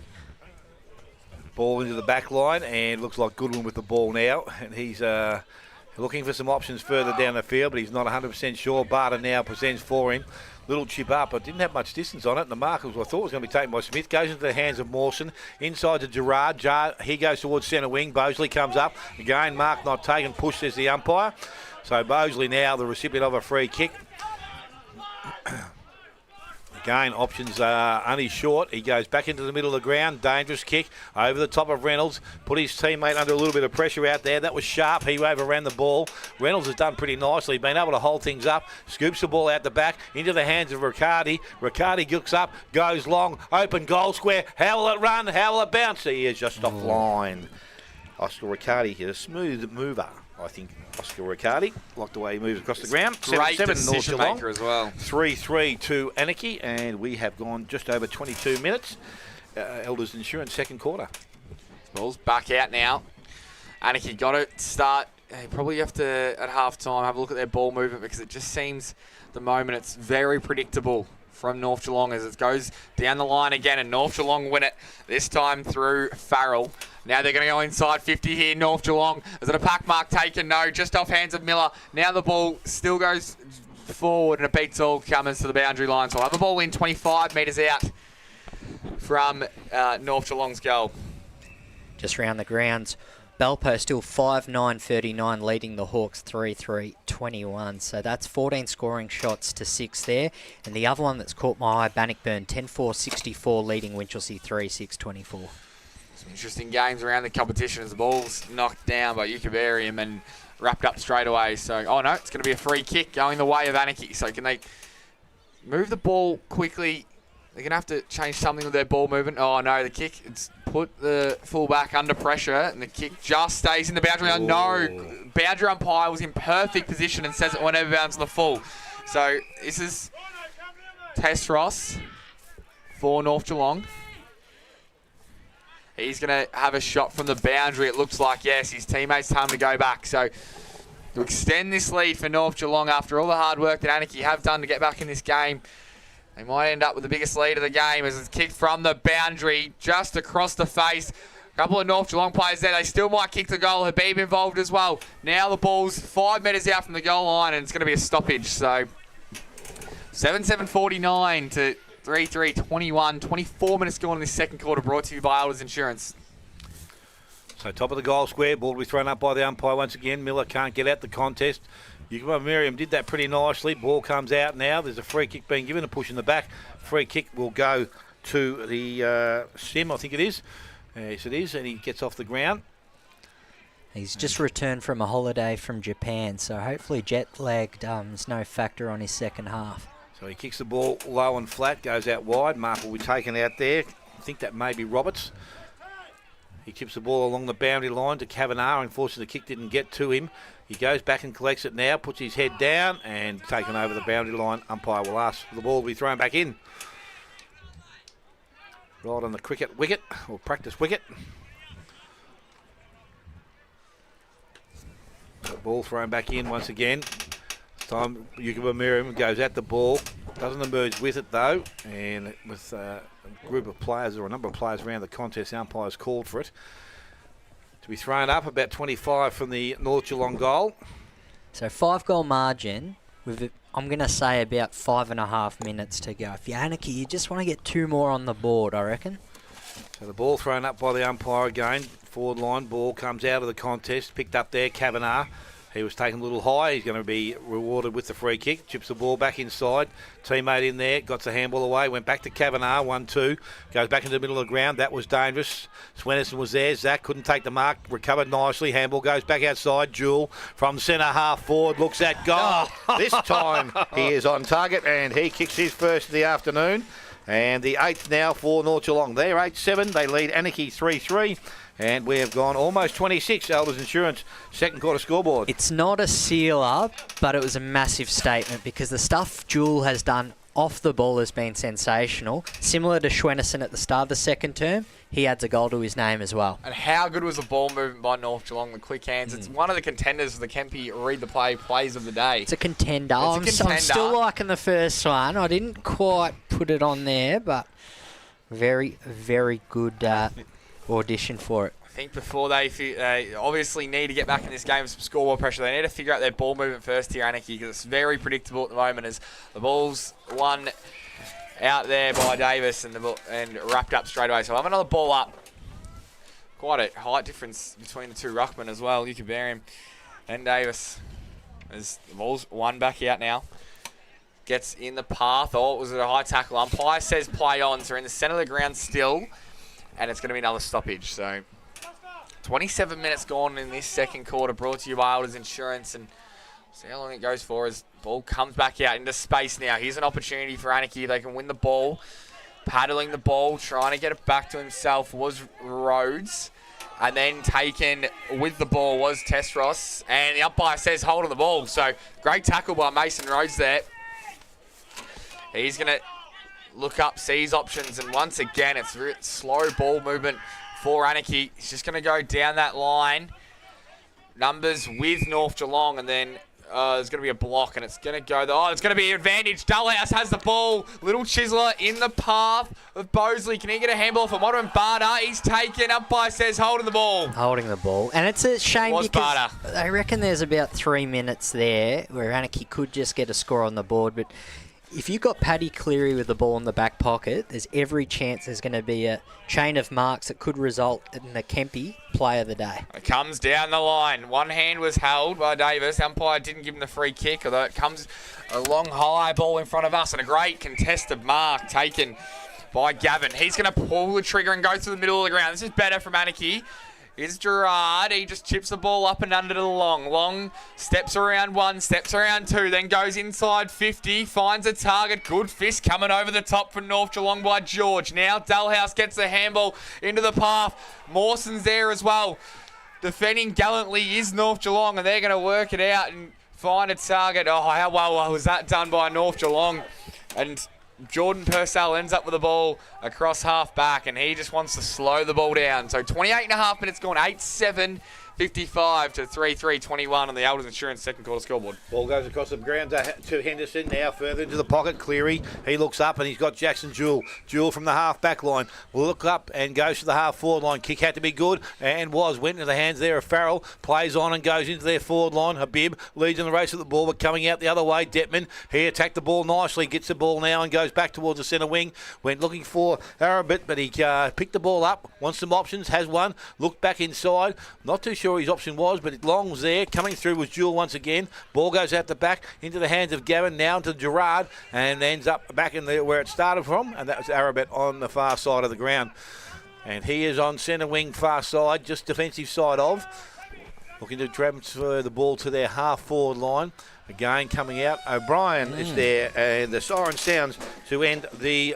Ball into the back line, and looks like Goodwin with the ball now. And he's looking for some options further down the field, but he's not 100% sure. Barter now presents for him. Little chip up, but didn't have much distance on it. And the mark was, I thought, was going to be taken by Smith. Goes into the hands of Mawson. Inside to Gerard. He goes towards centre wing. Bosley comes up. Again, mark not taken. Push, says the umpire. So Bosley now the recipient of a free kick. Again, options are only short. He goes back into the middle of the ground. Dangerous kick over the top of Reynolds. Put his teammate under a little bit of pressure out there. That was sharp. He overran the ball. Reynolds has done pretty nicely. Been able to hold things up. Scoops the ball out the back into the hands of Riccardi. Riccardi gooks up, goes long, open goal square. How will it run? How will it bounce? He is just offline. Oscar Riccardi here, a smooth mover. I think Oscar Riccardi, like the way he moves across the ground. Great 7-7 North decision Geelong. maker as well. 3-3 to Anakie, and we have gone just over 22 minutes. Elders Insurance second quarter. Ball's back out now. Anakie got to start. They probably have to, at half-time, have a look at their ball movement because it just seems, at the moment, it's very predictable from North Geelong as it goes down the line again, and North Geelong win it, this time through Farrell. Now they're going to go inside 50 here, North Geelong. Is it a pack mark taken? No, just off hands of Miller. Now the ball still goes forward and it beats all comers to the boundary line. So we'll have the ball in 25 metres out from North Geelong's goal. Just round the grounds. Belpo still 5-9-39, leading the Hawks 3-3-21. So that's 14 scoring shots to 6 there. And the other one that's caught my eye, Bannockburn 10-4-64, leading Winchelsea 3-6-24. Some interesting games around the competition as the ball's knocked down by Ukabarium and wrapped up straight away. So, oh no, it's going to be a free kick going the way of Anakie. So can they move the ball quickly? They're going to have to change something with their ball movement. Oh no, the kick, it's put the fullback under pressure and the kick just stays in the boundary line. No, boundary umpire was in perfect position and says it whenever bounds on the full. So this is Tess Ross for North Geelong. He's going to have a shot from the boundary, it looks like. Yes, his teammates time to go back. So to extend this lead for North Geelong after all the hard work that Anakie have done to get back in this game, they might end up with the biggest lead of the game as it's kicked from the boundary just across the face. A couple of North Geelong players there. They still might kick the goal. Habib involved as well. Now the ball's 5 metres out from the goal line and it's going to be a stoppage. So 7-7-49 to 3-3-21. 24 minutes gone in this second quarter, brought to you by Elders Insurance. So top of the goal square, ball will be thrown up by the umpire once again. Miller can't get out the contest. Miriam did that pretty nicely. Ball comes out now. There's a free kick being given, a push in the back. Free kick will go to the Sim, I think it is. Yes, it is, and he gets off the ground. He's just returned from a holiday from Japan, so hopefully jet-lagged is no factor on his second half. So he kicks the ball low and flat, goes out wide. Mark will be taken out there. I think that may be Roberts. He tips the ball along the boundary line to Kavanagh. Unfortunately, the kick didn't get to him. He goes back and collects it now, puts his head down and taken over the boundary line. Umpire will ask for the ball to be thrown back in. Right on the cricket wicket, or practice wicket. The ball thrown back in once again. This time, Yukiba Miriam goes at the ball. Doesn't emerge with it though. And with a group of players, or a number of players around the contest, the umpire's called for it. To be thrown up about 25 from the North Geelong goal. So 5-goal margin with, I'm going to say, about 5.5 minutes to go. If you're Anakie, you just want to get 2 more on the board, I reckon. So the ball thrown up by the umpire again. Forward line ball comes out of the contest. Picked up there, Kavanagh. He was taken a little high. He's going to be rewarded with the free kick. Chips the ball back inside. Teammate in there. Got the handball away. Went back to Kavanagh. 1-2. Goes back into the middle of the ground. That was dangerous. Swennerson was there. Zach couldn't take the mark. Recovered nicely. Handball goes back outside. Jewel from centre half forward. Looks at goal. This time he is on target and he kicks his first of the afternoon. And the 8th now for North Geelong. They're 8-7. They lead Anakie 3-3. And we have gone almost 26, Elders Insurance, second quarter scoreboard. It's not a seal-up, but it was a massive statement because the stuff Jewel has done off the ball has been sensational. Similar to Schwennerson at the start of the second term, he adds a goal to his name as well. And how good was the ball movement by North Geelong, the quick hands? It's one of the contenders for the Kempy Read the Play plays of the day. It's a contender. I'm still liking the first one. I didn't quite put it on there, but very, very good audition for it. I think before they obviously need to get back in this game with some scoreboard pressure, they need to figure out their ball movement first here, Anakie, because it's very predictable at the moment as the ball's won out there by Davis and wrapped up straight away. So I'll have another ball up. Quite a height difference between the two ruckmen as well, Ukabarium and Davis. As the ball's one back out now. Gets in the path. Oh, it was a high tackle. Umpire says play on. So we're in the centre of the ground still. And it's going to be another stoppage. So 27 minutes gone in this second quarter, brought to you by Elders Insurance. And see how long it goes for as ball comes back out into space now. Here's an opportunity for Anakie. They can win the ball. Paddling the ball, trying to get it back to himself was Rhodes. and then taken with the ball was Testros, and the umpire says hold on the ball. So great tackle by Mason Rhodes there. He's going to look up, sees options, and once again it's slow ball movement for Anakie. He's just going to go down that line. Numbers with North Geelong, and then there's going to be a block, and it's going to go... it's going to be an advantage. Dullhouse has the ball. Little Chiseler in the path of Bosley. Can he get a handball for Modern Barter? He's taken. Umpire says holding the ball. Holding the ball. And it's a shame because Barter. I reckon there's about 3 minutes there where Anakie could just get a score on the board, but if you've got Paddy Cleary with the ball in the back pocket, there's every chance there's going to be a chain of marks that could result in the Kempy play of the day. It comes down the line. One hand was held by Davis. Umpire didn't give him the free kick, although it comes a long high ball in front of us and a great contested mark taken by Gavin. He's going to pull the trigger and go to the middle of the ground. This is better from Anakie. Here's Gerard. He just chips the ball up and under to the Long. Long steps around 1, steps around 2, then goes inside 50, finds a target. Good fist coming over the top from North Geelong by George. Now Dullhouse gets the handball into the path. Mawson's there as well. Defending gallantly is North Geelong, and they're going to work it out and find a target. Oh, how well was that done by North Geelong? And Jordan Purcell ends up with the ball across half back, and he just wants to slow the ball down. So 28 and a half minutes gone, 8-7, 55 to 3-3-21 on the Elders Insurance second quarter scoreboard. Ball goes across the ground to Henderson, now further into the pocket. Cleary, he looks up and he's got Jackson Jewell. Jewell from the half back line will look up and goes to the half forward line. Kick had to be good and went into the hands there of Farrell. Plays on and goes into their forward line. Habib leads in the race of the ball, but coming out the other way. Detman, he attacked the ball nicely, gets the ball now and goes back towards the centre wing. Went looking for Arabit, but he picked the ball up. Wants some options, has one. Looked back inside. Not too sure his option was, but Long was there. Coming through was Jewell once again. Ball goes out the back into the hands of Gavin, now into Gerard, and ends up back in where it started from, and that was Arabet on the far side of the ground. And he is on centre wing, far side, just defensive side of. Looking to transfer the ball to their half forward line. Again coming out, O'Brien is there, and the siren sounds to end the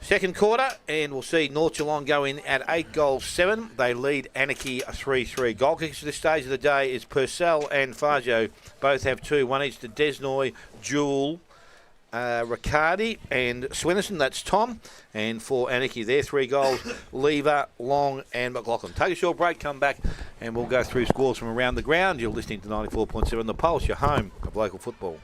second quarter, and we'll see North Geelong go in at 8-7. They lead Anakie 3-3. Goal kickers at this stage of the day is Purcell and Farjo. Both have 2, one each to Desnoy, Jewell, Riccardi and Swinnerson. That's Tom. And for Anakie, their 3 goals, Lever, Long and McLaughlin. Take a short break, come back, and we'll go through scores from around the ground. You're listening to 94.7 The Pulse, your home of local football.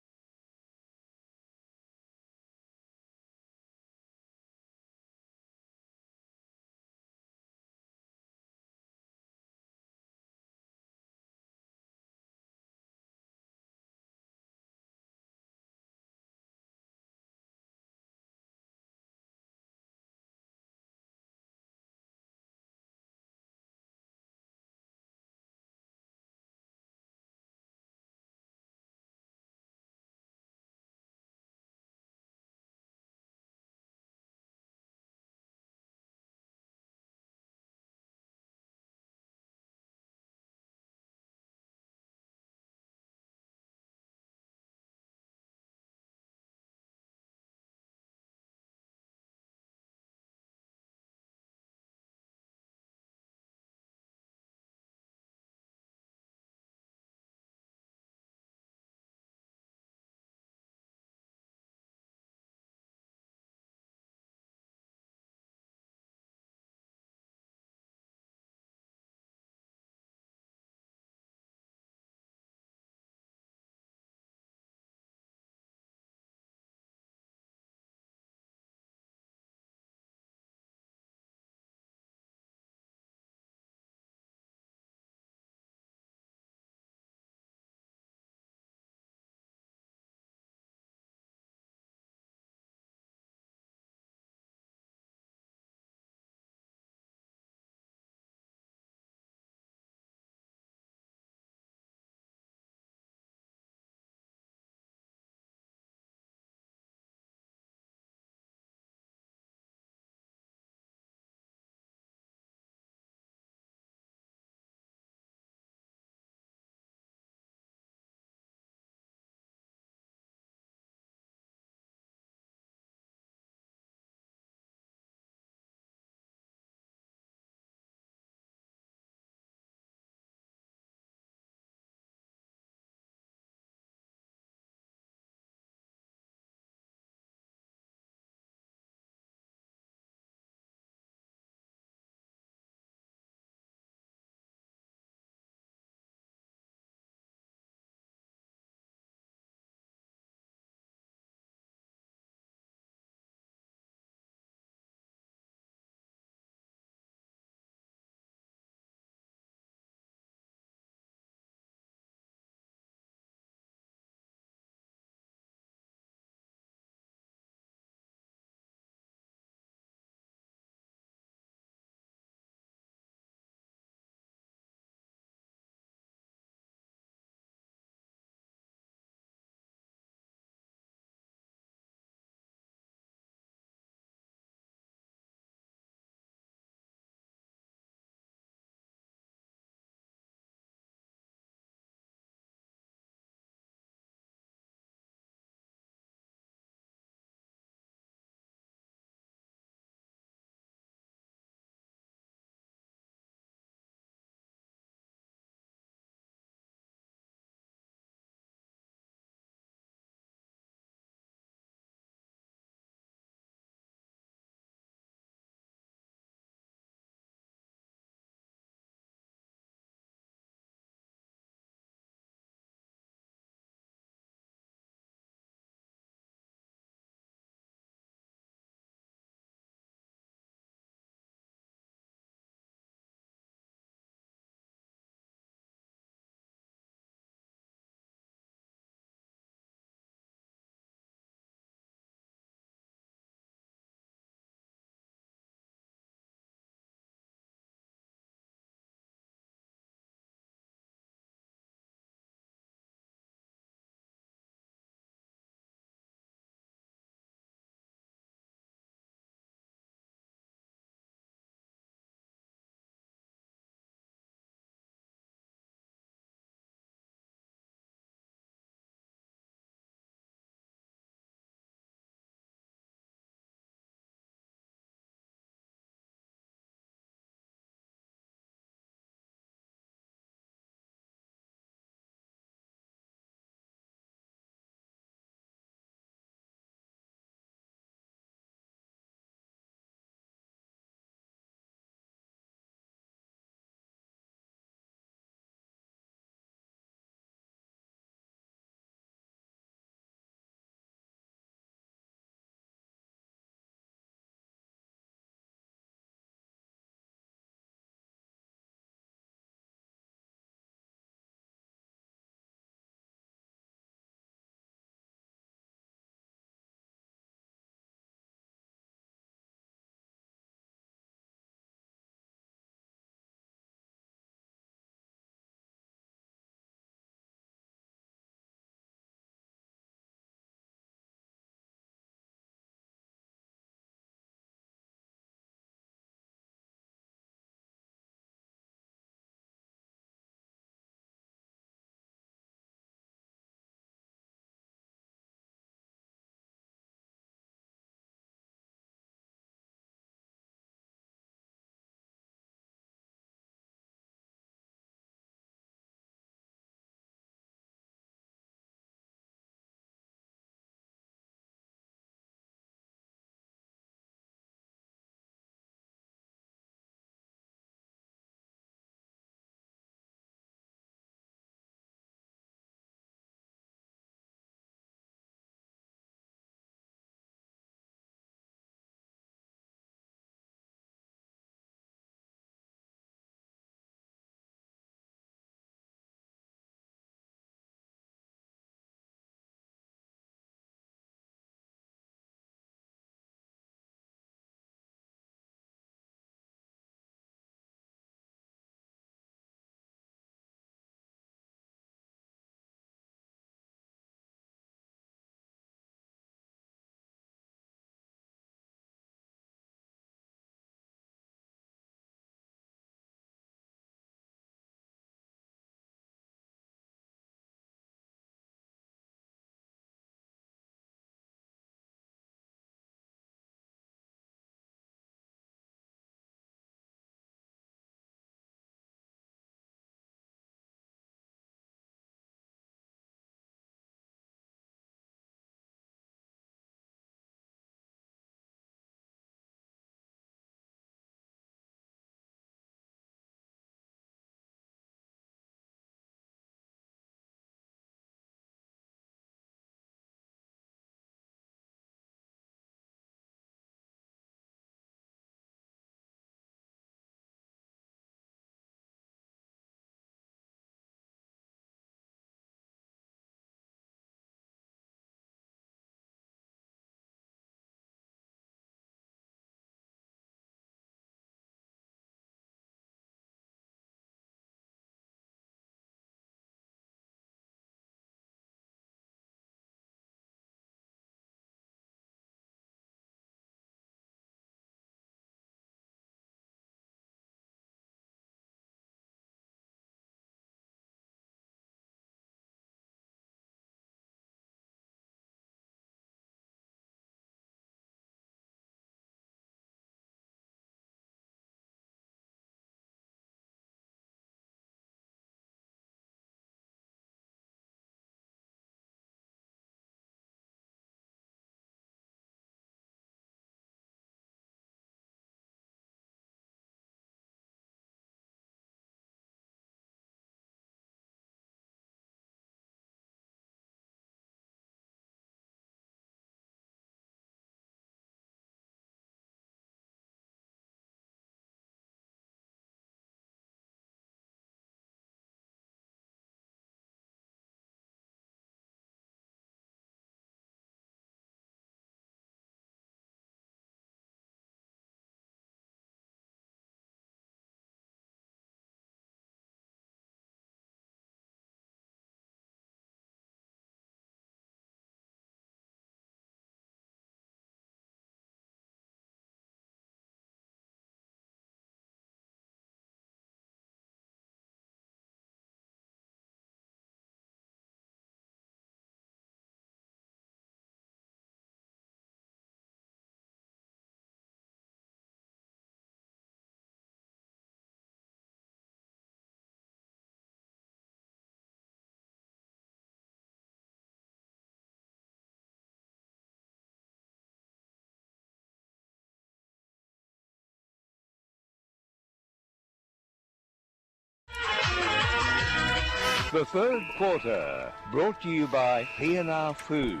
The third quarter, brought to you by P&R Food.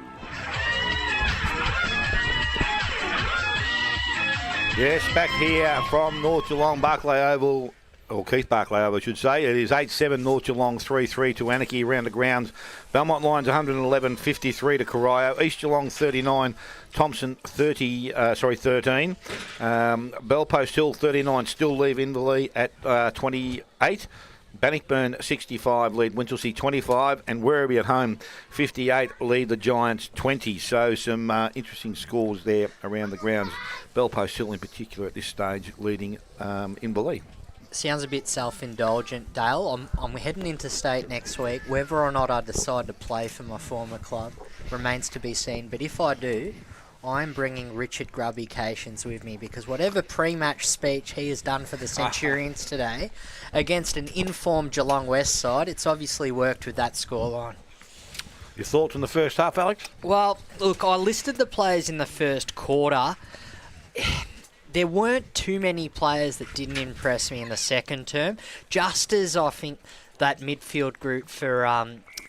Yes, back here from North Geelong, Barclay Oval, or Keith Barclay Oval, I should say. It is 8-7 North Geelong, 3-3 to Anakie around the grounds. Belmont Lions 111-53 to Corio. East Geelong 39, Thompson 13. Bellpost Hill 39, still leave Inverleigh at 28. Bannockburn 65 lead Winchelsea 25, and Werribee at home 58 lead the Giants 20. So some interesting scores there around the grounds. Bellpost Hill in particular at this stage leading Inverleigh. Sounds a bit self-indulgent, Dale. I'm heading into state next week. Whether or not I decide to play for my former club remains to be seen. But if I do, I'm bringing Richard Grubby-Cations with me, because whatever pre-match speech he has done for the Centurions today against an informed Geelong West side, it's obviously worked with that scoreline. Your thoughts on the first half, Alex? Well, look, I listed the players in the first quarter. There weren't too many players that didn't impress me in the second term, just as I think that midfield group for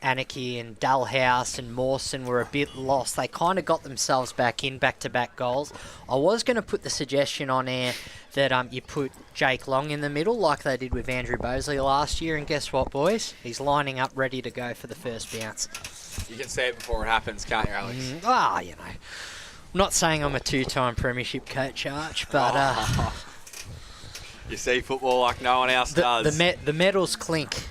Anakie and Dalhouse and Mawson were a bit lost. They kind of got themselves back in back-to-back goals. I was going to put the suggestion on air that you put Jake Long in the middle like they did with Andrew Bosley last year, and guess what, boys? He's lining up ready to go for the first bounce. You can say it before it happens, can't you, Alex? You know. I'm not saying I'm a two-time premiership coach, Arch, but... you see football like no one else does. The medals clink.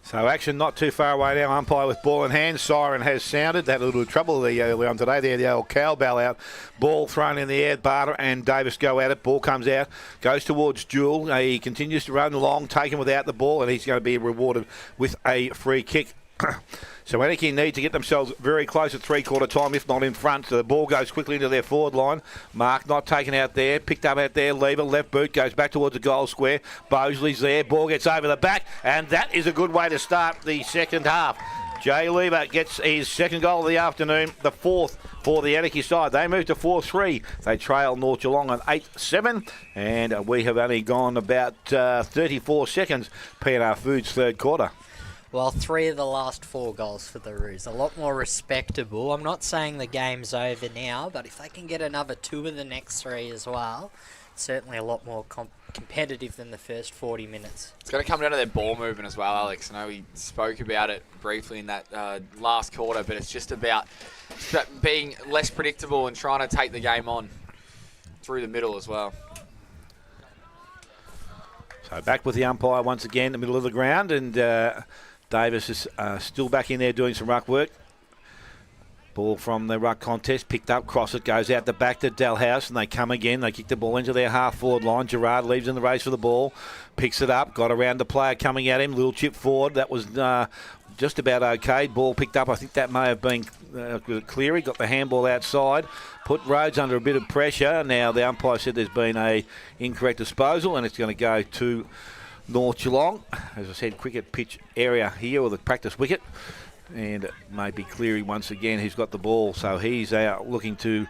So action not too far away now. Umpire with ball in hand. Siren has sounded. Had a little trouble early on today. There, the old cowbell out. Ball thrown in the air. Barter and Davis go at it. Ball comes out. Goes towards Jewell. He continues to run along, taken without the ball, and he's going to be rewarded with a free kick. So Anakie need to get themselves very close at three-quarter time, if not in front. So the ball goes quickly into their forward line. Mark not taken out there, picked up out there. Lever, left boot, goes back towards the goal square. Bosley's there, ball gets over the back, and that is a good way to start the second half. Jay Lever gets his second goal of the afternoon, the fourth for the Anakie side. They move to 4-3. They trail North Geelong on 8-7, and we have only gone about 34 seconds. P&R Foods third quarter. Well, 3 of the last 4 goals for the Roos. A lot more respectable. I'm not saying the game's over now, but if they can get another 2 of the next 3 as well, it's certainly a lot more competitive than the first 40 minutes. It's going to come down to their ball movement as well, Alex. I know we spoke about it briefly in that last quarter, but it's just about being less predictable and trying to take the game on through the middle as well. So back with the umpire once again in the middle of the ground, and Davis is still back in there doing some ruck work. Ball from the ruck contest, picked up, cross it, goes out the back to Dalhouse, and they come again. They kick the ball into their half-forward line. Gerard leaves in the race for the ball, picks it up, got around the player coming at him, little chip forward. That was just about okay. Ball picked up, I think that may have been Cleary, got the handball outside, put Rhodes under a bit of pressure. Now the umpire said there's been a incorrect disposal, and it's going to go to North Geelong. As I said, cricket pitch area here, or the practice wicket. And it may be Cleary once again who's got the ball. So he's out looking to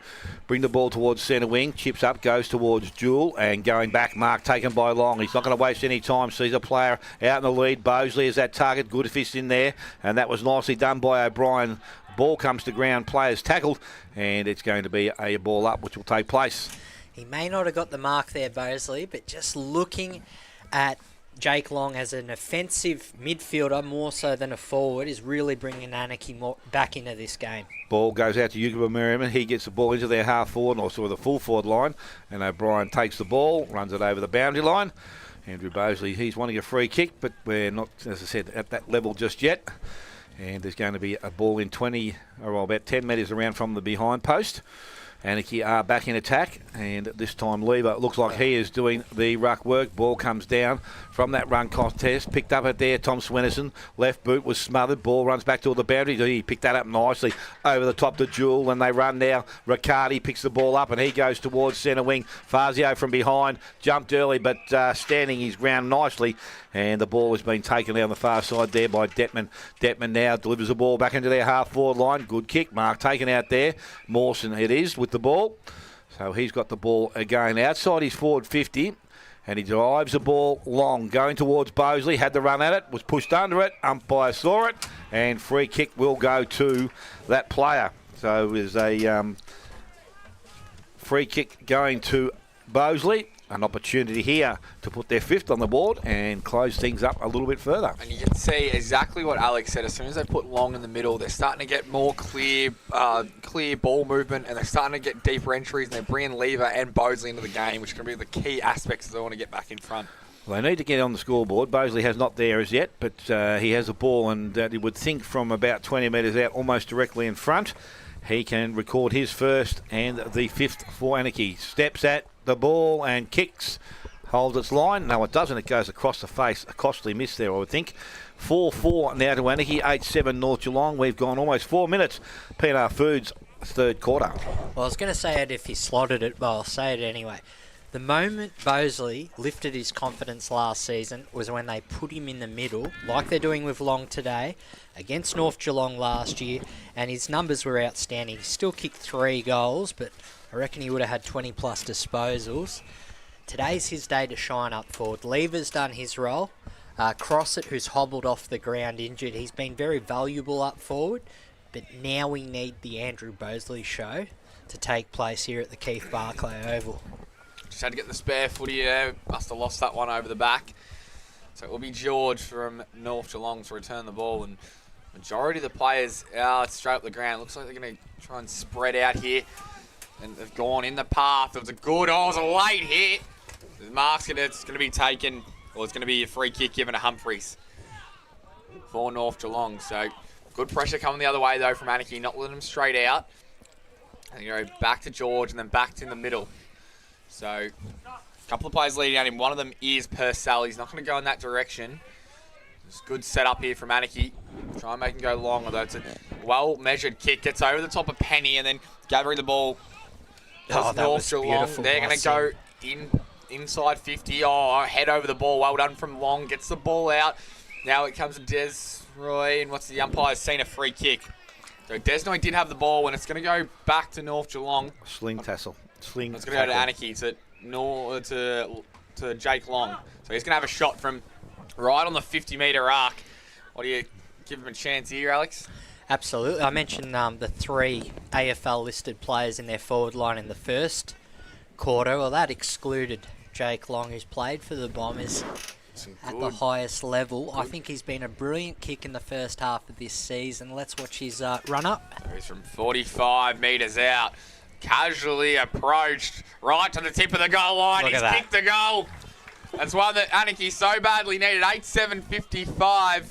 bring the ball towards centre wing. Chips up, goes towards Jewell, and going back, Mark taken by Long. He's not going to waste any time. Sees a player out in the lead. Bosley is that target. Good fist in there. And that was nicely done by O'Brien. Ball comes to ground. Players tackled. And it's going to be a ball up, which will take place. He may not have got the mark there, Bosley, but just looking at Jake Long as an offensive midfielder more so than a forward is really bringing Anakie back into this game. Ball goes out to Yukiba Merriman. He gets the ball into their half forward, or sort of the full forward line, and O'Brien takes the ball, runs it over the boundary line. Andrew Bosley, he's wanting a free kick, but we're not, as I said, at that level just yet. And there's going to be a ball in 20, or about 10 metres around from the behind post. Anakie are back in attack, and this time Lever looks like he is doing the ruck work. Ball comes down from that run contest, picked up at there, Tom Swenison. Left boot was smothered, ball runs back to the boundary. He picked that up nicely over the top to Jewell, and they run now. Riccardi picks the ball up, and he goes towards centre wing. Fazio from behind, jumped early, but standing his ground nicely. And the ball has been taken down the far side there by Detman. Detman now delivers the ball back into their half-forward line. Good kick. Mark taken out there. Mawson it is with the ball. So he's got the ball again outside his forward 50. And he drives the ball long, going towards Bosley. Had to run at it, was pushed under it. Umpire saw it, and free kick will go to that player. So there's a free kick going to Bosley. An opportunity here to put their fifth on the board and close things up a little bit further. And you can see exactly what Alex said. As soon as they put Long in the middle, they're starting to get more clear ball movement, and they're starting to get deeper entries, and they're bringing Lever and Bosley into the game, which is going to be the key aspects if they want to get back in front. Well, they need to get on the scoreboard. Bosley has not there as yet, but he has a ball, and you would think from about 20 metres out, almost directly in front, he can record his first and the fifth for Anakie. Steps at the ball and kicks, holds its line. No, it doesn't. It goes across the face. A costly miss there, I would think. 4-4 now to Anakie, 8-7 North Geelong. We've gone almost 4 minutes. P&R Foods, third quarter. Well, I was going to say it if he slotted it, but I'll say it anyway. The moment Bosley lifted his confidence last season was when they put him in the middle, like they're doing with Long today, against North Geelong last year, and his numbers were outstanding. He still kicked 3 goals, but I reckon he would have had 20-plus disposals. Today's his day to shine up forward. Lever's done his role. Crossett, who's hobbled off the ground injured, he's been very valuable up forward, but now we need the Andrew Bosley show to take place here at the Keith Barclay Oval. Just had to get the spare footy there. Must have lost that one over the back. So it will be George from North Geelong to return the ball, and majority of the players out straight up the ground. Looks like they're going to try and spread out here. And they've gone in the path. It was a good, it was a late hit. The mark's it's going to be taken, or it's going to be a free kick given to Humphreys for North Geelong. So good pressure coming the other way though from Anakie, not letting them straight out. And you go back to George and then back to in the middle. So a couple of players leading out him. One of them is Purcell. He's not going to go in that direction. It's a good setup here from Anakie. Try and make him go long, although it's a well-measured kick. Gets over the top of Penny and then gathering the ball. Oh, that was beautiful. They're going to go inside 50. Oh, head over the ball. Well done from Long. Gets the ball out. Now it comes to Desroy. And what's the umpire's seen a free kick. So Desnoy did have the ball, and it's going to go back to North Geelong. Sling tassel. It's going to go to Anakie, to Jake Long. So he's going to have a shot from right on the 50-metre arc. What do you give him a chance here, Alex? Absolutely. I mentioned the 3 AFL-listed players in their forward line in the first quarter. Well, that excluded Jake Long, who's played for the Bombers at the highest level. I think he's been a brilliant kick in the first half of this season. Let's watch his run-up. He's from 45 metres out. Casually approached right to the tip of the goal line. He's kicked the goal. That's one that Anakie so badly needed. 8-7-55.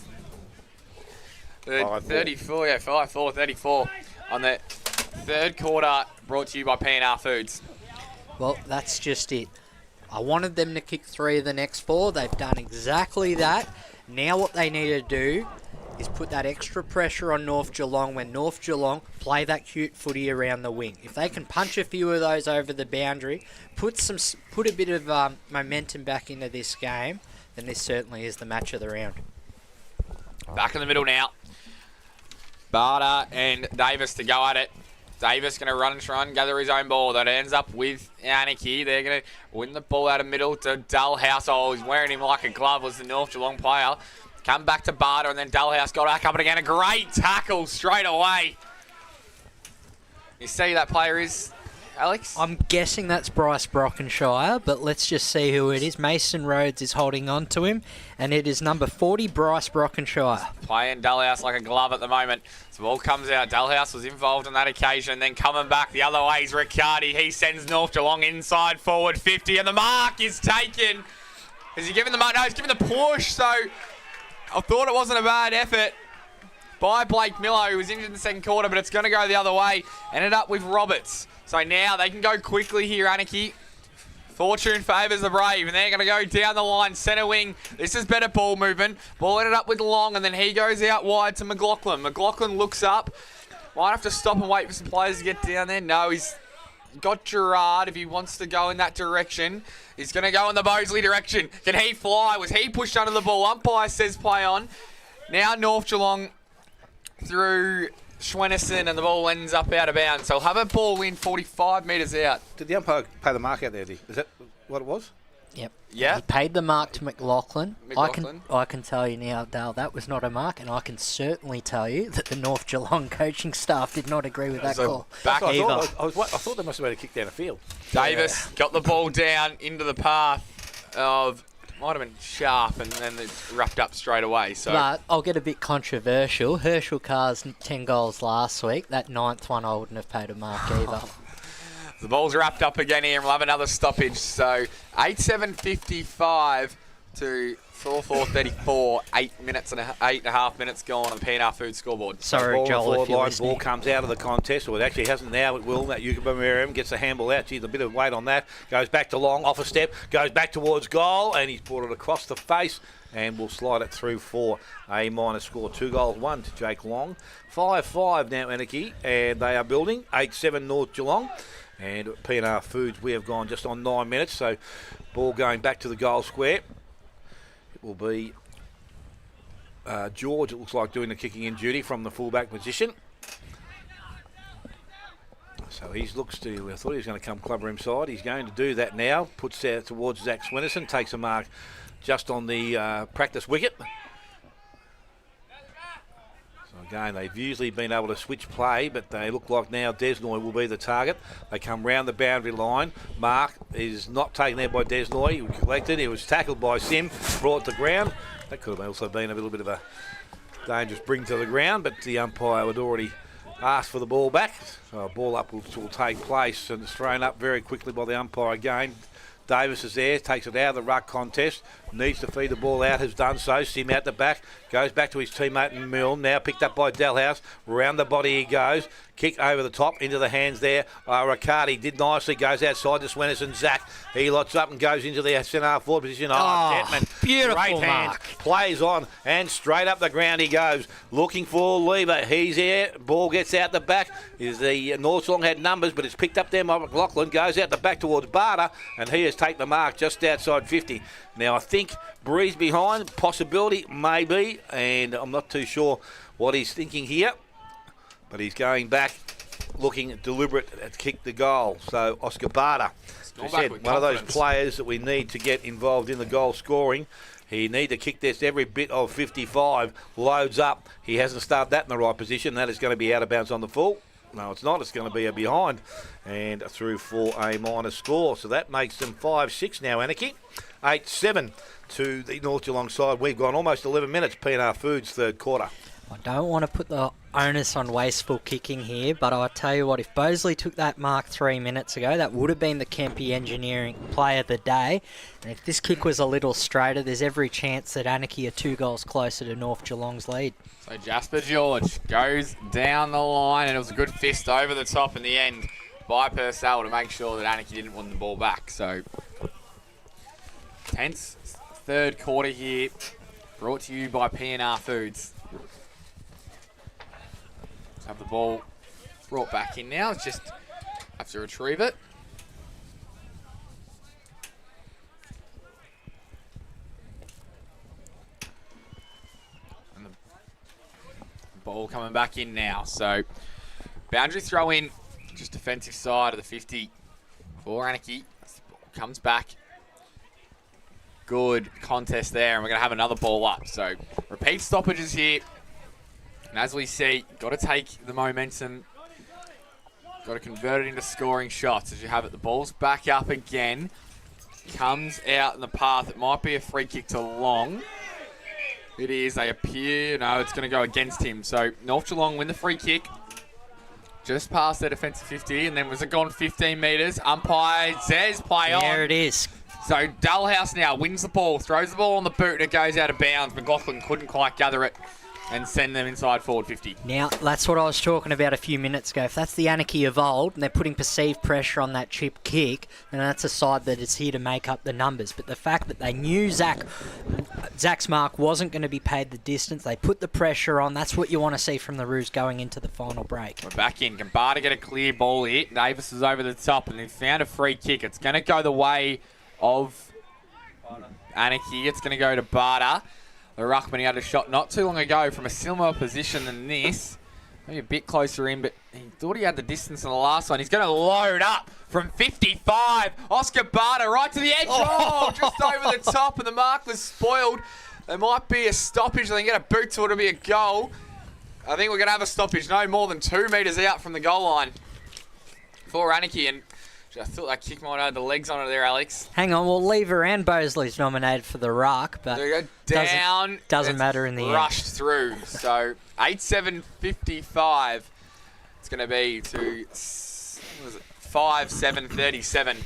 34, yeah, 5-4, 34 on the third quarter, brought to you by P&R Foods. Well, that's just it. I wanted them to kick 3 of the next 4. They've done exactly that. Now what they need to do is put that extra pressure on North Geelong when North Geelong play that cute footy around the wing. If they can punch a few of those over the boundary, put a bit of momentum back into this game, then this certainly is the match of the round. Back in the middle now. Barter and Davis to go at it. Davis going to run and try and gather his own ball. That ends up with Anakie. They're going to win the ball out of middle to Dullhouse. Oh, he's wearing him like a glove, was the North Geelong player. Come back to Barter, and then Dullhouse got back up and again. A great tackle straight away. You see who that player is, Alex? I'm guessing that's Bryce Brockenshire, but let's just see who it is. Mason Rhodes is holding on to him, and it is number 40, Bryce Brockenshire. Playing Dullhouse like a glove at the moment. The ball comes out. Dullhouse was involved on that occasion. Then coming back the other way is Riccardi. He sends North Geelong inside forward 50, and the mark is taken. Is he giving the mark? No, he's giving the push. So I thought it wasn't a bad effort by Blake Miller, who was injured in the second quarter, but it's going to go the other way. Ended up with Roberts. So now they can go quickly here, Anakie. Fortune favours the Brave, and they're going to go down the line, centre wing. This is better ball movement. Ball ended up with Long, and then he goes out wide to McLaughlin. McLaughlin looks up. Might have to stop and wait for some players to get down there. No, he's got Gerard if he wants to go in that direction. He's going to go in the Bosley direction. Can he fly? Was he pushed under the ball? Umpire says play on. Now North Geelong through Schwennerson, and the ball ends up out of bounds. So he'll have a ball in 45 metres out. Did the umpire pay the mark out there, Is that what it was? Yep. Yeah. He paid the mark to McLaughlin. McLaughlin. I can tell you now, Dale, that was not a mark, and I can certainly tell you that the North Geelong coaching staff did not agree with that call. Back I either. thought there must have been a kick down the field. Davis got the ball down into the path of, might have been Sharp, and then it wrapped up straight away. So. But I'll get a bit controversial. Herschel Carr's 10 goals last week. That 9th one I wouldn't have paid a mark either. The ball's wrapped up again here, and we'll have another stoppage. So 8:7:55 to 4:34. 8.5 minutes gone on the PNR Food scoreboard. Sorry, Joel, if you're listening. Ball comes out of the contest. Well, it actually hasn't now. It will. That Ukabamiriam gets the handball out. Geez, a bit of weight on that. Goes back to Long, off a step. Goes back towards goal, and he's brought it across the face. And we'll slide it through for a minor score. 2 goals, 1 to Jake Long. 5-5 now, Anakie, and they are building. 8-7 North Geelong. And PNR Foods, we have gone just on 9 minutes. So ball going back to the goal square. It will be George, it looks like, doing the kicking in duty from the fullback position. So he looks to, I thought he was going to come clubber inside. He's going to do that now. Puts out towards Zach Swinnerson. Takes a mark just on the practice wicket. Again, they've usually been able to switch play, but they look like now Desnoy will be the target. They come round the boundary line. Mark is not taken there by Desnoy. He was collected. He was tackled by Sim, brought to ground. That could have also been a little bit of a dangerous bring to the ground, but the umpire had already asked for the ball back. So a ball up will take place, and it's thrown up very quickly by the umpire again. Davis is there, takes it out of the ruck contest, needs to feed the ball out, has done so. Sim out the back, goes back to his teammate in Milne, now picked up by Dalhouse. Round the body he goes, kick over the top, into the hands there. Riccardi did nicely, goes outside to Swennerson. Zach, he lots up and goes into the centre forward position. Detman, beautiful great hands, mark. plays on, and straight up the ground he goes, looking for Lever. He's there, ball gets out the back. The North Geelong had numbers, but it's picked up there by McLaughlin, goes out the back towards Barter, and he has taken the mark just outside 50. Now I think Breeze behind, possibility, maybe, and I'm not too sure what he's thinking here, but he's going back, looking deliberate to kick the goal. So Oscar Barter, as I said, one of those players that we need to get involved in the goal scoring. He need to kick this every bit of 55, loads up. He hasn't started that in the right position. That is going to be out of bounds on the full. No, it's not. It's going to be a behind and through for a minor score. So that makes them 5-6 now, Anakie. 8-7 to the North Geelong side. We've gone almost 11 minutes, PNR Foods, third quarter. I don't want to put the onus on wasteful kicking here, but I'll tell you what, if Bosley took that mark 3 minutes ago, that would have been the Kempy Engineering Player of the Day. And if this kick was a little straighter, there's every chance that Anakie are 2 goals closer to North Geelong's lead. So Jasper George goes down the line, and it was a good fist over the top in the end by Purcell to make sure that Anakie didn't win the ball back. So tense third quarter here, brought to you by PNR Foods. Let's have the ball brought back in now. It's just have to retrieve it. Ball coming back in now. So boundary throw in, just defensive side of the 50 for Anakie. Comes back. Good contest there, and we're going to have another ball up. So repeat stoppages here. And as we see, got to take the momentum. Got to convert it into scoring shots as you have it. The ball's back up again. Comes out in the path. It might be a free kick to Long. It is. They appear. No, it's going to go against him. So North Geelong win the free kick. Just past their defensive 50, and then was it gone 15 metres? Umpire says play on. There it is. So Dalhouse now wins the ball, throws the ball on the boot, and it goes out of bounds. McLaughlin couldn't quite gather it and send them inside forward 50. Now, that's what I was talking about a few minutes ago. If that's the Anakie of old, and they're putting perceived pressure on that chip kick, then that's a side that is here to make up the numbers. But the fact that they knew Zach's mark wasn't going to be paid the distance, they put the pressure on. That's what you want to see from the Roos going into the final break. We're back in. Can Barter get a clear ball here? Davis is over the top, and he found a free kick. It's going to go the way of Anakie. It's going to go to Barter. The ruckman, he had a shot not too long ago from a similar position than this. Maybe a bit closer in, but he thought he had the distance in the last one. He's going to load up from 55. Oscar Barter right to the edge. Oh, just over the top, and the mark was spoiled. There might be a stoppage. They can get a boot to it. It'll be a goal. I think we're going to have a stoppage no more than 2 metres out from the goal line for Anakie. And I thought that kick might have the legs on it there, Alex. Hang on, well, Lever and Bosley's nominated for the ruck, but there you go. Down. Doesn't matter in the end. Rushed through. So 8:7:55. It's going to be to 5:7:37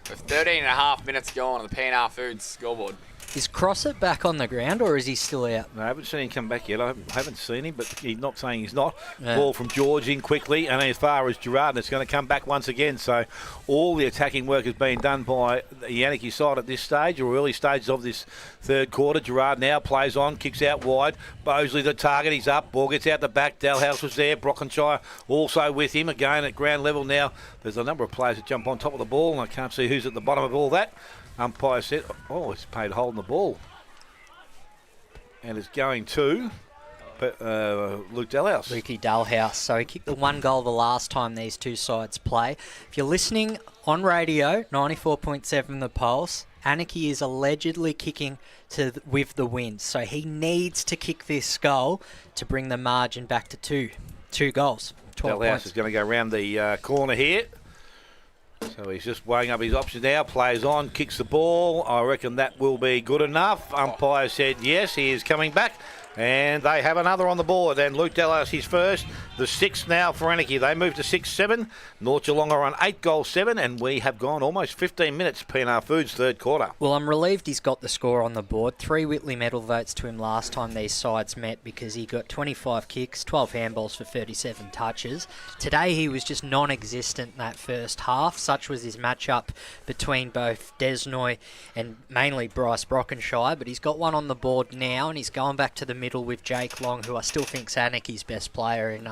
with 13 and a half minutes to go on the P&R Foods scoreboard. Is Crossett back on the ground, or is he still out? No, I haven't seen him come back yet. I haven't seen him, but he's not saying he's not. Yeah. Ball from George in quickly, and as far as Gerard, and it's going to come back once again. So all the attacking work has been done by the Anakie side at this stage, or early stages of this third quarter. Gerard now plays on, kicks out wide. Bosley the target, he's up. Ball gets out the back. Dalhouse was there. Brockenshire also with him. Again at ground level now. There's a number of players that jump on top of the ball, and I can't see who's at the bottom of all that. Umpire said, oh, it's paid holding the ball. And it's going to Luke Dalhouse. Lukey Dalhouse. So he kicked the 1 goal the last time these two sides play. If you're listening on radio, 94.7 The Pulse, Anakie is allegedly kicking with the win. So he needs to kick this goal to bring the margin back to 2 goals. 12 Dalhouse points. is going to go around the corner here. So he's just weighing up his options now, plays on, kicks the ball. I reckon that will be good enough. Umpire said yes, he is coming back. And they have another on the board. And Luke Dalhouse, his first. The 6th now for Anakie. They move to 6-7. North Geelong are on 8-7. And we have gone almost 15 minutes. P&R Foods, third quarter. Well, I'm relieved he's got the score on the board. 3 Whitley medal votes to him last time these sides met because he got 25 kicks, 12 handballs for 37 touches. Today he was just non-existent in that first half. Such was his matchup between both Desnoy and mainly Bryce Brockenshire. But he's got one on the board now, and he's going back to the middle with Jake Long, who I still think is Anakie's best player in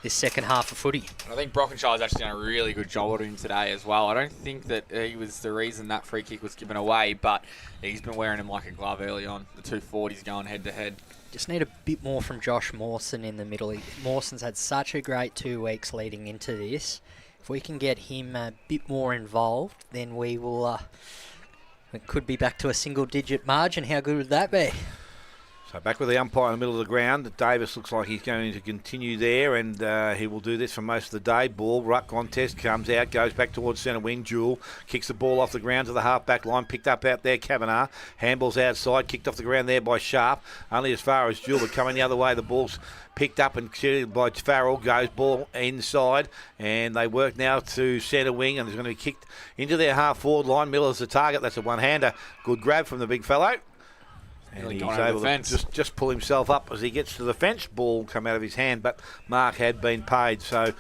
this second half of footy. I think Brockenshire's actually done a really good job of him today as well. I don't think that he was the reason that free kick was given away, but he's been wearing him like a glove early on. The 240s going head to head. Just need a bit more from Josh Mawson in the middle. Mawson's had such a great 2 weeks leading into this. If we can get him a bit more involved, then we will. It could be back to a single-digit margin. How good would that be? So back with the umpire in the middle of the ground. Davis looks like he's going to continue there, and he will do this for most of the day. Ball, ruck contest, comes out, goes back towards centre wing. Jewell kicks the ball off the ground to the half-back line, picked up out there, Kavanagh. Handball's outside, kicked off the ground there by Sharp. Only as far as Jewell, but coming the other way, the ball's picked up and shooted by Farrell, goes ball inside, and they work now to centre wing, and it's going to be kicked into their half-forward line. Miller's the target, that's a one-hander. Good grab from the big fellow. And he's able to just pull himself up as he gets to the fence. Ball come out of his hand, but mark had been paid. So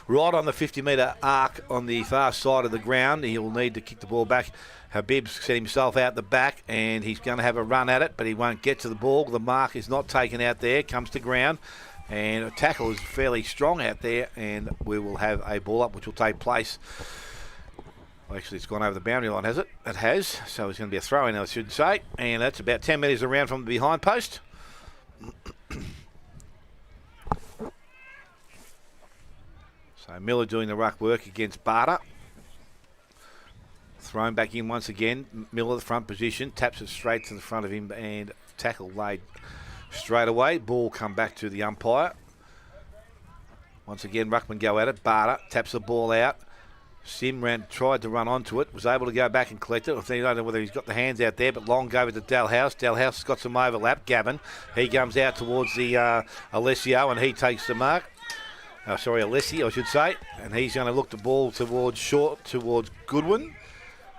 right on the 50-metre arc on the far side of the ground, he'll need to kick the ball back. Habib's set himself out the back, and he's going to have a run at it, but he won't get to the ball. The mark is not taken out there, comes to ground, and a tackle is fairly strong out there, and we will have a ball up, which will take place. Actually, it's gone over the boundary line, has it? It has. So it's going to be a throw-in, I should say. And that's about 10 metres around from the behind post. So Miller doing the ruck work against Barter. Thrown back in once again. Miller, the front position, taps it straight to the front of him, and tackle laid straight away. Ball come back to the umpire. Once again, ruckman go at it. Barter taps the ball out. Sim tried to run onto it, was able to go back and collect it. I don't know whether he's got the hands out there, but Long gave it to Dalhouse. Dalhouse has got some overlap. Gavin, he comes out towards the Alessio, and he takes the mark. Alessi, I should say. And he's going to look the ball towards Goodwin.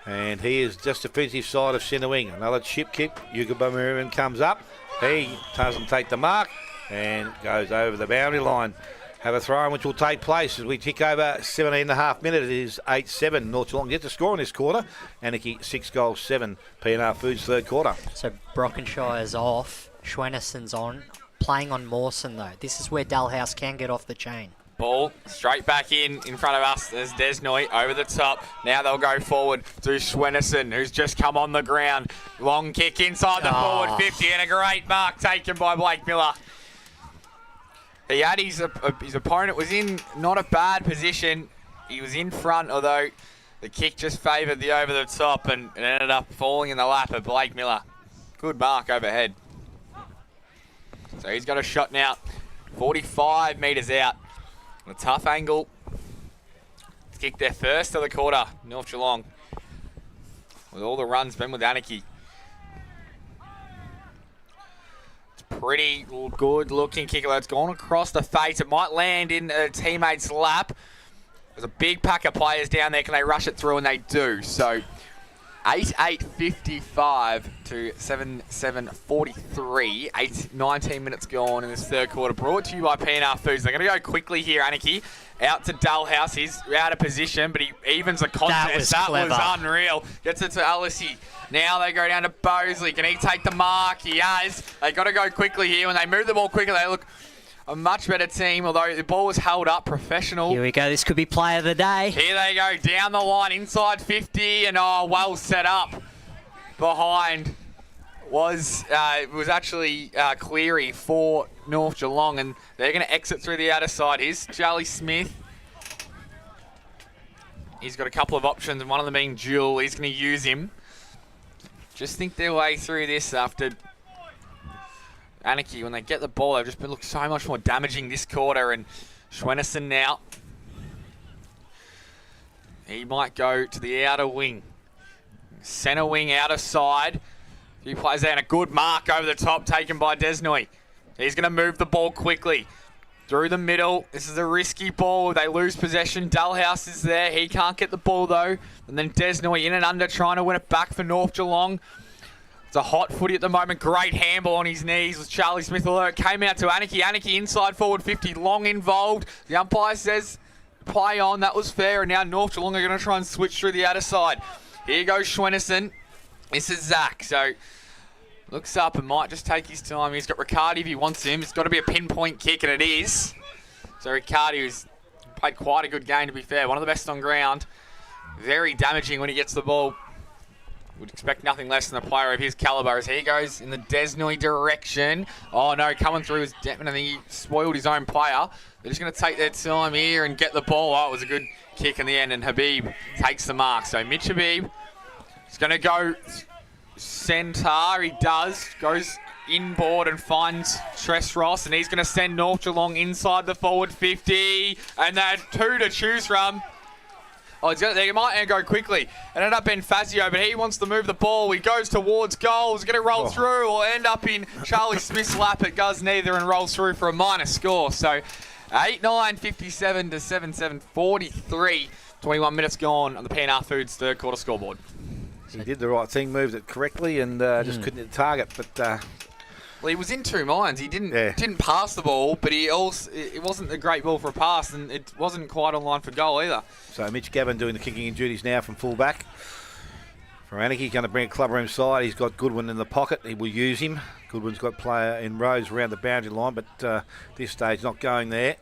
And he is just defensive side of centre wing. Another chip kick. Yugabamirian comes up. He doesn't take the mark and goes over the boundary line. Have a throw-in which will take place as we tick over 17.5 minutes. It is 8-7. North Geelong get the score in this quarter. Anakie 6-7. P&R Foods third quarter. So Brockenshire's off. Schwennison's on. Playing on Mawson though. This is where Dalhouse can get off the chain. Ball straight back in front of us. There's Desnoy over the top. Now they'll go forward to Schwennison, who's just come on the ground. Long kick inside the forward 50 and a great mark taken by Blake Miller. He had his opponent was in not a bad position. He was in front, although the kick just favoured the over the top and it ended up falling in the lap of Blake Miller. Good mark overhead. So he's got a shot now, 45 metres out. A tough angle. Kick their first of the quarter, North Geelong. With all the runs been with Anakie. Pretty good looking kick. It's gone across the face. It might land in a teammate's lap. There's a big pack of players down there. Can they rush it through? And they do. So 8:55 to 7:43. 19 minutes gone in this third quarter. Brought to you by P&R Foods. They're going to go quickly here, Anakie. Out to Dullhouse. He's out of position, but he evens the contest. That was unreal. Gets it to Alisy. Now they go down to Bosley. Can he take the mark? He has. They got to go quickly here. When they move the ball quickly, they look a much better team, although the ball was held up professional. Here we go. This could be play of the day. Here they go. Down the line, inside 50, and well set up. Behind was actually Cleary for North Geelong, and they're going to exit through the outer side. Here's Charlie Smith. He's got a couple of options, and one of them being Jewel. He's going to use him. Just think their way through this after Anakie. When they get the ball, they've just been looking so much more damaging this quarter. And Schwennerson now. He might go to the outer wing. Centre wing, outer side. He plays there, and a good mark over the top taken by Desnoy. He's going to move the ball quickly. Through the middle. This is a risky ball. They lose possession. Dullhouse is there. He can't get the ball, though. And then Desnoy in and under, trying to win it back for North Geelong. It's a hot footy at the moment. Great handball on his knees with Charlie Smith. Although it came out to Anakie. Anakie inside forward 50. Long involved. The umpire says play on. That was fair. And now North Geelong are going to try and switch through the outer side. Here goes Schwennerson. This is Zach. So looks up and might just take his time. He's got Riccardi if he wants him. It's got to be a pinpoint kick, and it is. So Riccardi, who's played quite a good game, to be fair. One of the best on ground. Very damaging when he gets the ball. Would expect nothing less than a player of his calibre as he goes in the Desnoy direction. Oh, no, coming through is Deppman. I think he spoiled his own player. They're just going to take their time here and get the ball. Oh, it was a good kick in the end, and Habib takes the mark. So Mitch Habib is going to go centre. He does. Goes inboard and finds Tress Ross, and he's going to send North Geelong inside the forward 50. And then two to choose from. Oh, they might go quickly. It ended up being Fazio, but he wants to move the ball. He goes towards goal. He's going to roll through or end up in Charlie Smith's lap. It does neither and rolls through for a minor score. So 8-9, 57 to 7-7, 43. 21 minutes gone on the P&R Foods third quarter scoreboard. He did the right thing, moved it correctly, and just couldn't hit the target. But well, he was in two minds. He didn't pass the ball, but it wasn't a great ball for a pass, and it wasn't quite on line for goal either. So Mitch Gavin doing the kicking in duties now from fullback. For Anakie, going to bring a clubroom side. He's got Goodwin in the pocket. He will use him. Goodwin's got player in rows around the boundary line, but this stage not going there.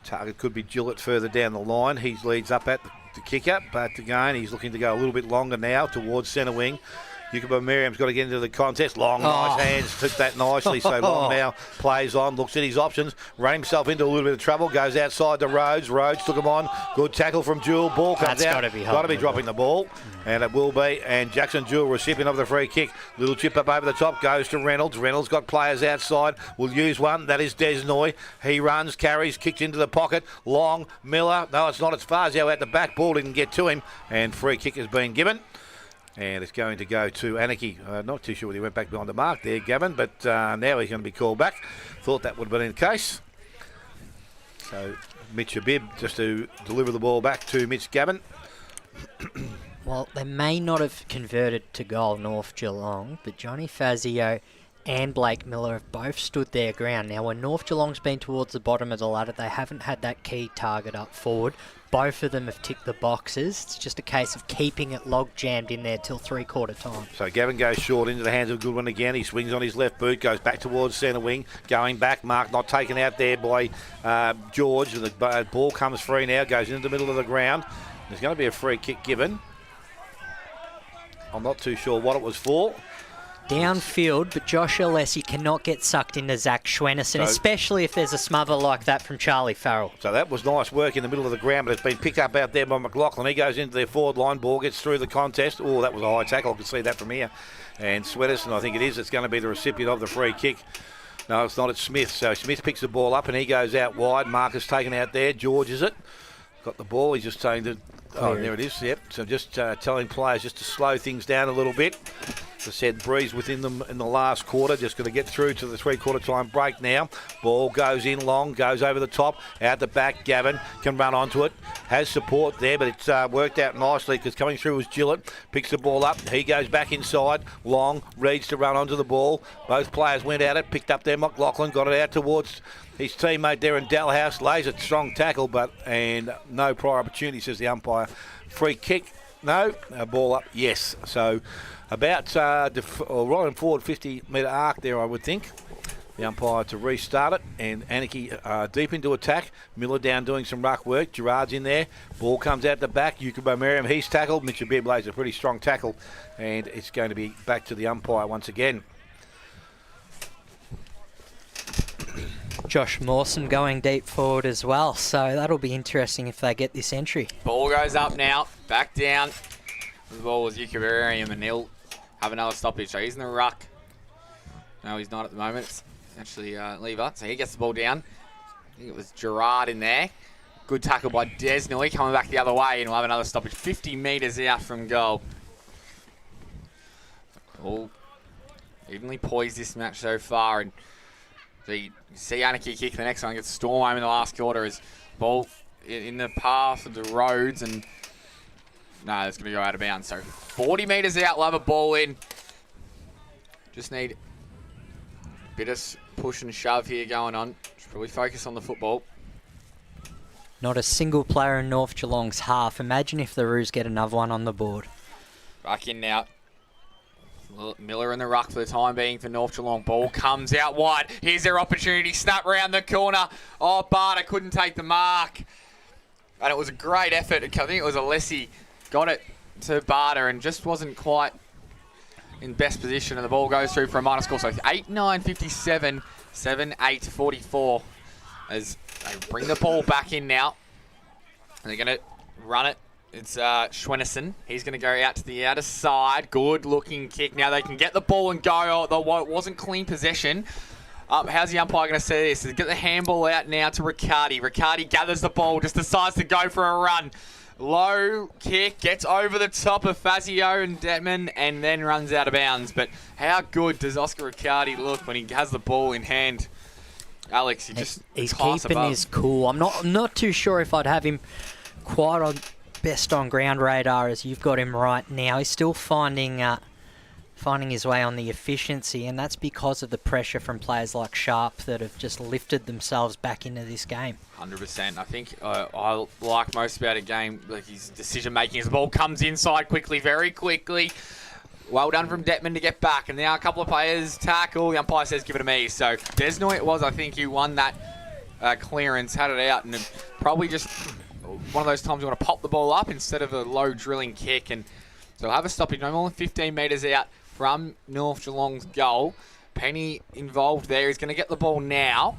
Target could be Gillett further down the line. He leads up at the kicker, but again, he's looking to go a little bit longer now towards centre wing. Yukuba Miriam's got to get into the contest. Long, nice hands, took that nicely. So Long now plays on, looks at his options, ran himself into a little bit of trouble, goes outside to Rhodes. Rhodes took him on. Good tackle from Jewell. Ball comes out. Got to be dropping the ball, and it will be. And Jackson Jewell, recipient of the free kick. Little chip up over the top, goes to Reynolds. Reynolds got players outside. Will use one. That is Desnoy. He runs, carries, kicks into the pocket. Long, Miller. No, it's not. It's Fazio at the back. Ball didn't get to him, and free kick has been given. And it's going to go to Anakie. Not too sure whether he went back behind the mark there, Gavin, but now he's going to be called back. Thought that would have been the case. So Mitch Habib just to deliver the ball back to Mitch Gavin. Well, they may not have converted to goal, North Geelong, but Johnny Fazio and Blake Miller have both stood their ground. Now, when North Geelong's been towards the bottom of the ladder, they haven't had that key target up forward. Both of them have ticked the boxes. It's just a case of keeping it log-jammed in there till three-quarter time. So Gavin goes short into the hands of Goodwin again. He swings on his left boot, goes back towards centre wing, going back. Mark not taken out there by George. The ball comes free now, goes into the middle of the ground. There's going to be a free kick given. I'm not too sure what it was for. downfield, but Josh Alessi cannot get sucked into Zach Schwennerson, especially if there's a smother like that from Charlie Farrell. So that was nice work in the middle of the ground, but it's been picked up out there by McLaughlin. He goes into their forward line, ball gets through the contest. Oh, that was a high tackle. I can see that from here. And Schwennerson, I think it is, it's going to be the recipient of the free kick. No, it's not. It's Smith. So Smith picks the ball up and he goes out wide. Marcus taken out there. George is it. Got the ball. He's just saying that. Oh, there it is. Yep. So just telling players just to slow things down a little bit. As I said, breeze within them in the last quarter. Just going to get through to the three-quarter time break now. Ball goes in long, goes over the top, out the back. Gavin can run onto it. Has support there, but it's worked out nicely because coming through was Gillett. Picks the ball up. He goes back inside. Long, Reeds to run onto the ball. Both players went at it, picked up there. McLaughlin got it out towards his teammate there in Dalhouse. Lays a strong tackle, and no prior opportunity, says the umpire. Free kick, no. Ball up, yes. So about rolling forward 50-metre arc there, I would think. The umpire to restart it, and Anakie deep into attack. Miller down doing some ruck work. Gerard's in there. Ball comes out the back. Yukubo Merriam, he's tackled. Mitchell Beerblaze a pretty strong tackle, and it's going to be back to the umpire once again. Josh Mawson going deep forward as well, so that'll be interesting if they get this entry. Ball goes up now, back down. The ball was Yukubo Merriam, and he'll have another stoppage. So he's in the ruck. No, he's not at the moment. It's actually Lever. So he gets the ball down. I think it was Gerard in there. Good tackle by Desnoy coming back the other way, and we'll have another stoppage 50 metres out from goal. All evenly poised this match so far, and so you see Anakie kick the next one, gets storm home in the last quarter as ball in the path of the roads, and no, it's going to go out of bounds. So 40 metres out, we'll have a ball in. Just need a bit of push and shove here going on. Should probably focus on the football. Not a single player in North Geelong's half. Imagine if the Roos get another one on the board. Back in now. Miller in the ruck for the time being for North Geelong. Ball comes out wide. Here's their opportunity. Snap round the corner. Oh, Barter couldn't take the mark. And it was a great effort. I think it was Alessi got it to Barter and just wasn't quite in best position. And the ball goes through for a minor score. So 8-9-57, 7-8-44 as they bring the ball back in now. And they're going to run it. It's Schwennerson. He's going to go out to the outer side. Good looking kick. Now they can get the ball and go. Though it wasn't clean possession. How's the umpire going to see this? Get the handball out now to Riccardi. Riccardi gathers the ball, just decides to go for a run. Low kick, gets over the top of Fazio and Detman, and then runs out of bounds. But how good does Oscar Riccardi look when he has the ball in hand? Alex, he's keeping his cool. I'm not too sure if I'd have him quite on best on ground radar as you've got him right now. He's still finding his way on the efficiency, and that's because of the pressure from players like Sharp that have just lifted themselves back into this game. 100%. I think I like most about a game, like his decision making as the ball comes inside quickly, very quickly. Well done from Detman to get back, and now a couple of players tackle. The umpire says give it to me. So Desnoy it was, I think, who won that clearance, had it out, and probably just one of those times you want to pop the ball up instead of a low drilling kick. And so have a stoppage no more than 15 metres out from North Geelong's goal. Penny involved there. He's going to get the ball now.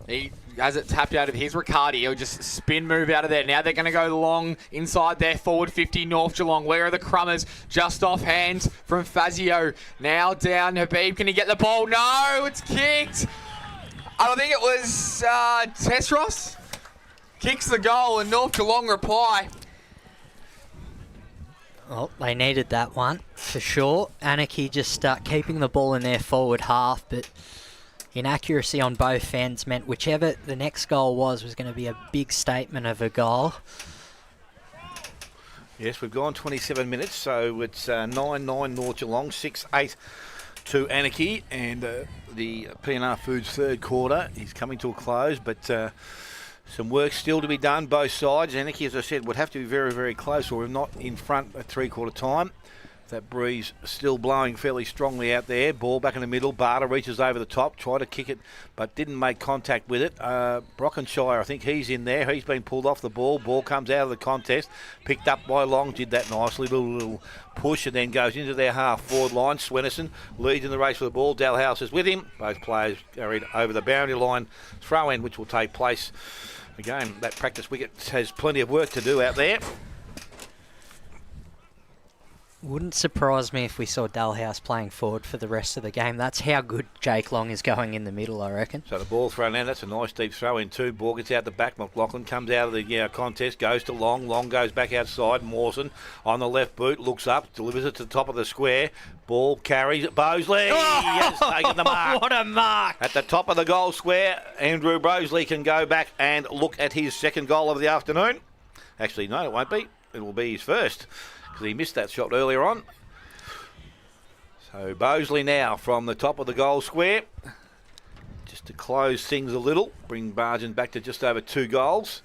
He has it tapped out of his Riccardi. He'll just spin move out of there. Now they're going to go long inside there. Forward 50 North Geelong. Where are the Crummers? Just off hands from Fazio. Now down Habib. Can he get the ball? No, it's kicked. I don't think it was Tesros. Kicks the goal and North Geelong reply. Well, they needed that one for sure. Anakie just keeping the ball in their forward half, but inaccuracy on both ends meant whichever the next goal was going to be a big statement of a goal. Yes, we've gone 27 minutes, so it's 9-9 North Geelong, 6-8 to Anakie, and the P&R Foods third quarter is coming to a close, but some work still to be done, both sides. Anakie, as I said, would have to be very, very close, or if not in front at three-quarter time. That breeze still blowing fairly strongly out there. Ball back in the middle. Barter reaches over the top, tried to kick it, but didn't make contact with it. Brockenshire, I think he's in there. He's been pulled off the ball. Ball comes out of the contest. Picked up by Long. Did that nicely. Little push and then goes into their half-forward line. Swenison leads in the race for the ball. Dalhouse is with him. Both players carried over the boundary line. Throw-in, which will take place. Again, that practice wicket has plenty of work to do out there. Wouldn't surprise me if we saw Dalhouse playing forward for the rest of the game. That's how good Jake Long is going in the middle, I reckon. So the ball thrown in. That's a nice deep throw in too. Ball gets out the back. McLaughlin comes out of the contest, goes to Long. Long goes back outside. Mawson on the left boot, looks up, delivers it to the top of the square. Ball carries it. Bosley has taken the mark. What a mark! At the top of the goal square, Andrew Bosley can go back and look at his second goal of the afternoon. Actually, no, it won't be. It will be his first. He missed that shot earlier on. So Bosley now from the top of the goal square. Just to close things a little. Bring Bargen back to just over 2 goals.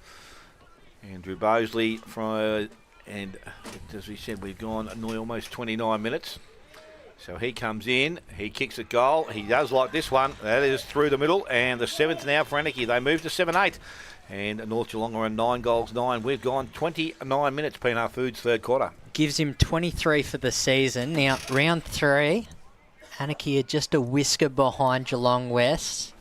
Andrew Bosley from, and as we said, we've gone almost 29 minutes. So he comes in, he kicks a goal. He does like this one. That is through the middle. And the 7th now for Anakie. They move to 7-8. And North Geelong are on 9 goals, 9. We've gone 29 minutes, P&R Foods, third quarter. Gives him 23 for the season. Now, round 3, Anakie are just a whisker behind Geelong West.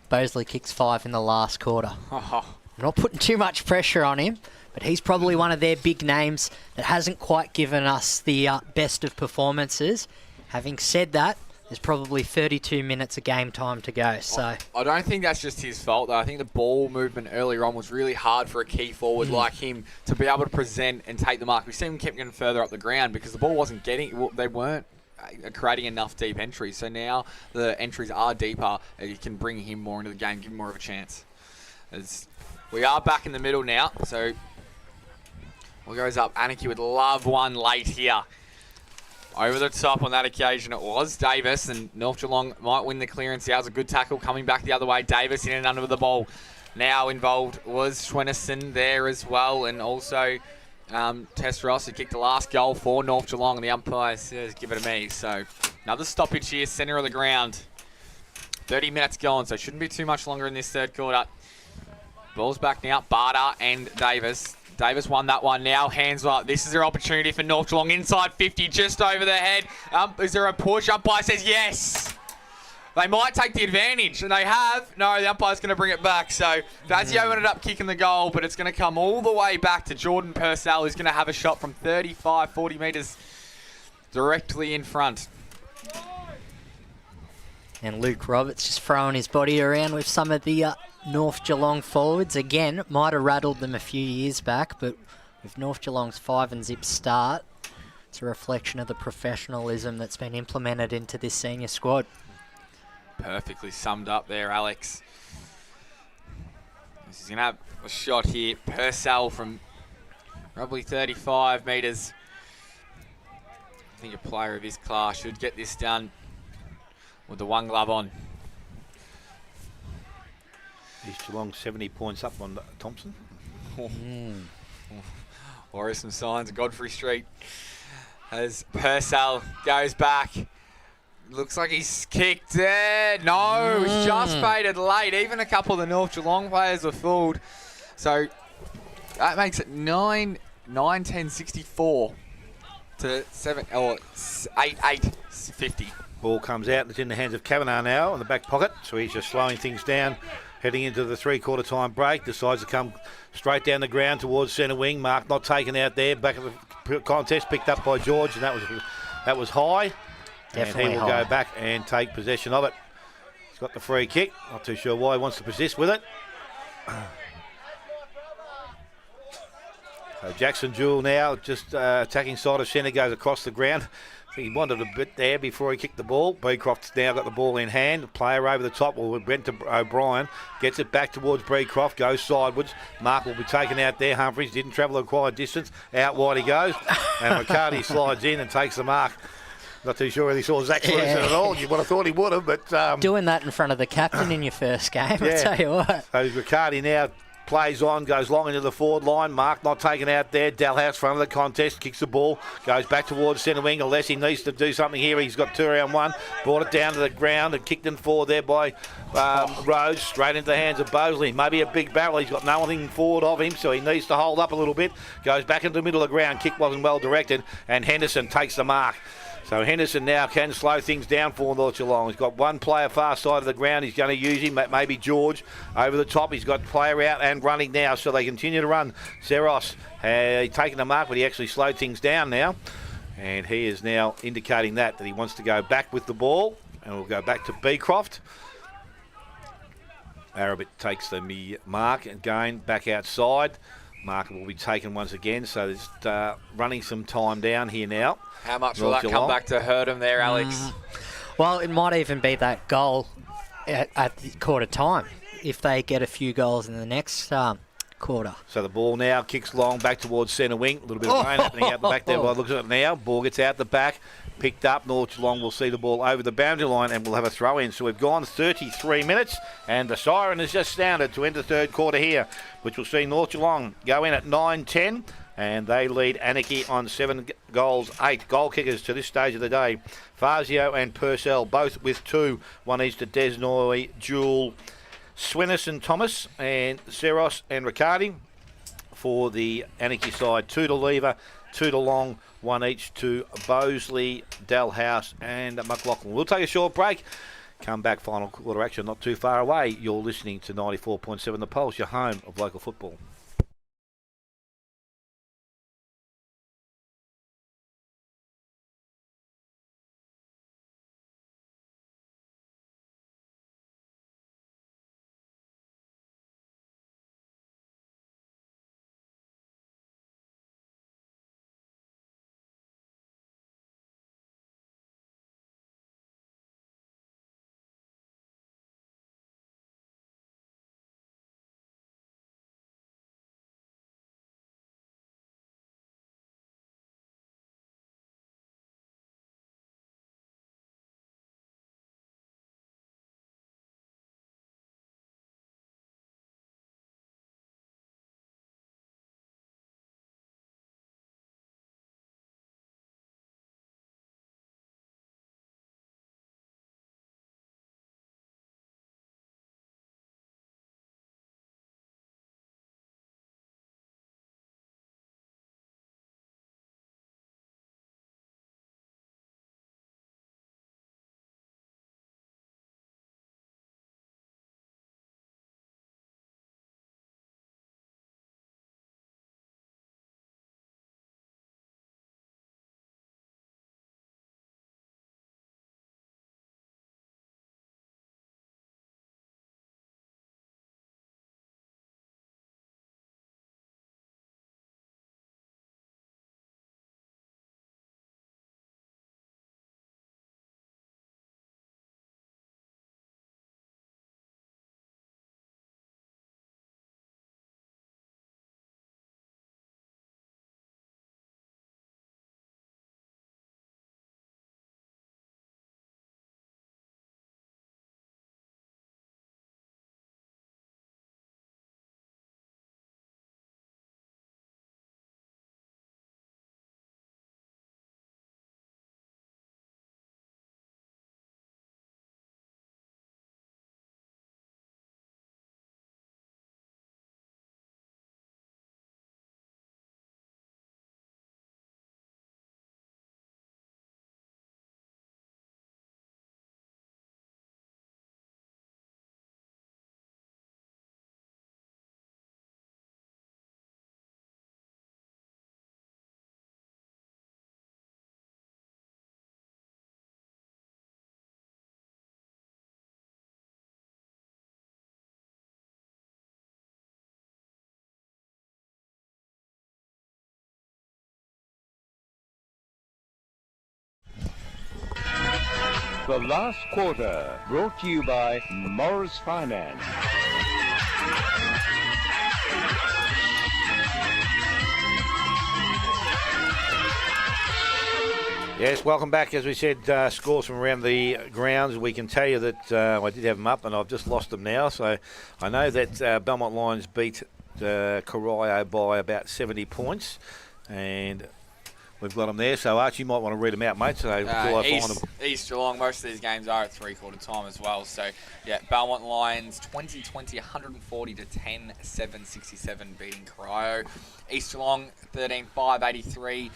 Bosley kicks 5 in the last quarter. I'm not putting too much pressure on him, but he's probably one of their big names that hasn't quite given us the best of performances. Having said that, there's probably 32 minutes of game time to go. So I don't think that's just his fault, though. I think the ball movement earlier on was really hard for a key forward like him to be able to present and take the mark. We see him kept getting further up the ground because the ball wasn't getting. They weren't creating enough deep entries. So now the entries are deeper. And you can bring him more into the game, give him more of a chance. As we are back in the middle now. So what goes up? Anakie would love one late here. Over the top on that occasion, it was Davis, and North Geelong might win the clearance. That was a good tackle coming back the other way. Davis in and under the ball. Now involved was Schwenison there as well, and also Tess Ross, who kicked the last goal for North Geelong, and the umpire says, give it to me. So another stoppage here, centre of the ground. 30 minutes gone, so shouldn't be too much longer in this third quarter. Ball's back now, Barter and Davis. Davis won that one now. Hands up. This is their opportunity for North Geelong. Inside 50, just over the head. Is there a push? Umpire says yes. They might take the advantage, and they have. No, the umpire's going to bring it back. So Fazio ended up kicking the goal, but it's going to come all the way back to Jordan Purcell, who's going to have a shot from 35, 40 metres directly in front. And Luke Roberts just throwing his body around with some of the North Geelong forwards. Again, might have rattled them a few years back, but with North Geelong's 5-0 start, it's a reflection of the professionalism that's been implemented into this senior squad. Perfectly summed up there, Alex. He's going to have a shot here. Purcell from probably 35 metres. I think a player of his class should get this done with the one glove on. East Geelong 70 points up on Thompson. Or some signs of Godfrey Street as Purcell goes back. Looks like he's kicked there. No, he's just faded late. Even a couple of the North Geelong players were fooled. So that makes it 9-10-64 to 8-8-50. Ball comes out. It's in the hands of Kavanagh now in the back pocket. So he's just slowing things down. Heading into the three-quarter time break. Decides to come straight down the ground towards centre wing. Mark not taken out there. Back of the contest. Picked up by George. And that was high. Definitely and he will high. go back and take possession of it. He's got the free kick. Not too sure why he wants to persist with it. So Jackson Jewell now just attacking side of centre, goes across the ground. He wanted a bit there before he kicked the ball. Beecroft's now got the ball in hand. Player over the top. Well, went to O'Brien. Gets it back towards Beecroft. Goes sideways. Mark will be taken out there. Humphries didn't travel a quiet distance. Out wide he goes. And McCarty slides in and takes the mark. Not too sure whether he saw Zach Swenson at all. You would have thought he would have, but... Doing that in front of the captain in your first game, I tell you what. So Riccardi now plays on, goes long into the forward line. Mark not taken out there. Dalhouse front of the contest, kicks the ball, goes back towards centre wing. Unless he needs to do something here, he's got 2-on-1. Brought it down to the ground and kicked in forward there by Rhodes, straight into the hands of Bosley. Maybe a big barrel. He's got nothing forward of him, so he needs to hold up a little bit. Goes back into the middle of the ground. Kick wasn't well directed, and Henderson takes the mark. So Henderson now can slow things down for North Geelong. He's got one player far side of the ground. He's going to use him. Maybe George over the top. He's got player out and running now, so they continue to run. Seros taking the mark, but he actually slowed things down now. And he is now indicating that he wants to go back with the ball. And we'll go back to Beecroft. Werribee takes the mark and going back outside. Mark will be taken once again, so there's running some time down here now. How much will that come back to hurt him there, Alex? Well, it might even be that goal at the quarter time if they get a few goals in the next quarter. So the ball now kicks long back towards centre wing. A little bit of rain happening out the back there. By looks at it now. Ball gets out the back. Picked up. North Geelong will see the ball over the boundary line and we'll have a throw in. So we've gone 33 minutes and the siren has just sounded to end the third quarter here, which will see North Geelong go in at 9-10 and they lead Anakie on 7 goals, 8 goal kickers to this stage of the day. Fazio and Purcell both with 2, one each to Desnoy, Jewell, Swinnis and Thomas, and Seros and Riccardi for the Anakie side. 2 to Lever, 2 to Long, 1 each to Bosley, Dalhouse and McLaughlin. We'll take a short break. Come back, final quarter action not too far away. You're listening to 94.7 The Pulse, your home of local football. The last quarter, brought to you by Morris Finance. Yes, welcome back. As we said, scores from around the grounds. We can tell you that I did have them up and I've just lost them now. So I know that Belmont Lions beat Corio by about 70 points. And we've got them there. So, Archie, you might want to read them out, mate. So, before I find them. East Geelong, most of these games are at three-quarter time as well. So, yeah, Belmont Lions 2020 140 to 10, 767 beating Corio. East Geelong 13-5, 83.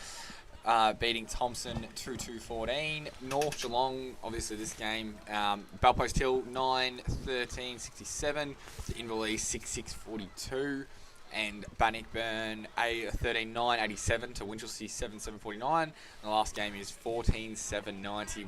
Beating Thompson 2-2-14. North Geelong, obviously this game. Belpost Hill 9-13-67. Inverleigh 6-6-42. And Bannockburn 13-9-87 to Winchelsea 7-7-49. And the last game is 14-7-91 to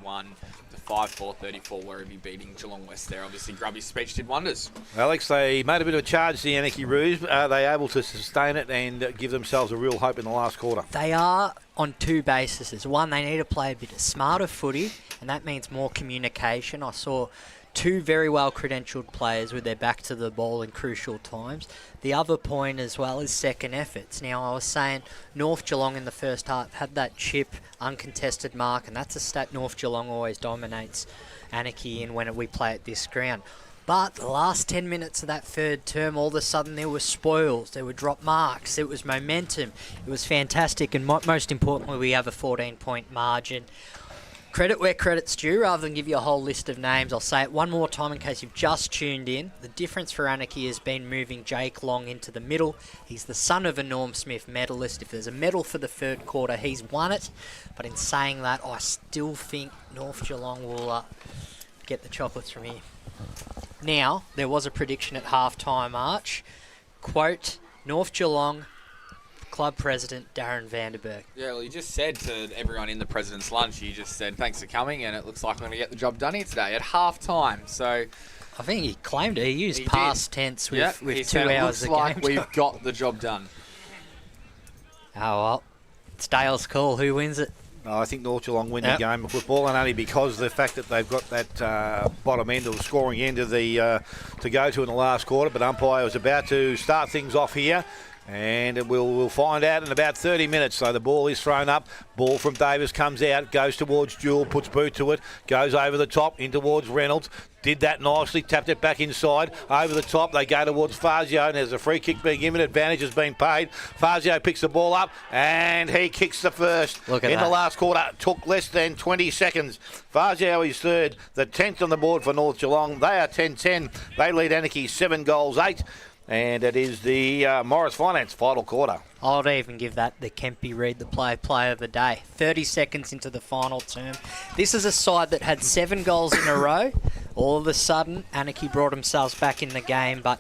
5-4-34 Werribee beating Geelong West there. Obviously Grubby's speech did wonders. Alex, they made a bit of a charge, the Anakie Roos. Are they able to sustain it and give themselves a real hope in the last quarter? They are on two bases. One, they need to play a bit of smarter footy, and that means more communication. I saw two very well credentialed players with their back to the ball in crucial times. The other point as well is second efforts. Now, I was saying North Geelong in the first half had that chip, uncontested mark, and that's a stat North Geelong always dominates Anakie in when we play at this ground. But the last 10 minutes of that third term, all of a sudden there were spoils, there were drop marks, it was momentum. It was fantastic, and most importantly, we have a 14-point margin. Credit where credit's due, rather than give you a whole list of names. I'll say it one more time in case you've just tuned in. The difference for Anakie has been moving Jake Long into the middle. He's the son of a Norm Smith medalist. If there's a medal for the third quarter, he's won it. But in saying that, I still think North Geelong will get the chocolates from here. Now, there was a prediction at halftime, Arch. Quote, North Geelong Club President Darren Vanderberg. Yeah, well, you just said to everyone in the President's Lunch, you just said, thanks for coming, and it looks like we're going to get the job done here today at half-time. So I think he claimed it. He used past tense with, with 2 hours of game. Like we've got the job done. Oh, well, it's Dale's call. Who wins it? No, I think North Geelong win the game of football, and only because of the fact that they've got that bottom end or the scoring end of the to go to in the last quarter. But umpire was about to start things off here. And we'll find out in about 30 minutes. So the ball is thrown up. Ball from Davis comes out, goes towards Jewell, puts boot to it, goes over the top, in towards Reynolds. Did that nicely, tapped it back inside, over the top. They go towards Fazio, and there's a free kick being given. Advantage has been paid. Fazio picks the ball up, and he kicks the first. In the last quarter, took less than 20 seconds. Fazio is third, the 10th on the board for North Geelong. They are 10-10. They lead Anakie 7-8. And it is the Morris Finance final quarter. I'd even give that the Kempy Reid, the play of the day. 30 seconds into the final term. This is a side that had 7 goals in a row. All of a sudden, Anakie brought themselves back in the game. But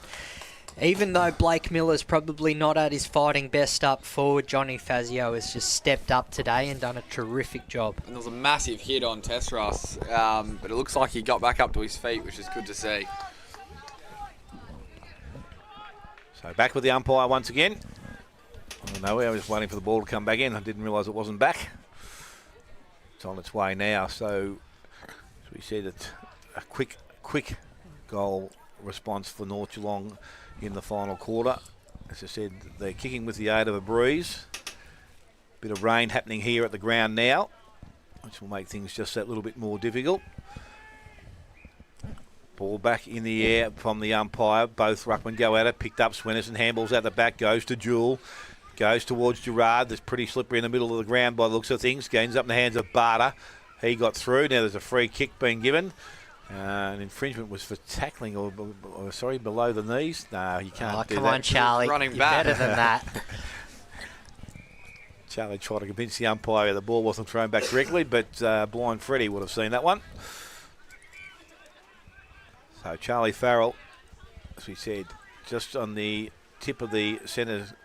even though Blake Miller's probably not at his fighting best up forward, Johnny Fazio has just stepped up today and done a terrific job. And there was a massive hit on Tessros, but it looks like he got back up to his feet, which is good to see. So back with the umpire once again. I was waiting for the ball to come back in. I didn't realise it wasn't back. It's on its way now. So as we said, it's a quick goal response for North Geelong in the final quarter. As I said, they're kicking with the aid of a breeze. Bit of rain happening here at the ground now, which will make things just that little bit more difficult. Ball back in the air from the umpire. Both ruckmen go at it. Picked up Swennerson. Handballs out the back. Goes to Jewell. Goes towards Gerard. That's pretty slippery in the middle of the ground by the looks of things. Gains up in the hands of Barter. He got through. Now there's a free kick being given. An infringement was for tackling or sorry, below the knees. No, you can't do that. Come on, Charlie. Running You're back. better than that. Charlie tried to convince the umpire the ball wasn't thrown back correctly, but blind Freddie would have seen that one. So Charlie Farrell, as we said, just on the tip of the centre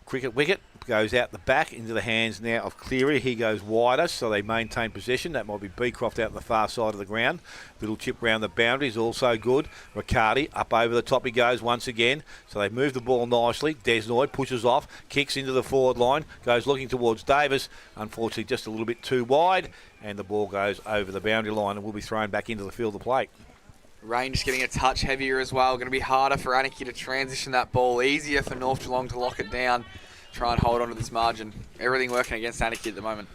cricket wicket, goes out the back into the hands now of Cleary. He goes wider, so they maintain possession. That might be Beecroft out on the far side of the ground. Little chip round the boundary is also good. Riccardi up over the top he goes once again. So they move the ball nicely. Desnoy pushes off, kicks into the forward line, goes looking towards Davis. Unfortunately, just a little bit too wide, and the ball goes over the boundary line and will be thrown back into the field of play. Rain just getting a touch heavier as well. Going to be harder for Anakie to transition that ball. Easier for North Geelong to lock it down. Try and hold on to this margin. Everything working against Anakie at the moment.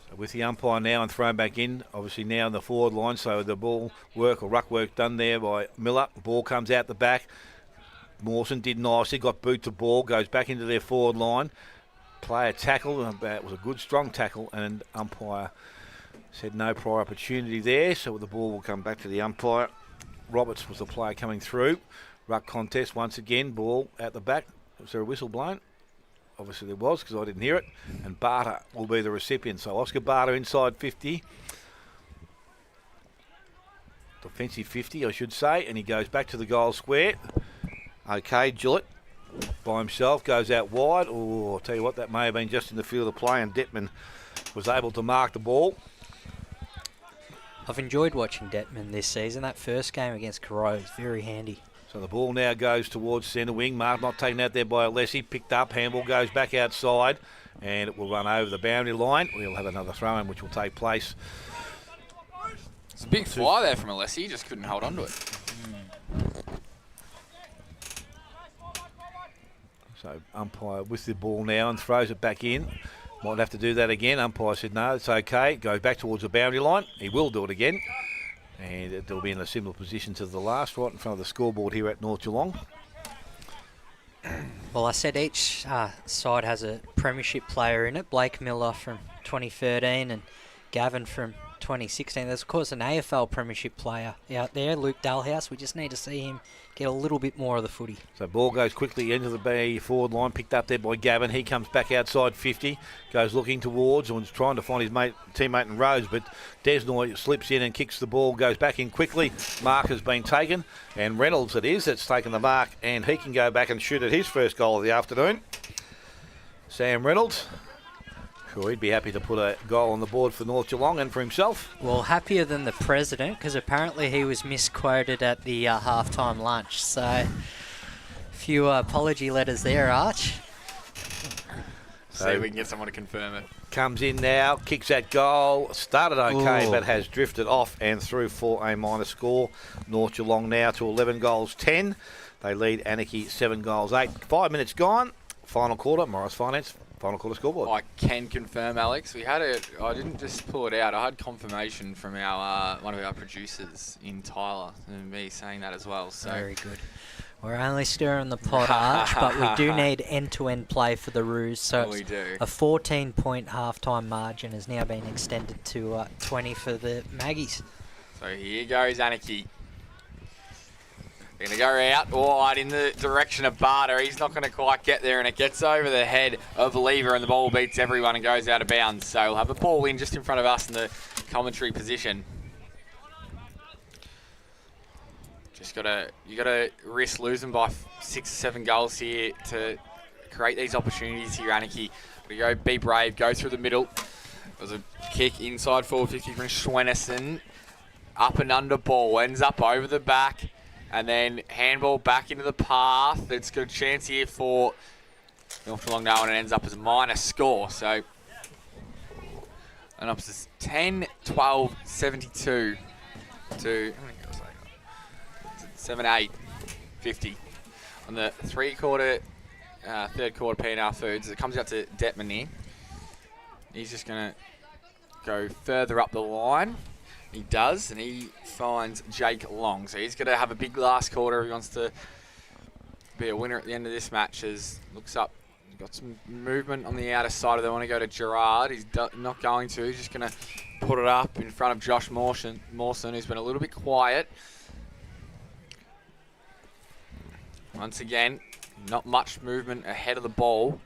So with the umpire now and thrown back in, obviously now in the forward line. So the ball work or ruck work done there by Miller. Ball comes out the back. Mawson did nicely, got boot to ball, goes back into their forward line. Player tackle, and it was a good, strong tackle, and umpire said no prior opportunity there, so the ball will come back to the umpire. Roberts was the player coming through. Ruck contest once again, ball out the back. Was there a whistle blown? Obviously there was, because I didn't hear it. And Barter will be the recipient. So Oscar Barter inside 50. Defensive 50, I should say, and he goes back to the goal square. Okay, Gillett by himself goes out wide. Oh, I'll tell you what, that may have been just in the field of play, and Detman was able to mark the ball. I've enjoyed watching Detman this season. That first game against Corio was very handy. So the ball now goes towards centre wing. Mark not taken out there by Alessi. Picked up. Handball goes back outside, and it will run over the boundary line. We'll have another throw-in, which will take place. It's a big fly there from Alessi. He just couldn't hold on to it. So umpire with the ball now and throws it back in. Might have to do that again. Umpire said no, it's okay. Goes back towards the boundary line. He will do it again. And it'll be in a similar position to the last, right in front of the scoreboard here at North Geelong. Well, I said each side has a premiership player in it. Blake Miller from 2013 and Gavin from 2016. There's, of course, an AFL premiership player out there, Luke Dalhouse. We just need to see him get a little bit more of the footy. So ball goes quickly into the forward line, picked up there by Gavin. He comes back outside 50, goes looking towards and trying to find his teammate in Rose, but Desnoy slips in and kicks the ball, goes back in quickly. Mark has been taken, and Reynolds that's taken the mark, and he can go back and shoot at his first goal of the afternoon. Sam Reynolds. Sure, he'd be happy to put a goal on the board for North Geelong and for himself. Well, happier than the president, because apparently he was misquoted at the halftime lunch. So, a few apology letters there, Arch. See if we can get someone to confirm it. Comes in now, kicks that goal. Started okay, but has drifted off and through for a minor score. North Geelong now to 11 goals 10. They lead Anakie 7 goals 8. 5 minutes gone. Final quarter, Morris Finance. Final quarter scoreboard. I can confirm, Alex. We had I didn't just pull it out. I had confirmation from our one of our producers in Tyler, and me saying that as well. So very good. We're only stirring the pot, Arch, but we do need end-to-end play for the Roos. So we do. A 14-point halftime margin has now been extended to 20 for the Maggies. So here goes Anakie. Going to go out wide in the direction of Barter. He's not going to quite get there, and it gets over the head of Lever, and the ball beats everyone and goes out of bounds. So we'll have a ball in just in front of us in the commentary position. You got to risk losing by 6 or 7 goals here to create these opportunities here, Anakie. We go be brave, go through the middle. There's a kick inside forward 50 from Schwenneson. Up and under ball, ends up over the back. And then handball back into the path. It's got a chance here for North Geelong now, and it ends up as a minor score. So, and up to 10, 12, 72 to, how many goals they got? 7, 8, 50. On the third quarter P&R Foods, it comes out to Detman here. He's just going to go further up the line. He does, and he finds Jake Long. So he's going to have a big last quarter if he wants to be a winner at the end of this match. As looks up, got some movement on the outer side. They want to go to Gerard. He's not going to. He's just going to put it up in front of Josh Mawson, who's been a little bit quiet. Once again, not much movement ahead of the ball.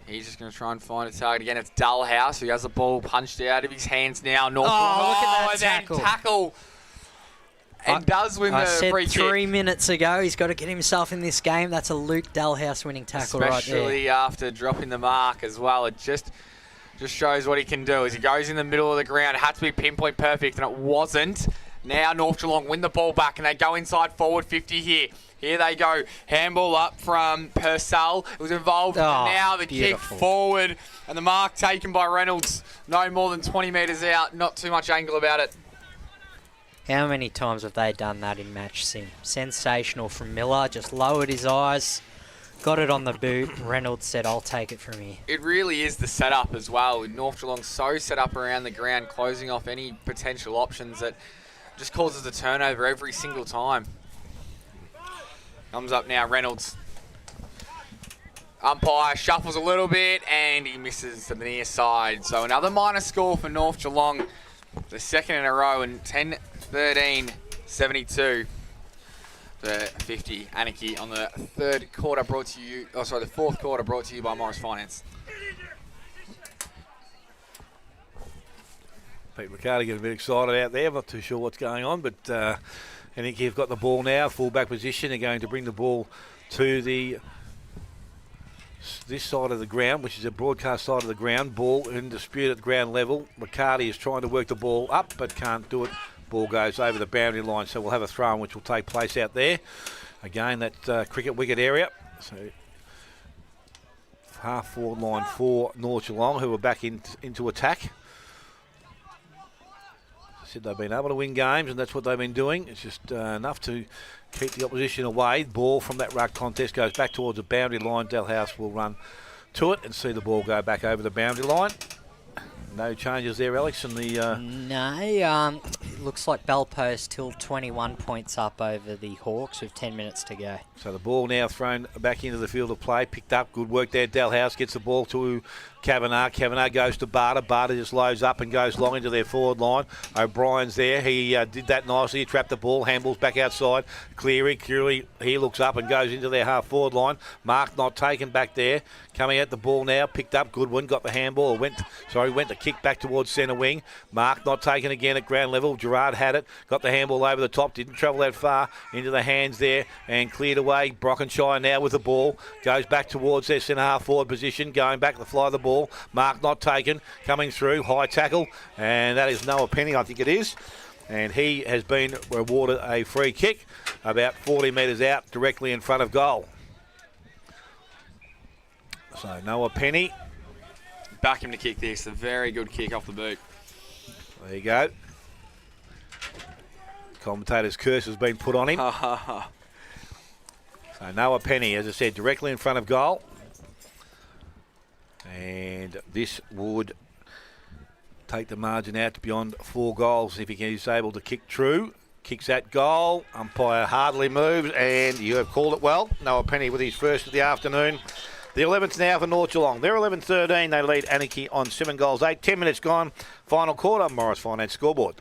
He's just going to try and find a target again. It's Dalhouse, who has the ball punched out of his hands now. Look at that tackle. And does win the free kick. 3 minutes ago, he's got to get himself in this game. That's a Luke Dalhouse winning tackle right there. Especially after dropping the mark as well. It just shows what he can do. As he goes in the middle of the ground, it had to be pinpoint perfect, and it wasn't. Now North Geelong win the ball back, and they go inside forward 50 here. Here they go. Handball up from Purcell. It was involved. And now the kick forward. And the mark taken by Reynolds. No more than 20 metres out. Not too much angle about it. How many times have they done that in match sim? Sensational from Miller. Just lowered his eyes. Got it on the boot. Reynolds said, I'll take it from here. It really is the setup as well. With North Geelong so set up around the ground, closing off any potential options that just causes a turnover every single time. Comes up now, Reynolds. Umpire shuffles a little bit and he misses to the near side. So another minor score for North Geelong. The second in a row, and 10-13, 72 for 50. Anakie on the the fourth quarter brought to you by Morris Finance. Pete McCarty getting a bit excited out there. I'm not too sure what's going on, but Anakie have got the ball now, full-back position. They're going to bring the ball to this side of the ground, which is a broadcast side of the ground. Ball in dispute at the ground level. McCarty is trying to work the ball up, but can't do it. Ball goes over the boundary line, so we'll have a throw-in which will take place out there. Again, that cricket wicket area. So half-forward line for North Geelong, who are back into attack. Said they've been able to win games, and that's what they've been doing. It's just enough to keep the opposition away. Ball from that ruck contest goes back towards the boundary line. Dalhouse will run to it and see the ball go back over the boundary line. No changes there, Alex, in the... No, it looks like Bell Post still 21 points up over the Hawks with 10 minutes to go. So the ball now thrown back into the field of play. Picked up. Good work there. Dalhouse gets the ball to Kavanagh. Kavanagh goes to Barter. Barter just loads up and goes long into their forward line. O'Brien's there. He did that nicely. He trapped the ball. Handballs back outside. Cleary, he looks up and goes into their half-forward line. Mark not taken back there. Coming at the ball now. Picked up. Goodwin got the handball. Went to kick back towards centre wing. Mark not taken again at ground level. Gerard had it. Got the handball over the top. Didn't travel that far. Into the hands there and cleared away. Brockenshire now with the ball. Goes back towards their centre half-forward position. Going back to fly the ball. Mark not taken, coming through, high tackle, and that is Noah Penny, I think it is. And he has been rewarded a free kick about 40 metres out, directly in front of goal. So Noah Penny. Back him to kick this, a very good kick off the boot. There you go. Commentator's curse has been put on him. So Noah Penny, as I said, directly in front of goal. And this would take the margin out to beyond 4 goals if he is able to kick true. Kicks that goal. Umpire hardly moves, and you have called it well. Noah Penny with his first of the afternoon. The 11th now for North Geelong. They're 11-13. They lead Anakie on 7 goals, 8. 10 minutes gone. Final quarter. Morris Finance scoreboard.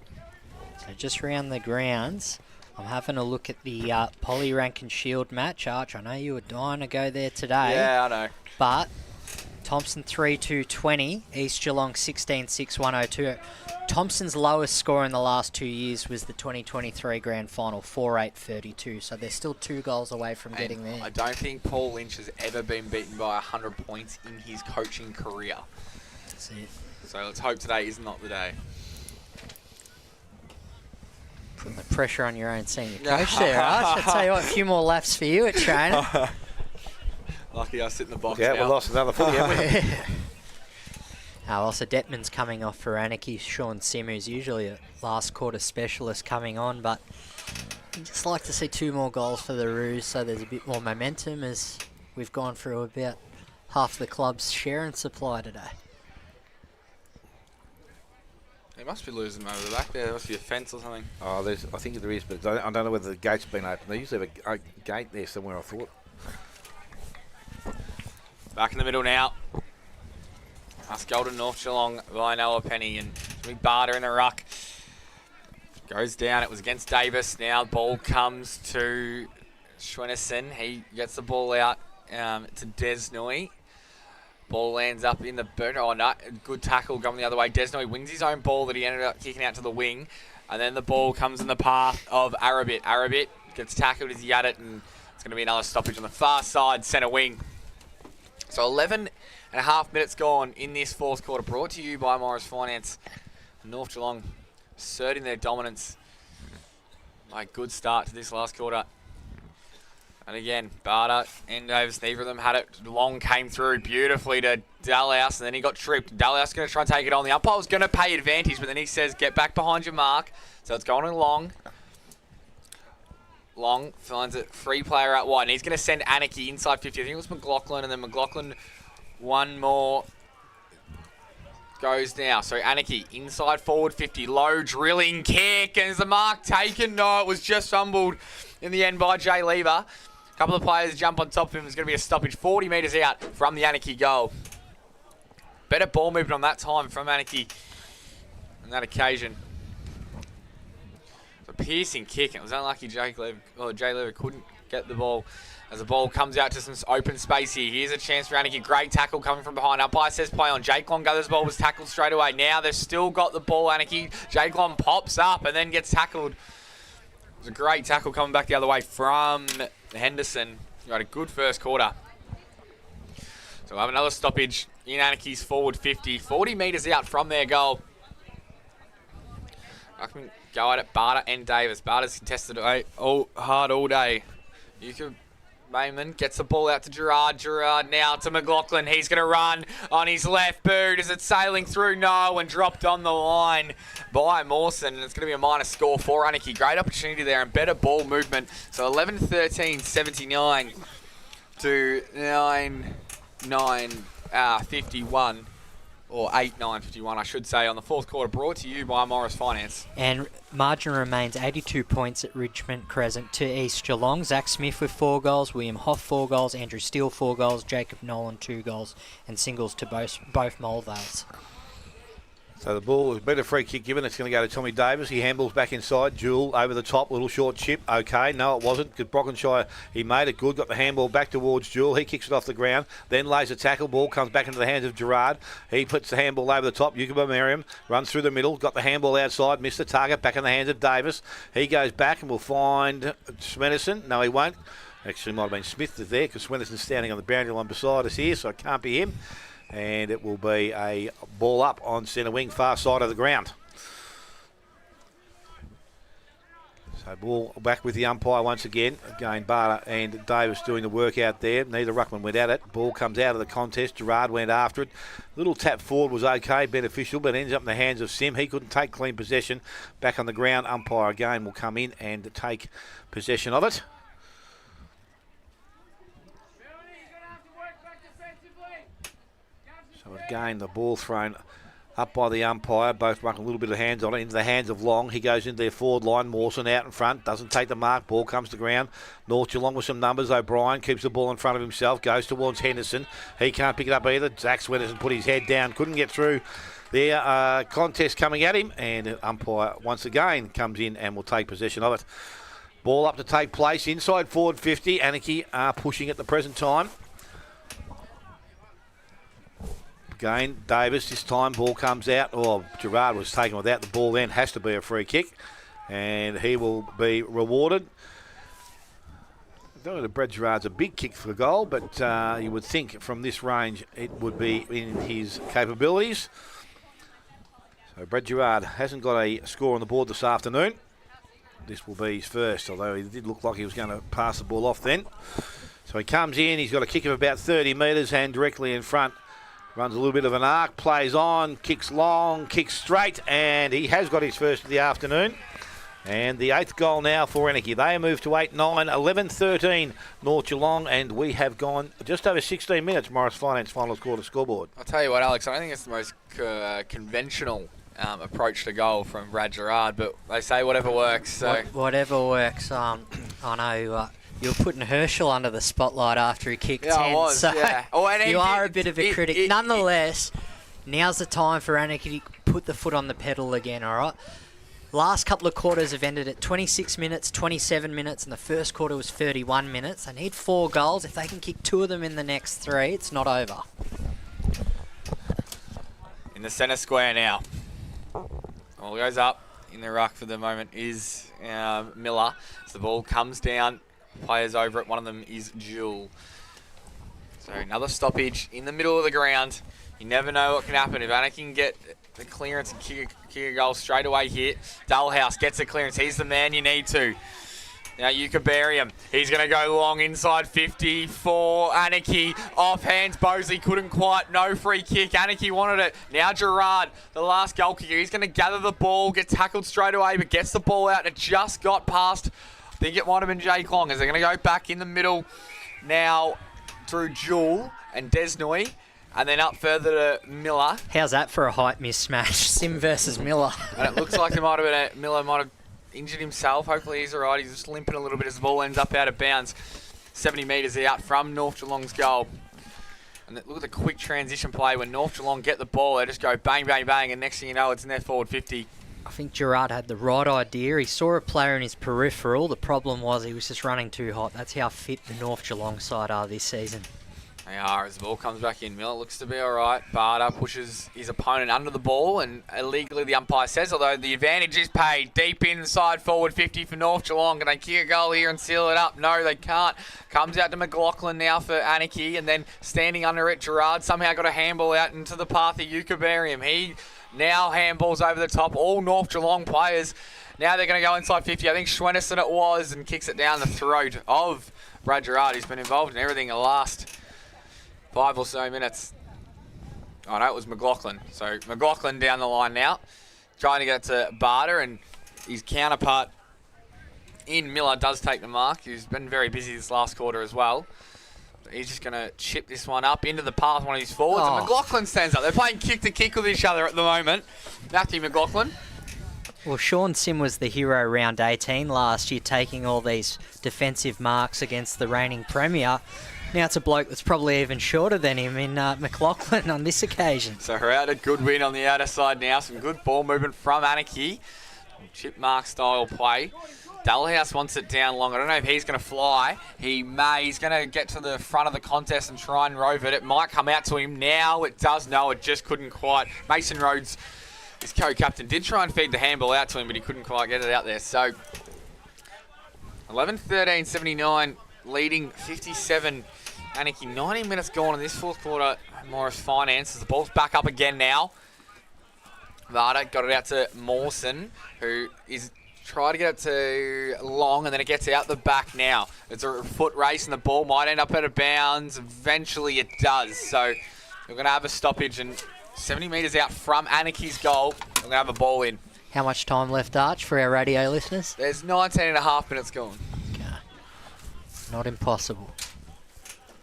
So just around the grounds, I'm having a look at the Polly Rankin Shield match. Arch, I know you were dying to go there today. Yeah, I know. But Thompson 3-2-20, East Geelong 16-6, 102. Thompson's lowest score in the last 2 years was the 2023 grand final, 4-8-32. So they're still 2 goals away from getting there. I don't think Paul Lynch has ever been beaten by 100 points in his coaching career. That's it. So let's hope today is not the day. Putting the pressure on your own senior coach there, Arch. I tell you what, a few more laps for you at training. Lucky I sit in the box Yeah, now. we lost another footy, haven't we? Also, Detman's coming off for Anakie. Sean Simu's usually a last quarter specialist coming on, but I'd just like to see 2 more goals for the Roos so there's a bit more momentum as we've gone through about half the club's share and supply today. They must be losing them over the back there. There must be a fence or something. Oh, I think there is, but I don't know whether the gate's been opened. They usually have a gate there somewhere, I thought. Back in the middle now. Us Golden North Geelong by Noah Penny and big Barter in the ruck. Goes down. It was against Davis. Now ball comes to Schwenneson. He gets the ball out to Desnoy. Ball lands up in the boot. Oh, no. Good tackle going the other way. Desnoy wins his own ball that he ended up kicking out to the wing. And then the ball comes in the path of Arabit. Arabit gets tackled as he had it, and it's going to be another stoppage on the far side, centre wing. So 11 and a half minutes gone in this fourth quarter, brought to you by Morris Finance. North Geelong asserting their dominance. A good start to this last quarter. And again, Barter and Davis, neither of them had it. Long came through beautifully to Dalhouse, and then he got tripped. Dalhouse going to try and take it on. The umpire was going to pay advantage, but then he says, get back behind your mark. So it's going along. Long finds a free player out wide, and he's going to send Anakie inside 50. I think it was McLaughlin, and then McLaughlin one more goes now. So Anakie inside forward 50, low drilling kick, and is the mark taken? No, it was just fumbled in the end by Jay Lever. A couple of players jump on top of him. There's going to be a stoppage 40 metres out from the Anakie goal. Better ball movement on that time from Anakie on that occasion. It's a piercing kick. It was unlucky Jay Lever couldn't get the ball as the ball comes out to some open space here. Here's a chance for Anakie. Great tackle coming from behind. Umpire says play on. Jake Long gathers the ball, was tackled straight away. Now they've still got the ball, Anakie. Jake Long pops up and then gets tackled. It was a great tackle coming back the other way from Henderson. You had a good first quarter. So we'll have another stoppage in Anakie's forward 50. 40 metres out from their goal. I can go at it, Barter and Davis. Barter's contested hard all day. Yuka Mayman gets the ball out to Gerard. Gerard now to McLaughlin. He's going to run on his left boot. Is it sailing through? No, and dropped on the line by Mawson. And it's going to be a minus score for Anakie. Great opportunity there and better ball movement. So 11-13, 79 to 9-9-51. Or 8-9-51, I should say, on the fourth quarter, brought to you by Morris Finance. And margin remains 82 points at Richmond Crescent to East Geelong. Zach Smith with 4 goals, William Hoff 4 goals, Andrew Steele 4 goals, Jacob Nolan 2 goals, and singles to both Mulvales. So the ball has been a free kick given. It's going to go to Tommy Davis. He handballs back inside. Jewel over the top. Little short chip. Okay. No, it wasn't. Because Brockenshire, he made it good. Got the handball back towards Jewel. He kicks it off the ground. Then lays a tackle. Ball comes back into the hands of Gerard. He puts the handball over the top. Yukuba Merriam runs through the middle. Got the handball outside. Missed the target. Back in the hands of Davis. He goes back and will find Smedison. No, he won't. Actually, might have been Smith there because Smedison's standing on the boundary line beside us here, so it can't be him. And it will be a ball up on centre wing, far side of the ground. So ball back with the umpire once again. Again, Barter and Davis doing the work out there. Neither ruckman went at it. Ball comes out of the contest. Gerard went after it. Little tap forward was okay, beneficial, but ends up in the hands of Sim. He couldn't take clean possession. Back on the ground, umpire again will come in and take possession of it. Again, the ball thrown up by the umpire. Both ruck a little bit of hands on it. Into the hands of Long. He goes into their forward line. Mawson out in front. Doesn't take the mark. Ball comes to ground. North Geelong with some numbers. O'Brien keeps the ball in front of himself. Goes towards Henderson. He can't pick it up either. Zach Swenderson put his head down. Couldn't get through their contest coming at him. And umpire once again comes in and will take possession of it. Ball up to take place. Inside forward 50. Anakie are pushing at the present time. Again, Davis this time, ball comes out. Oh, Gerard was taken without the ball then. Has to be a free kick. And he will be rewarded. I don't know if Brad Gerard's a big kick for the goal, but you would think from this range it would be in his capabilities. So Brad Gerard hasn't got a score on the board this afternoon. This will be his first, although he did look like he was going to pass the ball off then. So he comes in, he's got a kick of about 30 metres and directly in front. Runs a little bit of an arc, plays on, kicks long, kicks straight, and he has got his first of the afternoon. And the 8th goal now for Anakie. They move to 8-9, 11-13 North Geelong, and we have gone just over 16 minutes, Morris Finance final quarter scoreboard. I'll tell you what, Alex, I don't think it's the most conventional approach to goal from Brad Gerard, but they say whatever works. So Whatever works. I know you were putting Herschel under the spotlight after he kicked 10. I was, so yeah. you are a bit of a critic. Nonetheless, now's the time for Anakie to put the foot on the pedal again, all right? Last couple of quarters have ended at 26 minutes, 27 minutes, and the first quarter was 31 minutes. They need 4 goals. If they can kick 2 of them in the next 3, it's not over. In the centre square now. Ball goes up in the ruck for the moment is Miller. As the ball comes down. Players over it. One of them is Jewel. So another stoppage in the middle of the ground. You never know what can happen. If Anakie can get the clearance and kick a goal straight away here. Dullhouse gets the clearance. He's the man you need to. Now you can bury him. He's going to go long inside 50 for Anakie. Off hands. Bosley couldn't quite. No free kick. Anakie wanted it. Now Gerard, the last goal kicker. He's going to gather the ball, get tackled straight away, but gets the ball out. It just got past. I think it might have been Jake Long as they're going to go back in the middle now through Jewel and Desnoy and then up further to Miller. How's that for a height mismatch? Sim versus Miller. And it looks like it might have been Miller might have injured himself. Hopefully he's all right. He's just limping a little bit as the ball ends up out of bounds. 70 metres out from North Geelong's goal. And look at the quick transition play when North Geelong get the ball. They just go bang, bang, bang, and next thing you know, it's in their forward 50. I think Gerard had the right idea. He saw a player in his peripheral. The problem was he was just running too hot. That's how fit the North Geelong side are this season. They are, as the ball comes back in. Miller looks to be all right. Barter pushes his opponent under the ball, and illegally the umpire says, although the advantage is paid. Deep inside forward 50 for North Geelong. Can they kick a goal here and seal it up? No, they can't. Comes out to McLaughlin now for Anakie, and then standing under it, Gerard somehow got a handball out into the path of Euchabarium. He now handballs over the top. All North Geelong players. Now they're going to go inside 50. I think Schwenneson it was, and kicks it down the throat of Brad Gerard, who's been involved in everything the last 5 or so minutes. Oh no, it was McLaughlin. So McLaughlin down the line now, trying to get to Barter, and his counterpart in Miller does take the mark. He's been very busy this last quarter as well. He's just going to chip this one up into the path, one of his forwards, and McLaughlin stands up. They're playing kick to kick with each other at the moment. Matthew McLaughlin. Well, Sean Sim was the hero round 18 last year, taking all these defensive marks against the reigning premier. Now it's a bloke that's probably even shorter than him in McLaughlin on this occasion. So Herrera, good win on the outer side now. Some good ball movement from Anakie. Chip mark style play. Dalhouse wants it down long. I don't know if he's going to fly. He may. He's going to get to the front of the contest and try and rove it. It might come out to him now. It does. No, it just couldn't quite. Mason Rhodes, his co-captain, did try and feed the handball out to him, but he couldn't quite get it out there. So 11-13, 79, leading 57. Anakie, 90 minutes gone in this fourth quarter. Morris finances. The ball's back up again now. Varda got it out to Mawson, who is trying to get it to Long, and then it gets out the back now. It's a foot race, and the ball might end up out of bounds. Eventually it does. So we're going to have a stoppage, and 70 metres out from Anakie's goal, we're going to have a ball in. How much time left, Arch, for our radio listeners? There's 19.5 minutes gone. Okay. Not impossible.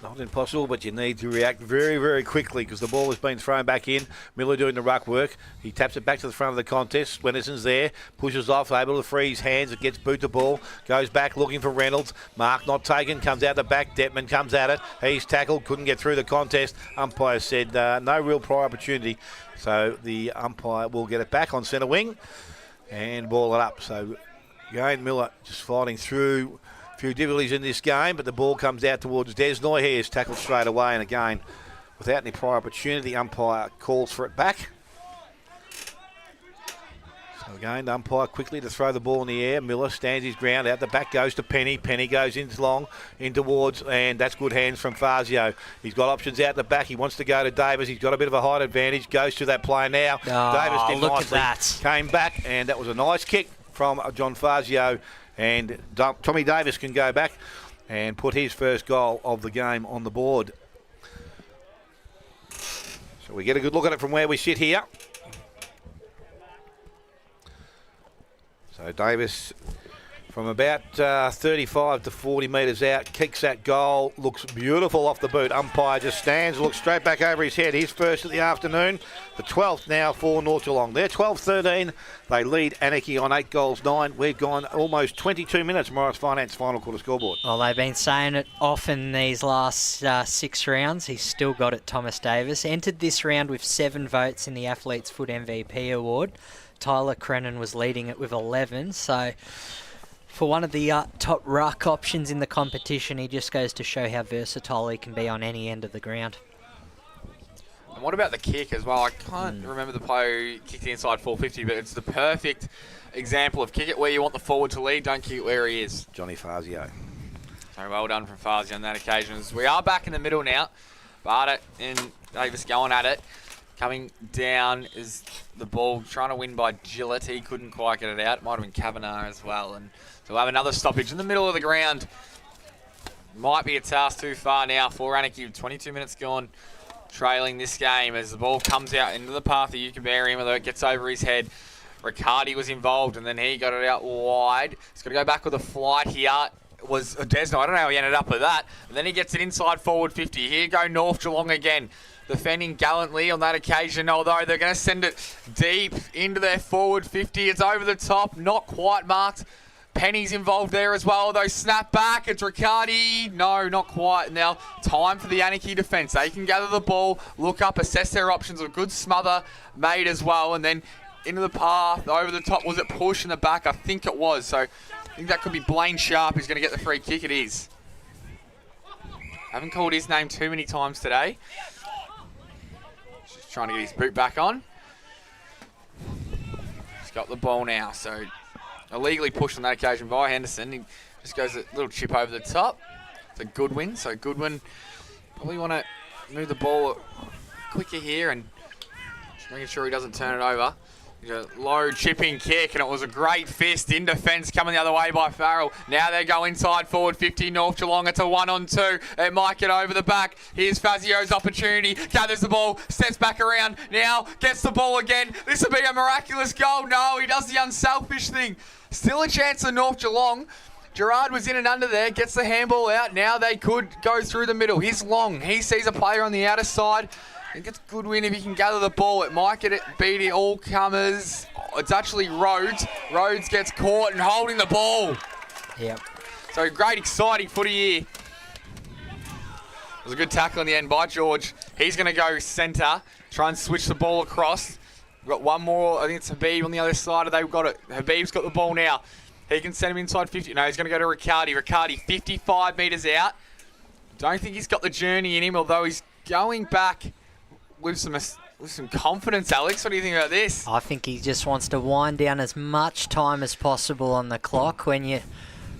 Not impossible, but you need to react very, very quickly because the ball has been thrown back in. Miller doing the ruck work. He taps it back to the front of the contest. Swennison's there, pushes off, able to free his hands. It gets boot the ball, goes back looking for Reynolds. Mark not taken, comes out the back. Detman comes at it. He's tackled, couldn't get through the contest. Umpire said no real prior opportunity. So the umpire will get it back on centre wing and ball it up. So again, Miller just fighting through. Few difficulties in this game, but the ball comes out towards Desnoy. He is tackled straight away, and again, without any prior opportunity, the umpire calls for it back. So again, the umpire quickly to throw the ball in the air. Miller stands his ground. Out the back goes to Penny. Penny goes in long, in towards, and that's good hands from Fazio. He's got options out the back. He wants to go to Davis. He's got a bit of a height advantage. Goes to that play now. Davis did look nicely. at that. Came back, and that was a nice kick from John Fazio. And Tommy Davis can go back and put his first goal of the game on the board. So we get a good look at it from where we sit here. So Davis from about 35 to 40 metres out, kicks that goal, looks beautiful off the boot. Umpire just stands, looks straight back over his head. His first of the afternoon, the 12th now for North Geelong. They're 12-13. They lead Anakie on 8-9. We've gone almost 22 minutes, Morris Finance final quarter scoreboard. Well, they've been saying it often these last 6 rounds. He's still got it, Thomas Davis. Entered this round with 7 votes in the Athlete's Foot MVP award. Tyler Crennan was leading it with 11. So for one of the top ruck options in the competition, he just goes to show how versatile he can be on any end of the ground. And what about the kick as well? I can't remember the player who kicked the inside 450, but it's the perfect example of kick it where you want the forward to lead, don't kick it where he is. Johnny Fazio. So well done from Fazio on that occasion. We are back in the middle now. Barter and Davis going at it. Coming down is the ball, trying to win by Gillett. He couldn't quite get it out. Might have been Kavanagh as well. And so we'll have another stoppage in the middle of the ground. Might be a task too far now for Anakie. 22 minutes gone, trailing this game as the ball comes out into the path of Euchabarium, although it gets over his head. Riccardi was involved, and then he got it out wide. He's got to go back with a flight here. It was Desno. I don't know how he ended up with that. And then he gets it inside forward 50. Here go North Geelong again. Defending gallantly on that occasion, although they're going to send it deep into their forward 50. It's over the top, not quite marked. Penny's involved there as well, though. Snap back. It's Riccardi. No, not quite. Now, time for the Anakie defence. They can gather the ball, look up, assess their options. A good smother made as well. And then into the path, over the top. Was it push in the back? I think it was. So I think that could be Blaine Sharp who's going to get the free kick. It is. Haven't called his name too many times today. Just trying to get his boot back on. He's got the ball now. So illegally pushed on that occasion by Henderson. He just goes a little chip over the top. It's a Goodwin. So Goodwin probably want to move the ball quicker here and just making sure he doesn't turn it over. A low chipping kick, and it was a great fist in defence coming the other way by Farrell. Now they go inside forward 50 North Geelong. It's a 1-on-2. It might get over the back. Here's Fazio's opportunity. Gathers the ball, steps back around. Now gets the ball again. This will be a miraculous goal. No, he does the unselfish thing. Still a chance for North Geelong. Gerard was in and under there, gets the handball out. Now they could go through the middle. He's long. He sees a player on the outer side. I think it's a good win if he can gather the ball. It might get it beat it all comers. It's actually Rhodes. Rhodes gets caught and holding the ball. Yep. So great, exciting footy here. It was a good tackle in the end by George. He's going to go centre, try and switch the ball across. We've got one more. I think it's Habib on the other side. They've got it. Habib's got the ball now. He can send him inside 50. No, he's going to go to Riccardi. Riccardi, 55 metres out. Don't think he's got the journey in him, although he's going back with some confidence, Alex. What do you think about this? I think he just wants to wind down as much time as possible on the clock. When you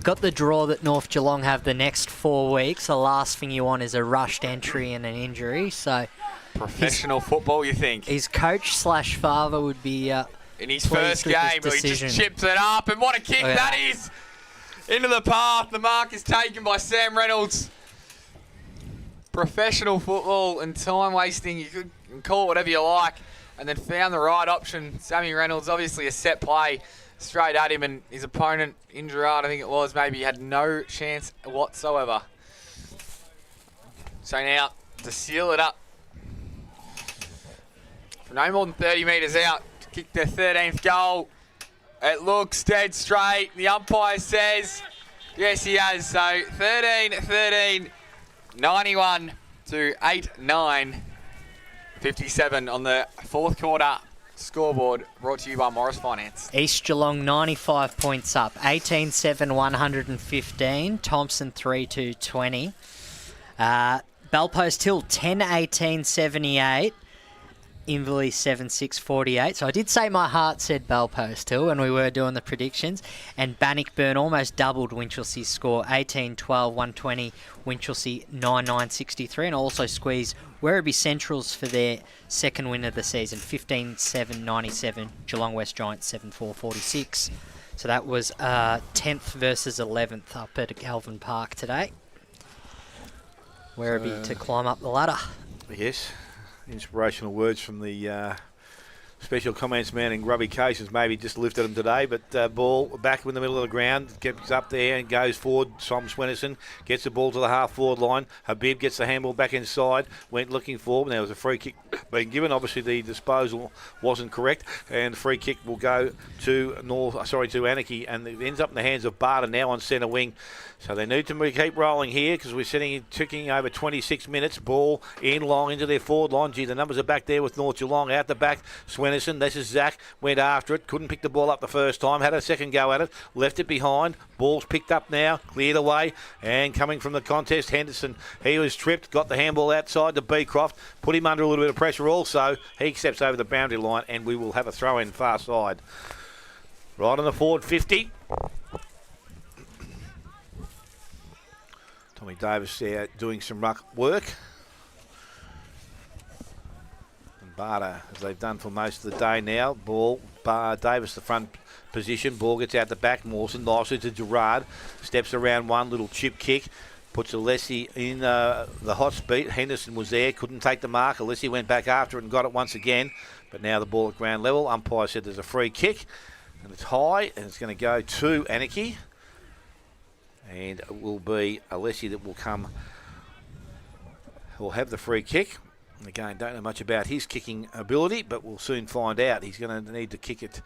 got the draw that North Geelong have the next 4 weeks, the last thing you want is a rushed entry and an injury. So professional football, you think? His coach / father would be in his first game, he just chips it up, and what a kick that is! Into the path. The mark is taken by Sam Reynolds. Professional football and time wasting. You could call it whatever you like, and then found the right option. Sammy Reynolds, obviously a set play straight at him, and his opponent in Gerard, I think it was, maybe had no chance whatsoever. So now to seal it up, for no more than 30 metres out, to kick their 13th goal. It looks dead straight. The umpire says yes, he has. So 13-13. 91 to 8-9, 57 on the fourth quarter scoreboard, brought to you by Morris Finance. East Geelong 95 points up, 18-7, 115. Thompson 3-2-20. Belpost Hill 10-18, 78. Inverleigh 7-6, 48. So I did say my heart said Belpost Hill when we were doing the predictions. And Bannockburn almost doubled Winchelsea's score, 18-12, 120. Winchelsea 9-9, 63. And also squeezed Werribee Centrals for their second win of the season, 15-7, 97. Geelong West Giants 7-4, 46. So that was 10th versus 11th up at Galvin Park today. Werribee to climb up the ladder. Yes. Inspirational words from the special comments man in grubby cases. Maybe just lifted him today, but ball back in the middle of the ground, gets up there and goes forward. Tom Swennerson gets the ball to the half-forward line. Habib gets the handball back inside, went looking for him. There was a free kick being given. Obviously, the disposal wasn't correct, and the free kick will go to Anakie, and it ends up in the hands of Barter now on centre wing. So they need to keep rolling here because we're ticking over 26 minutes. Ball in long into their forward line. Gee, the numbers are back there with North Geelong. Out the back, Swennerson. This is Zach. Went after it. Couldn't pick the ball up the first time. Had a second go at it. Left it behind. Ball's picked up now. Cleared away. And coming from the contest, Henderson. He was tripped. Got the handball outside to Beecroft. Put him under a little bit of pressure also. He steps over the boundary line and we will have a throw in far side. Right on the forward 50. Tommy Davis there doing some ruck work. And Barter, as they've done for most of the day now. Ball, Davis the front position. Ball gets out the back. Mawson nicely to Gerard. Steps around one, little chip kick. Puts Alessi in the hot speed. Henderson was there, couldn't take the mark. Alessi went back after it and got it once again. But now the ball at ground level. Umpire said there's a free kick. And it's high, and it's going to go to Anakie. And it will be Alessi that will come. Will have the free kick. Again, don't know much about his kicking ability, but we'll soon find out. He's going to need to kick it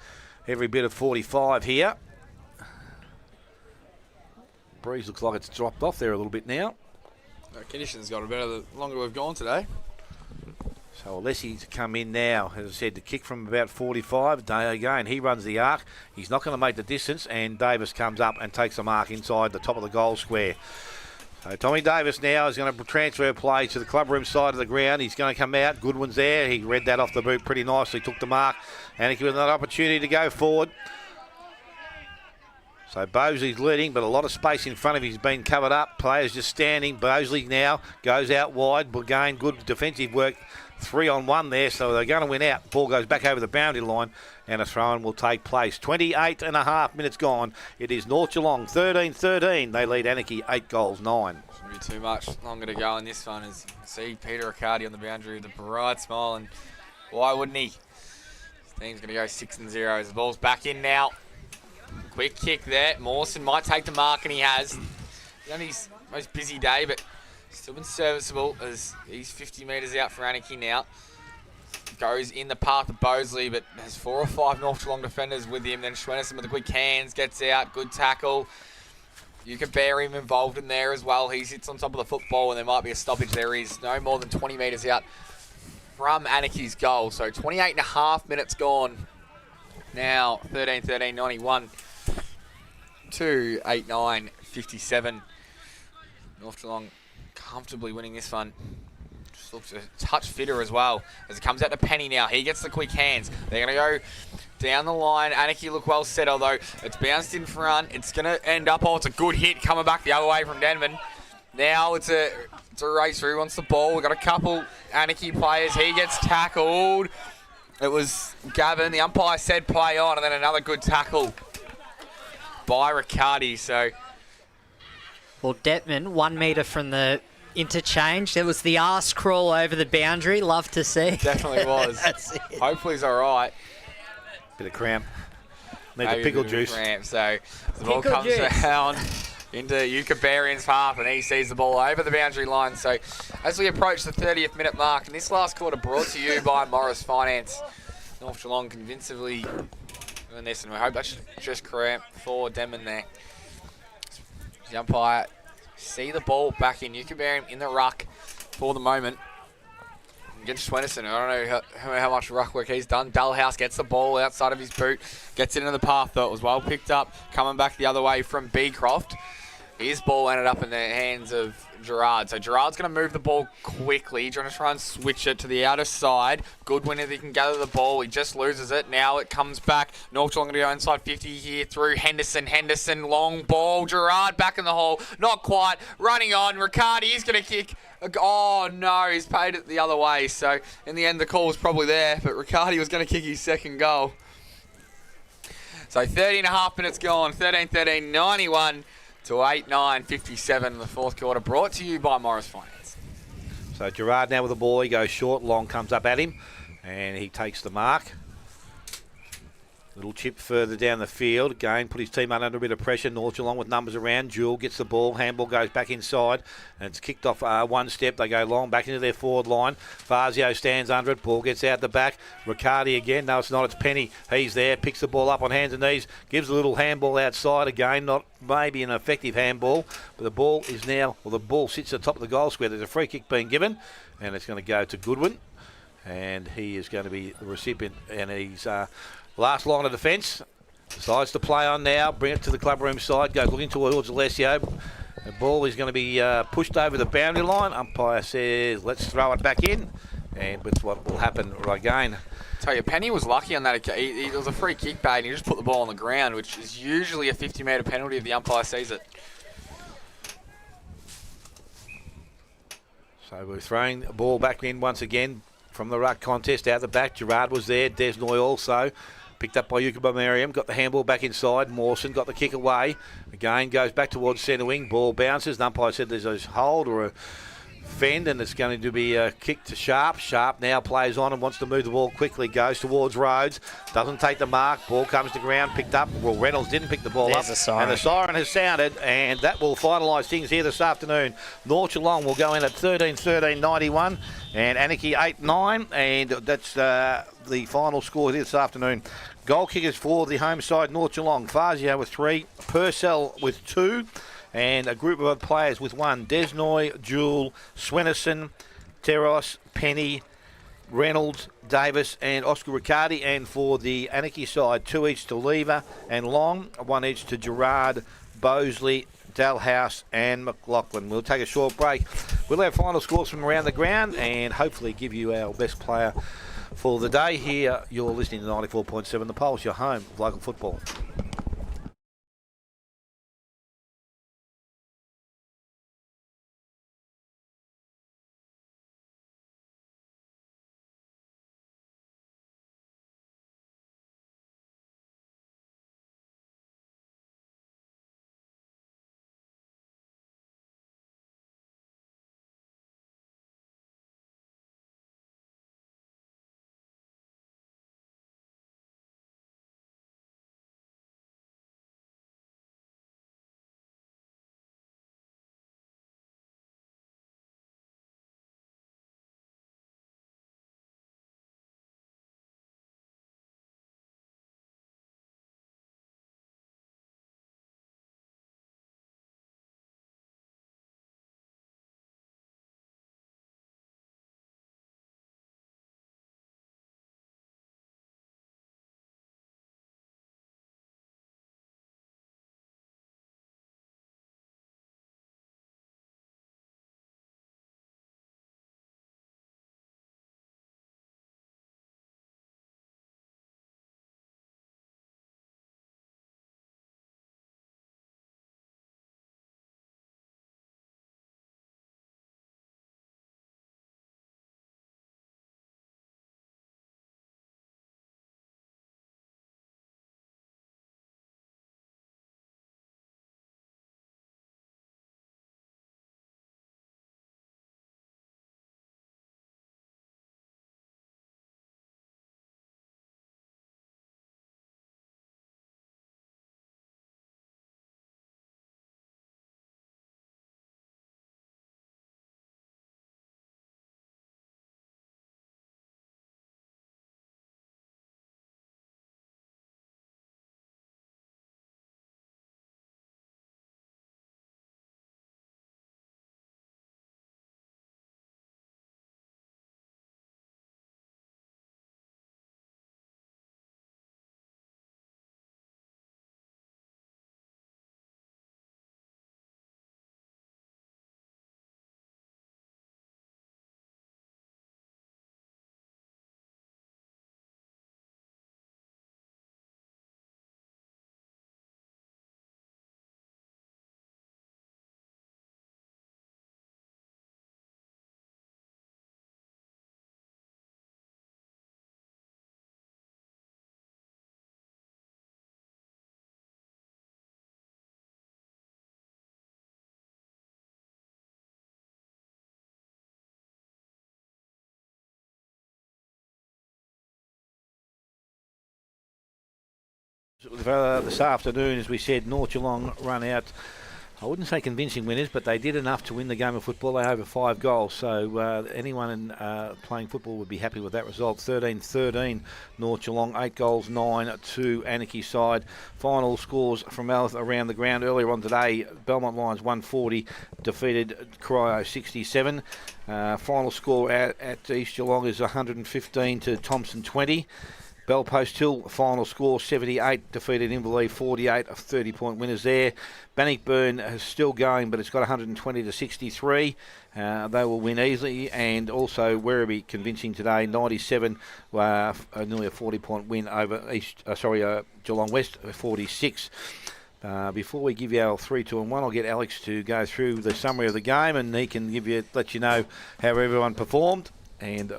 every bit of 45 here. Breeze looks like it's dropped off there a little bit now. Conditions got a better the longer we've gone today. So Alessi's come in now. As I said, the kick from about 45. Again, he runs the arc. He's not going to make the distance, and Davis comes up and takes the mark inside the top of the goal square. So Tommy Davis now is going to transfer play to the clubroom side of the ground. He's going to come out. Goodwin's there. He read that off the boot pretty nicely, took the mark. Anakie with another opportunity to go forward. So Bosley's leading, but a lot of space in front of him has been covered up. Players just standing. Bosley now goes out wide. Again, good defensive work. 3-on-1 there, so they're going to win out. Ball goes back over the boundary line, and a throw-in will take place. 28 and a half minutes gone. It is North Geelong 13-13. They lead Anakie 8 goals, 9. Shouldn't be too much longer to go in this one. As you can see Peter Riccardi on the boundary with a bright smile, and why wouldn't he? His team's going to go 6-0 as the ball's back in now. Quick kick there. Mawson might take the mark, and he has. He's on his most busy day, but still been serviceable as he's 50 metres out for Anakie now. Goes in the path of Bosley, but has 4 or 5 North Geelong defenders with him. Then Schwennerson with the quick hands, gets out, good tackle. You can bear him involved in there as well. He sits on top of the football, and there might be a stoppage. There is no more than 20 metres out from Anakie's goal. So 28 and a half minutes gone. Now 13-13, 91 to 8-9, 57. North Geelong comfortably winning this one. Just looks a touch fitter as well as it comes out to Penny now. He gets the quick hands. They're going to go down the line. Anakie look well set, although it's bounced in front. It's going to end up, it's a good hit coming back the other way from Denman. Now it's a race through. Who wants the ball? We've got a couple Anakie players. He gets tackled. It was Gavin. The umpire said play on, and then another good tackle by Riccardi. So, well, Detman, 1 metre from the interchange. There was the arse crawl over the boundary. Love to see. Definitely was. That's it. Hopefully he's all right. Bit of cramp. Need the pickle juice. Cramp. So the ball comes down into Ukabarian's half, and he sees the ball over the boundary line. So as we approach the 30th minute mark, and this last quarter brought to you by Morris Finance. North Geelong convincingly doing this, and we hope that's just cramp for Denman there. The umpire see the ball back in. Ukabarian in the ruck for the moment. Against Schwennerson. I don't know how much ruck work he's done. Dullhouse gets the ball outside of his boot. Gets it into the path, though. It was well picked up. Coming back the other way from Beecroft. His ball ended up in the hands of Gerard. So Gerard's going to move the ball quickly. He's trying to try and switch it to the outer side. Goodwin, if he can gather the ball, he just loses it. Now it comes back. North Geelong going to go inside 50 here through Henderson. Henderson, long ball. Gerard back in the hole. Not quite. Running on. Riccardi, he's going to kick. Oh, no. He's paid it the other way. So in the end, the call was probably there. But Riccardi was going to kick his second goal. So 30 and a half minutes gone. 13-13, 91. To 8-9, 57 in the fourth quarter, brought to you by Morris Finance. So Gerard now with the ball. He goes short, long comes up at him, and he takes the mark. Little chip further down the field. Again, put his team under a bit of pressure. North Geelong with numbers around. Jewell gets the ball. Handball goes back inside. And it's kicked off one step. They go long back into their forward line. Fazio stands under it. Ball gets out the back. Riccardi again. No, it's not. It's Penny. He's there. Picks the ball up on hands and knees. Gives a little handball outside again. Not maybe an effective handball. But the ball is now, well, the ball sits at the top of the goal square. There's a free kick being given. And it's going to go to Goodwin. And he is going to be the recipient. And he's last line of defence. Decides to play on now. Bring it to the clubroom side. Goes looking towards Alessio. The ball is going to be pushed over the boundary line. Umpire says, let's throw it back in. And that's what will happen again. Tell you, Penny was lucky on that. It was a free kick bait, and he just put the ball on the ground, which is usually a 50-metre penalty if the umpire sees it. So we're throwing the ball back in once again from the ruck contest out the back. Gerard was there. Desnoy also. Picked up by Ukabarian, got the handball back inside. Mawson got the kick away. Again, goes back towards centre wing. Ball bounces. The umpire said there's a hold or a fend, and it's going to be a kick to Sharp. Sharp now plays on and wants to move the ball quickly. Goes towards Rhodes. Doesn't take the mark. Ball comes to ground. Picked up. Well, Reynolds didn't pick the ball up. And the siren has sounded, and that will finalise things here this afternoon. North Geelong will go in at 13-13, 91. And Anakie 8-9. And that's the final score here this afternoon. Goal kickers for the home side, North Geelong. Fazio with 3, Purcell with 2, and a group of other players with one, Desnoy, Jewell, Swenison, Teros, Penny, Reynolds, Davis and Oscar Riccardi. And for the Anakie side, 2 each to Lever and Long, 1 each to Gerard, Bosley, Dalhouse and McLaughlin. We'll take a short break. We'll have final scores from around the ground and hopefully give you our best player for the day. Here you're listening to 94.7 The Pulse, your home of local football. This afternoon, as we said, North Geelong run out, I wouldn't say convincing winners, but they did enough to win the game of football. They over 5 goals, so anyone playing football would be happy with that result. 13-13 North Geelong, 8 goals, 9 to Anakie side. Final scores from around the ground earlier on today. Belmont Lions 140 defeated Corio 67. Final score at East Geelong is 115 to Thompson 20. Belpost Hill, final score 78, defeated Inverleigh 48, of 30-point winners there. Bannockburn is still going, but it's got 120 to 63. They will win easily, and also Werribee convincing today, 97, nearly a 40-point win over Geelong West, 46. Before we give you our 3, 2 and 1, I'll get Alex to go through the summary of the game, and he can let you know how everyone performed. And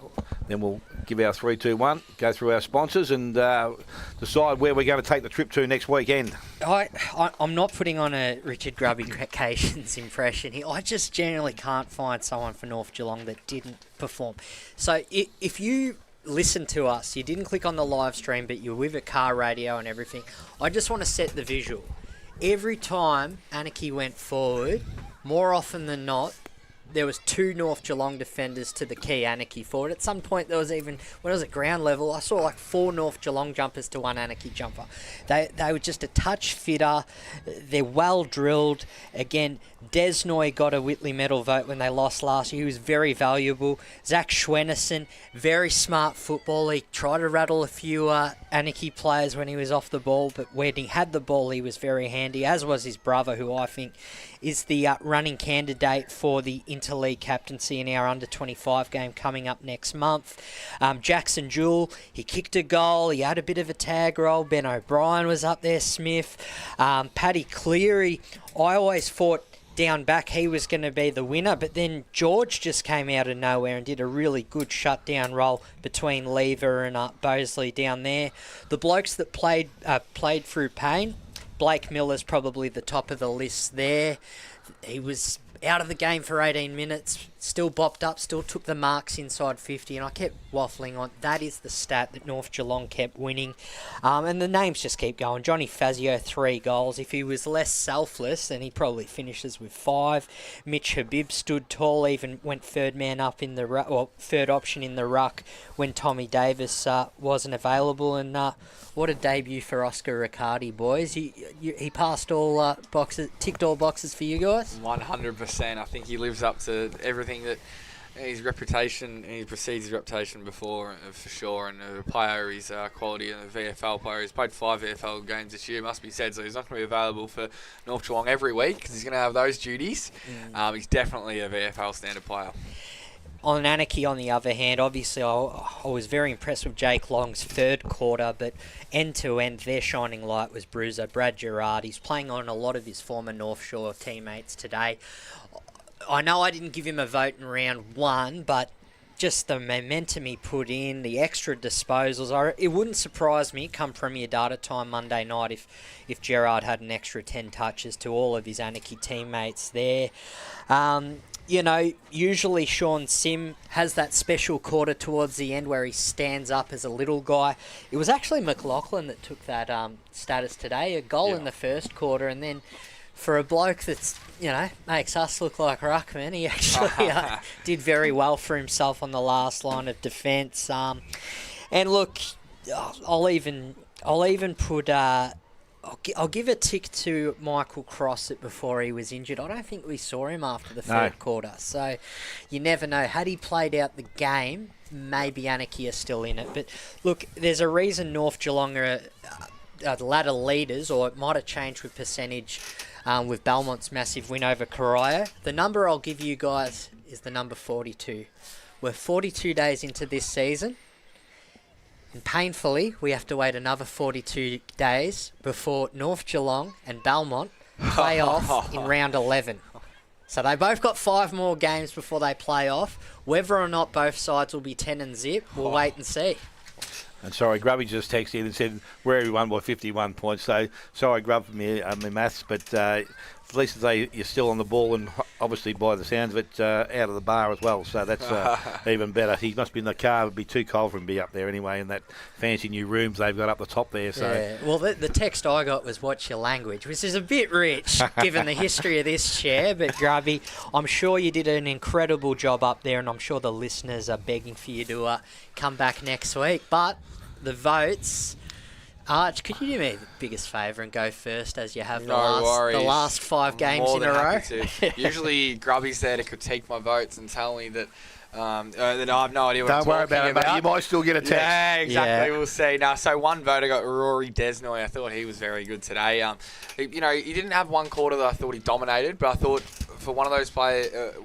then we'll give our 3, 2, 1, go through our sponsors and decide where we're going to take the trip to next weekend. I'm not putting on a Richard Grubby-Cations impression here. I just generally can't find someone for North Geelong that didn't perform. So if you listen to us, you didn't click on the live stream, but you're with a car radio and everything, I just want to set the visual. Every time Anakie went forward, more often than not, there was 2 North Geelong defenders to the key Anakie forward. At some point, there was even, when I was at ground level, I saw like 4 North Geelong jumpers to 1 Anakie jumper. They were just a touch fitter. They're well drilled. Again, Desnoy got a Whitley medal vote when they lost last year. He was very valuable. Zach Schwennerson, very smart footballer. He tried to rattle a few Anakie players when he was off the ball, but when he had the ball, he was very handy, as was his brother, who I think is the running candidate for the Interleague captaincy in our under-25 game coming up next month. Jackson Jewell, he kicked a goal. He had a bit of a tag roll. Ben O'Brien was up there, Smith. Paddy Cleary, I always thought down back he was going to be the winner, but then George just came out of nowhere and did a really good shutdown roll between Lever and Bosley down there. The blokes that played through pain, Blake Miller's probably the top of the list there. He was out of the game for 18 minutes, still bopped up, still took the marks inside 50, and I kept waffling on. That is the stat that North Geelong kept winning. And the names just keep going. Johnny Fazio, 3 goals. If he was less selfless, then he probably finishes with 5. Mitch Habib stood tall, even went third man up in the third option in the ruck when Tommy Davis wasn't available. And what a debut for Oscar Riccardi, boys. He passed all boxes, ticked all boxes for you guys? 100%. I think he lives up to everything that his reputation, he precedes his reputation before, for sure. And a player, his quality, and a VFL player. He's played 5 VFL games this year, must be said, so he's not going to be available for North Geelong every week because he's going to have those duties. He's definitely a VFL standard player. On Anakie, on the other hand, obviously I was very impressed with Jake Long's third quarter, but end-to-end, their shining light was Bruiser, Brad Gerard. He's playing on a lot of his former North Shore teammates today. I know I didn't give him a vote in round 1, but just the momentum he put in, the extra disposals, it wouldn't surprise me come Premier Data time Monday night if Gerard had an extra 10 touches to all of his Anakie teammates there. You know, usually Sean Sim has that special quarter towards the end where he stands up as a little guy. It was actually McLaughlin that took that status today, a goal in the first quarter, and then for a bloke that's, makes us look like ruckman, he actually did very well for himself on the last line of defence. And look, I'll even put... I'll give a tick to Michael Crossett before he was injured. I don't think we saw him after the third quarter. So you never know. Had he played out the game, maybe Anakie are still in it. But look, there's a reason North Geelong are ladder leaders, or it might have changed with percentage with Belmont's massive win over Corio. The number I'll give you guys is the number 42. We're 42 days into this season. And painfully, we have to wait another 42 days before North Geelong and Belmont play off in round 11. So they both got 5 more games before they play off. Whether or not both sides will be 10 and zip, we'll wait and see. And sorry, Grubby just texted in and said Werribee won by 51 points. So sorry, Grub, for me maths, but at least you're still on the ball, and obviously by the sounds of it, out of the bar as well. So that's even better. He must be in the car. It would be too cold for him to be up there anyway in that fancy new rooms they've got up the top there. So well, the text I got was "Watch your language," which is a bit rich given the history of this chair. But Grubby, I'm sure you did an incredible job up there, and I'm sure the listeners are begging for you to come back next week. But the votes. Arch, could you do me the biggest favour and go first, as you have the last 5 games in a row? Usually Grubby's there to critique my votes and tell me that I have no idea what Don't worry about it, mate. You might still get a text. Yeah, exactly. Yeah. We'll see. Now, so one vote I got Rory Desnoy. I thought he was very good today. He didn't have one quarter that I thought he dominated, but I thought for one of those players,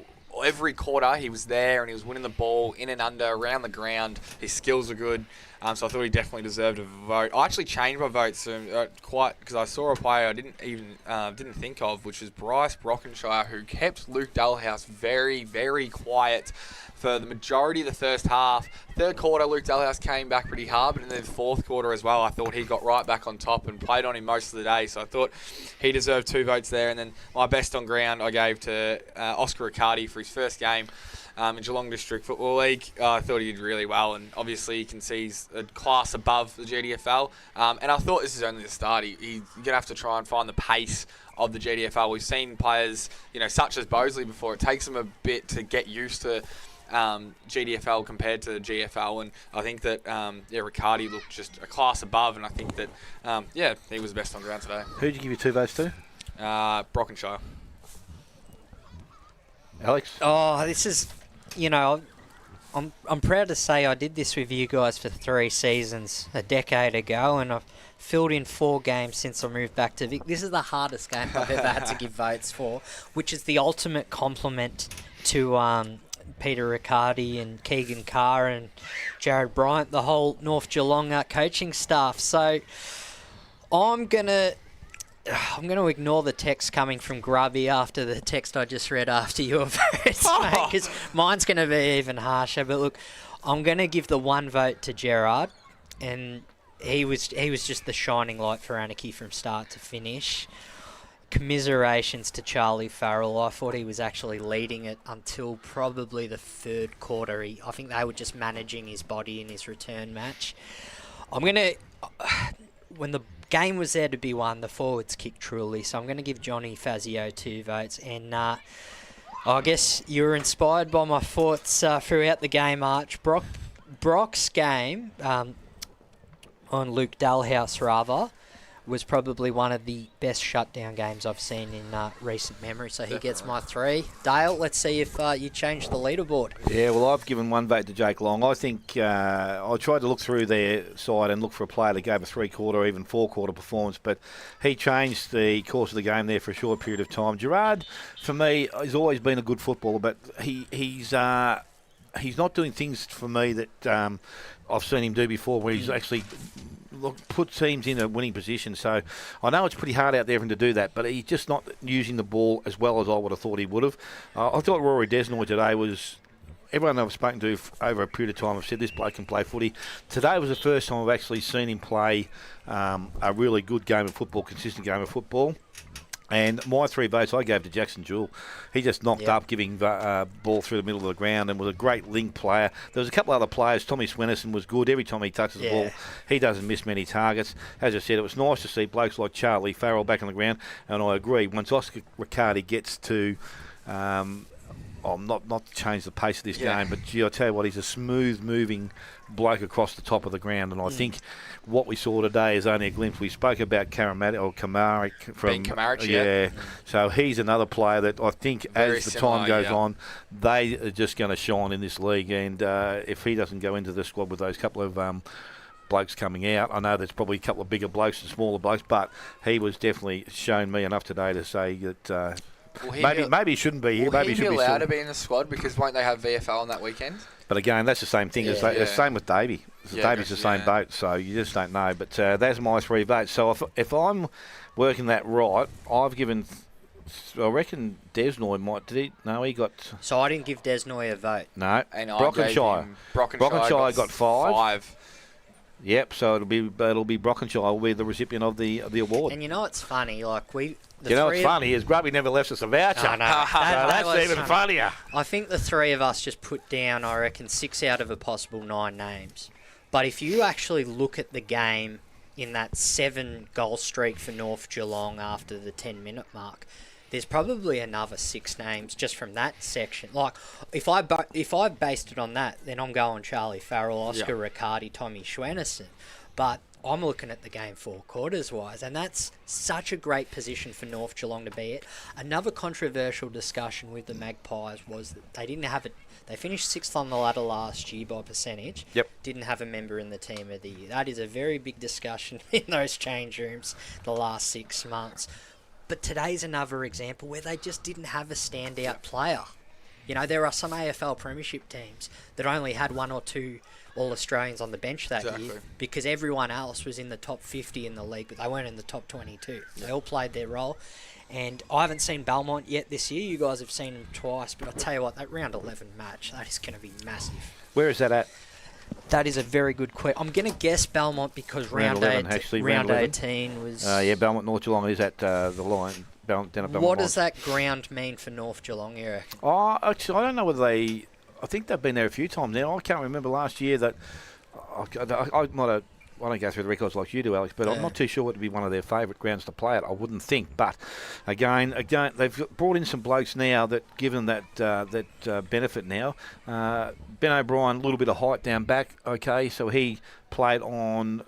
every quarter he was there and he was winning the ball in and under, around the ground. His skills were good. So I thought he definitely deserved a vote. I actually changed my votes quite because I saw a player I didn't think of, which was Bryce Brockenshire, who kept Luke Dalhouse very, very quiet for the majority of the first half. Third quarter, Luke Dalhouse came back pretty hard, but in the fourth quarter as well, I thought he got right back on top and played on him most of the day. So I thought he deserved 2 votes there. And then my best on ground I gave to Oscar Riccardi for his first game in Geelong District Football League. I thought he did really well, and obviously you can see he's a class above the GDFL. And I thought this is only the start. He's going to have to try and find the pace of the GDFL. We've seen players, such as Bosley before. It takes them a bit to get used to GDFL compared to GFL, and I think that Riccardi looked just a class above, and I think that he was the best on ground today. Who did you give your 2 votes to? Brockenshire. Alex? Oh, this is, I'm proud to say I did this with you guys for 3 seasons a decade ago, and I've filled in 4 games since I moved back to Vic. This is the hardest game I've ever had to give votes for, which is the ultimate compliment to Peter Riccardi and Keegan Carr and Jared Bryant, the whole North Geelong coaching staff. So I'm gonna ignore the text coming from Grubby after the text I just read after your votes, because mine's gonna be even harsher. But look, I'm gonna give the 1 vote to Gerard, and he was just the shining light for Anakie from start to finish. Commiserations to Charlie Farrell. I thought he was actually leading it until probably the 3rd quarter. I think they were just managing his body in his return match. When the game was there to be won, the forwards kicked truly. So I'm going to give Johnny Fazio 2 votes. And I guess you were inspired by my thoughts throughout the game, Arch. Brock's game on Luke Dalhouse, rather, was probably one of the best shutdown games I've seen in recent memory. So he gets my 3. Dale, let's see if you change the leaderboard. Yeah, well, I've given 1 vote to Jake Long. I think I tried to look through their side and look for a player that gave a 3-quarter or even 4-quarter performance, but he changed the course of the game there for a short period of time. Gerard, for me, has always been a good footballer, but he's not doing things for me that I've seen him do before, where he's actually put teams in a winning position. So I know it's pretty hard out there for him to do that, but he's just not using the ball as well as I would have thought he would have. I thought Rory Desnoy today was... Everyone I've spoken to over a period of time have said this bloke can play footy. Today was the first time I've actually seen him play a really good game of football, consistent game of football. And my 3 votes I gave to Jackson Jewell. He just knocked up, giving ball through the middle of the ground, and was a great link player. There was a couple other players. Tommy Swennerson was good. Every time he touches the ball, he doesn't miss many targets. As I said, it was nice to see blokes like Charlie Farrell back on the ground, and I agree. Once Oscar Riccardi gets to... not to change the pace of this game, but gee, I tell you what, he's a smooth-moving bloke across the top of the ground, and I think what we saw today is only a glimpse. We spoke about Kamaric from Kamaric, so he's another player that I think Very as the similar, time goes on, they are just going to shine in this league, and if he doesn't go into the squad with those couple of blokes coming out, I know there's probably a couple of bigger blokes and smaller blokes, but he was definitely shown me enough today to say that maybe he shouldn't be here. Maybe he should be allowed to be in the squad, because won't they have VFL on that weekend? But again, that's the same thing. It's the same with Davey. Davey's the same boat, so you just don't know. But that's my 3 votes. So if I'm working that right, I've given... I reckon Desnoy might... Did he? No, he got... So I didn't give Desnoy a vote. No. And Brockenshire. Brockenshire got 5. Yep, so it'll be Brockenshire will be the recipient of the award. And you know what's funny? Like what's funny is Grubby never left us a voucher. Oh, no. That's even funnier. I think the 3 of us just put down, I reckon, 6 out of a possible 9 names. But if you actually look at the game in that 7-goal streak for North Geelong after the 10-minute mark, there's probably another 6 names just from that section. Like, if I based it on that, then I'm going Charlie Farrell, Oscar Riccardi, Tommy Schwennerson. But I'm looking at the game 4 quarters wise, and that's such a great position for North Geelong to be at. Another controversial discussion with the Magpies was that they didn't have it. They finished 6th on the ladder last year by percentage. Yep. Didn't have a member in the team of the year. That is a very big discussion in those change rooms the last 6 months. But today's another example where they just didn't have a standout player. You know, there are some AFL premiership teams that only had 1 or 2 All-Australians on the bench that year, because everyone else was in the top 50 in the league, but they weren't in the top 22. They all played their role. And I haven't seen Belmont yet this year. You guys have seen them twice, but I'll tell you what, that round 11 match, that is going to be massive. Where is that at? That is a very good question. I'm going to guess Belmont because round 18 was... Belmont North Geelong is at the line. Down at Belmont. What does that ground mean for North Geelong, you reckon? Actually, I don't know whether they... I think they've been there a few times now. I can't remember last year that... I might have. I don't go through the records like you do, Alex, but I'm not too sure what would be one of their favourite grounds to play at. I wouldn't think. But again, they've brought in some blokes now that give them that benefit now. Ben O'Brien, a little bit of height down back. Okay, so he played on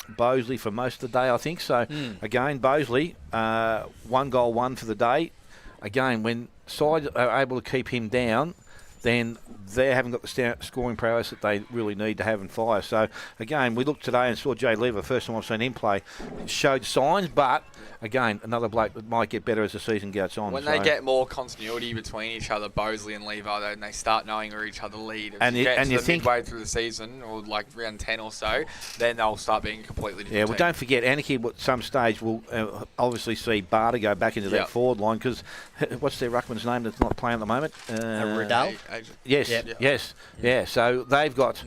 Bosley for most of the day, I think. So again, Bosley, 1 goal, 1 for the day. Again, when sides are able to keep him down, then they haven't got the scoring prowess that they really need to have and fire. So, again, we looked today and saw Jay Lever, first time I've seen him play, showed signs, but, again, another bloke that might get better as the season goes on. When they get more continuity between each other, Bosley and Lever, and they start knowing where each other lead, you think midway through the season, or like round 10 or so, then they'll start being completely different. Yeah, well, don't forget, Anakie at some stage will obviously see Barter go back into that forward line, because what's their ruckman's name that's not playing at the moment? Riddell? Yes. Yes, yeah. So they've got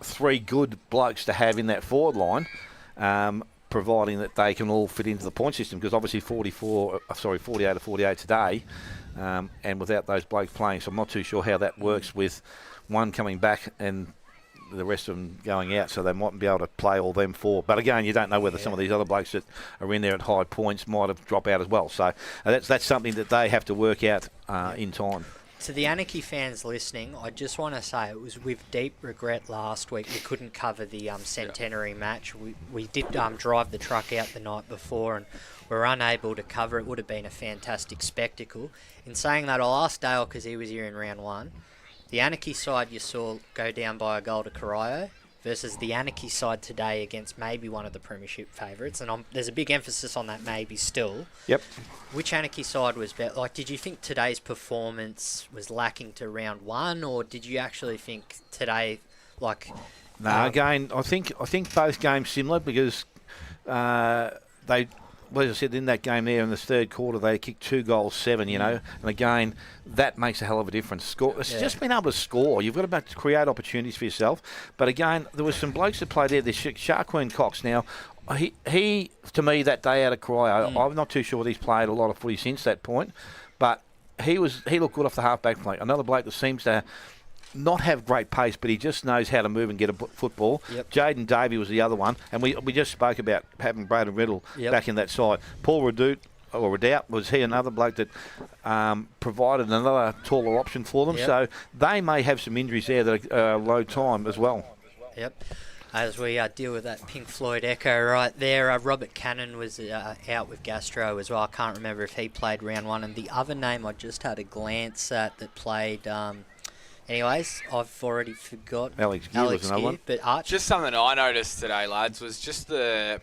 3 good blokes to have in that forward line, providing that they can all fit into the point system. Because obviously 48 or 48 today, and without those blokes playing, so I'm not too sure how that works with one coming back and the rest of them going out. So they mightn't be able to play all them 4. But again, you don't know whether some of these other blokes that are in there at high points might have dropped out as well. So that's something that they have to work out in time. To the Anakie fans listening, I just want to say it was with deep regret last week we couldn't cover the centenary match. We did drive the truck out the night before and were unable to cover it. Would have been a fantastic spectacle. In saying that, I'll ask Dale because he was here in round 1. The Anakie side you saw go down by a goal to Corio versus the Anakie side today against maybe one of the premiership favourites. And there's a big emphasis on that maybe still. Yep. Which Anakie side was better? Like, did you think today's performance was lacking to round 1, or did you actually think today, like... No, again, I think both games similar because they... Well, as I said, in that game there in the third quarter, they kicked 2 goals, 7, you know. And again, that makes a hell of a difference. It's just being able to score. You've got to create opportunities for yourself. But again, there was some blokes that played there. There's Sharqueen Cox. Now, he to me, that day out of Corio, I'm not too sure that he's played a lot of footy since that point. But he looked good off the half-back flank. Another bloke that seems to not have great pace, but he just knows how to move and get a football. Yep. Jaden Davey was the other one, and we just spoke about having Braden Riddle back in that side. Paul Redout was he another bloke that provided another taller option for them. So they may have some injuries there that are low time as well. Yep. As we deal with that Pink Floyd echo right there, Robert Cannon was out with gastro as well. I can't remember if he played round 1. And the other name I just had a glance at that played... anyways, I've already forgot. Alex Gear was another one. But Arch. Just something I noticed today, lads, was just you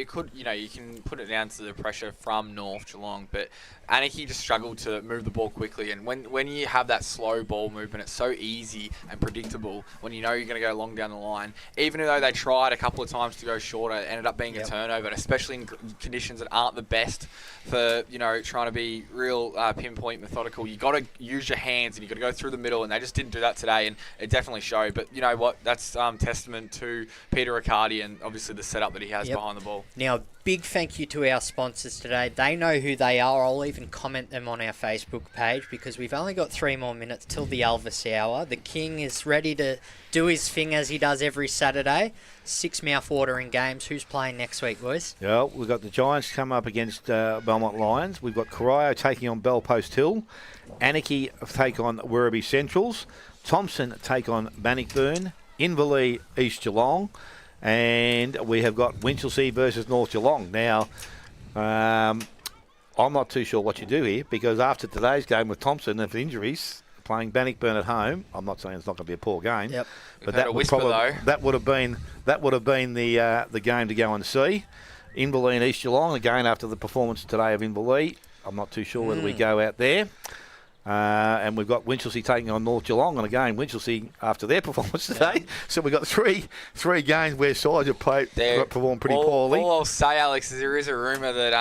can put it down to the pressure from North Geelong, but Anakie just struggled to move the ball quickly. And when you have that slow ball movement, it's so easy and predictable when you know you're going to go long down the line. Even though they tried a couple of times to go shorter, it ended up being a turnover, and especially in conditions that aren't the best for, trying to be real pinpoint methodical. You got to use your hands and you got to go through the middle, and they just didn't do that today, and it definitely showed. But you know what? That's testament to Peter Riccardi and obviously the setup that he has behind the ball. Now, big thank you to our sponsors today. They know who they are. I'll even comment them on our Facebook page because we've only got 3 more minutes till the Elvis Hour. The King is ready to do his thing as he does every Saturday. 6 mouth-watering games. Who's playing next week, boys? Yeah, we've got the Giants come up against Belmont Lions. We've got Corio taking on Belpost Hill. Anakie take on Werribee Centrals. Thompson take on Bannockburn. Inverleigh East Geelong. And we have got Winchelsea versus North Geelong. Now, I'm not too sure what you do here because after today's game with Thompson and injuries, playing Bannockburn at home, I'm not saying it's not going to be a poor game. Yep. But that would have been the game to go and see. Inverleigh and East Geelong again after the performance today of Inverleigh. I'm not too sure whether we go out there. And we've got Winchelsea taking on North Geelong, and again Winchelsea after their performance today. So we've got three games where sides have performed pretty poorly. All I'll say, Alex, is there is a rumour that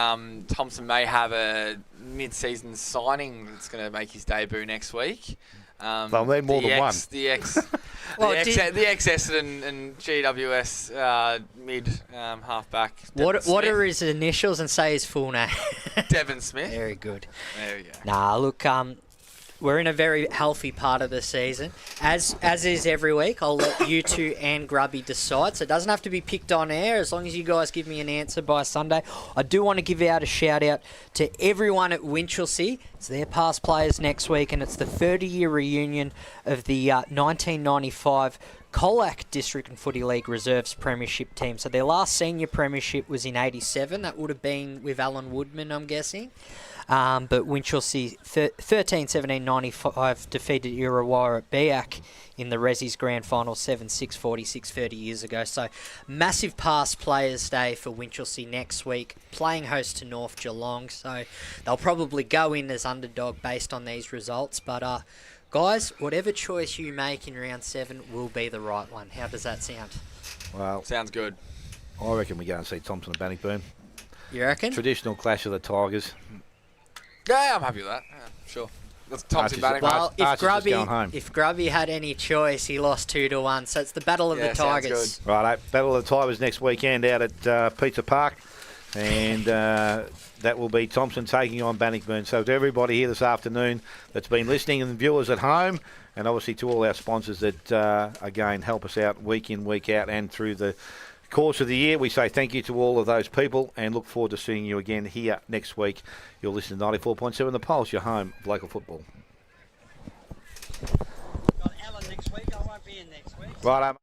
Thompson may have a mid-season signing that's going to make his debut next week. They'll need more than one. The ex-Essendon and GWS mid halfback. What are his initials and say his full name? Devon Smith. Very good. There we go. Nah, look, we're in a very healthy part of the season. As is every week, I'll let you two and Grubby decide. So it doesn't have to be picked on air as long as you guys give me an answer by Sunday. I do want to give out a shout out to everyone at Winchelsea. It's their past players next week, and it's the 30-year reunion of the 1995 Colac District and Footy League Reserves Premiership team. So their last senior premiership was in 87. That would have been with Alan Woodman, I'm guessing. But Winchelsea 13-17-95 defeated Illawarra at Biak in the Resi's Grand Final 7-6, 46, 30 years ago. So massive past players day for Winchelsea next week, playing host to North Geelong. So they'll probably go in as underdog based on these results. But guys, whatever choice you make in round 7 will be the right one. How does that sound? Well, sounds good. I reckon we go and see Thompson and Bannockburn. You reckon? Traditional clash of the Tigers. Yeah, I'm happy with that. Yeah, sure. That's Thompson Bannockburn. Well, Archie's if Grubby had any choice, he lost 2-1. So it's the battle of the Tigers. Right, battle of the Tigers next weekend out at Pizza Park, and that will be Thompson taking on Bannockburn. So to everybody here this afternoon that's been listening and viewers at home, and obviously to all our sponsors that again help us out week in, week out, and through the course of the year, we say thank you to all of those people and look forward to seeing you again here next week. You'll listen to 94.7 The Pulse, your home of local football. Got Alan next week. I won't be in next week. Right.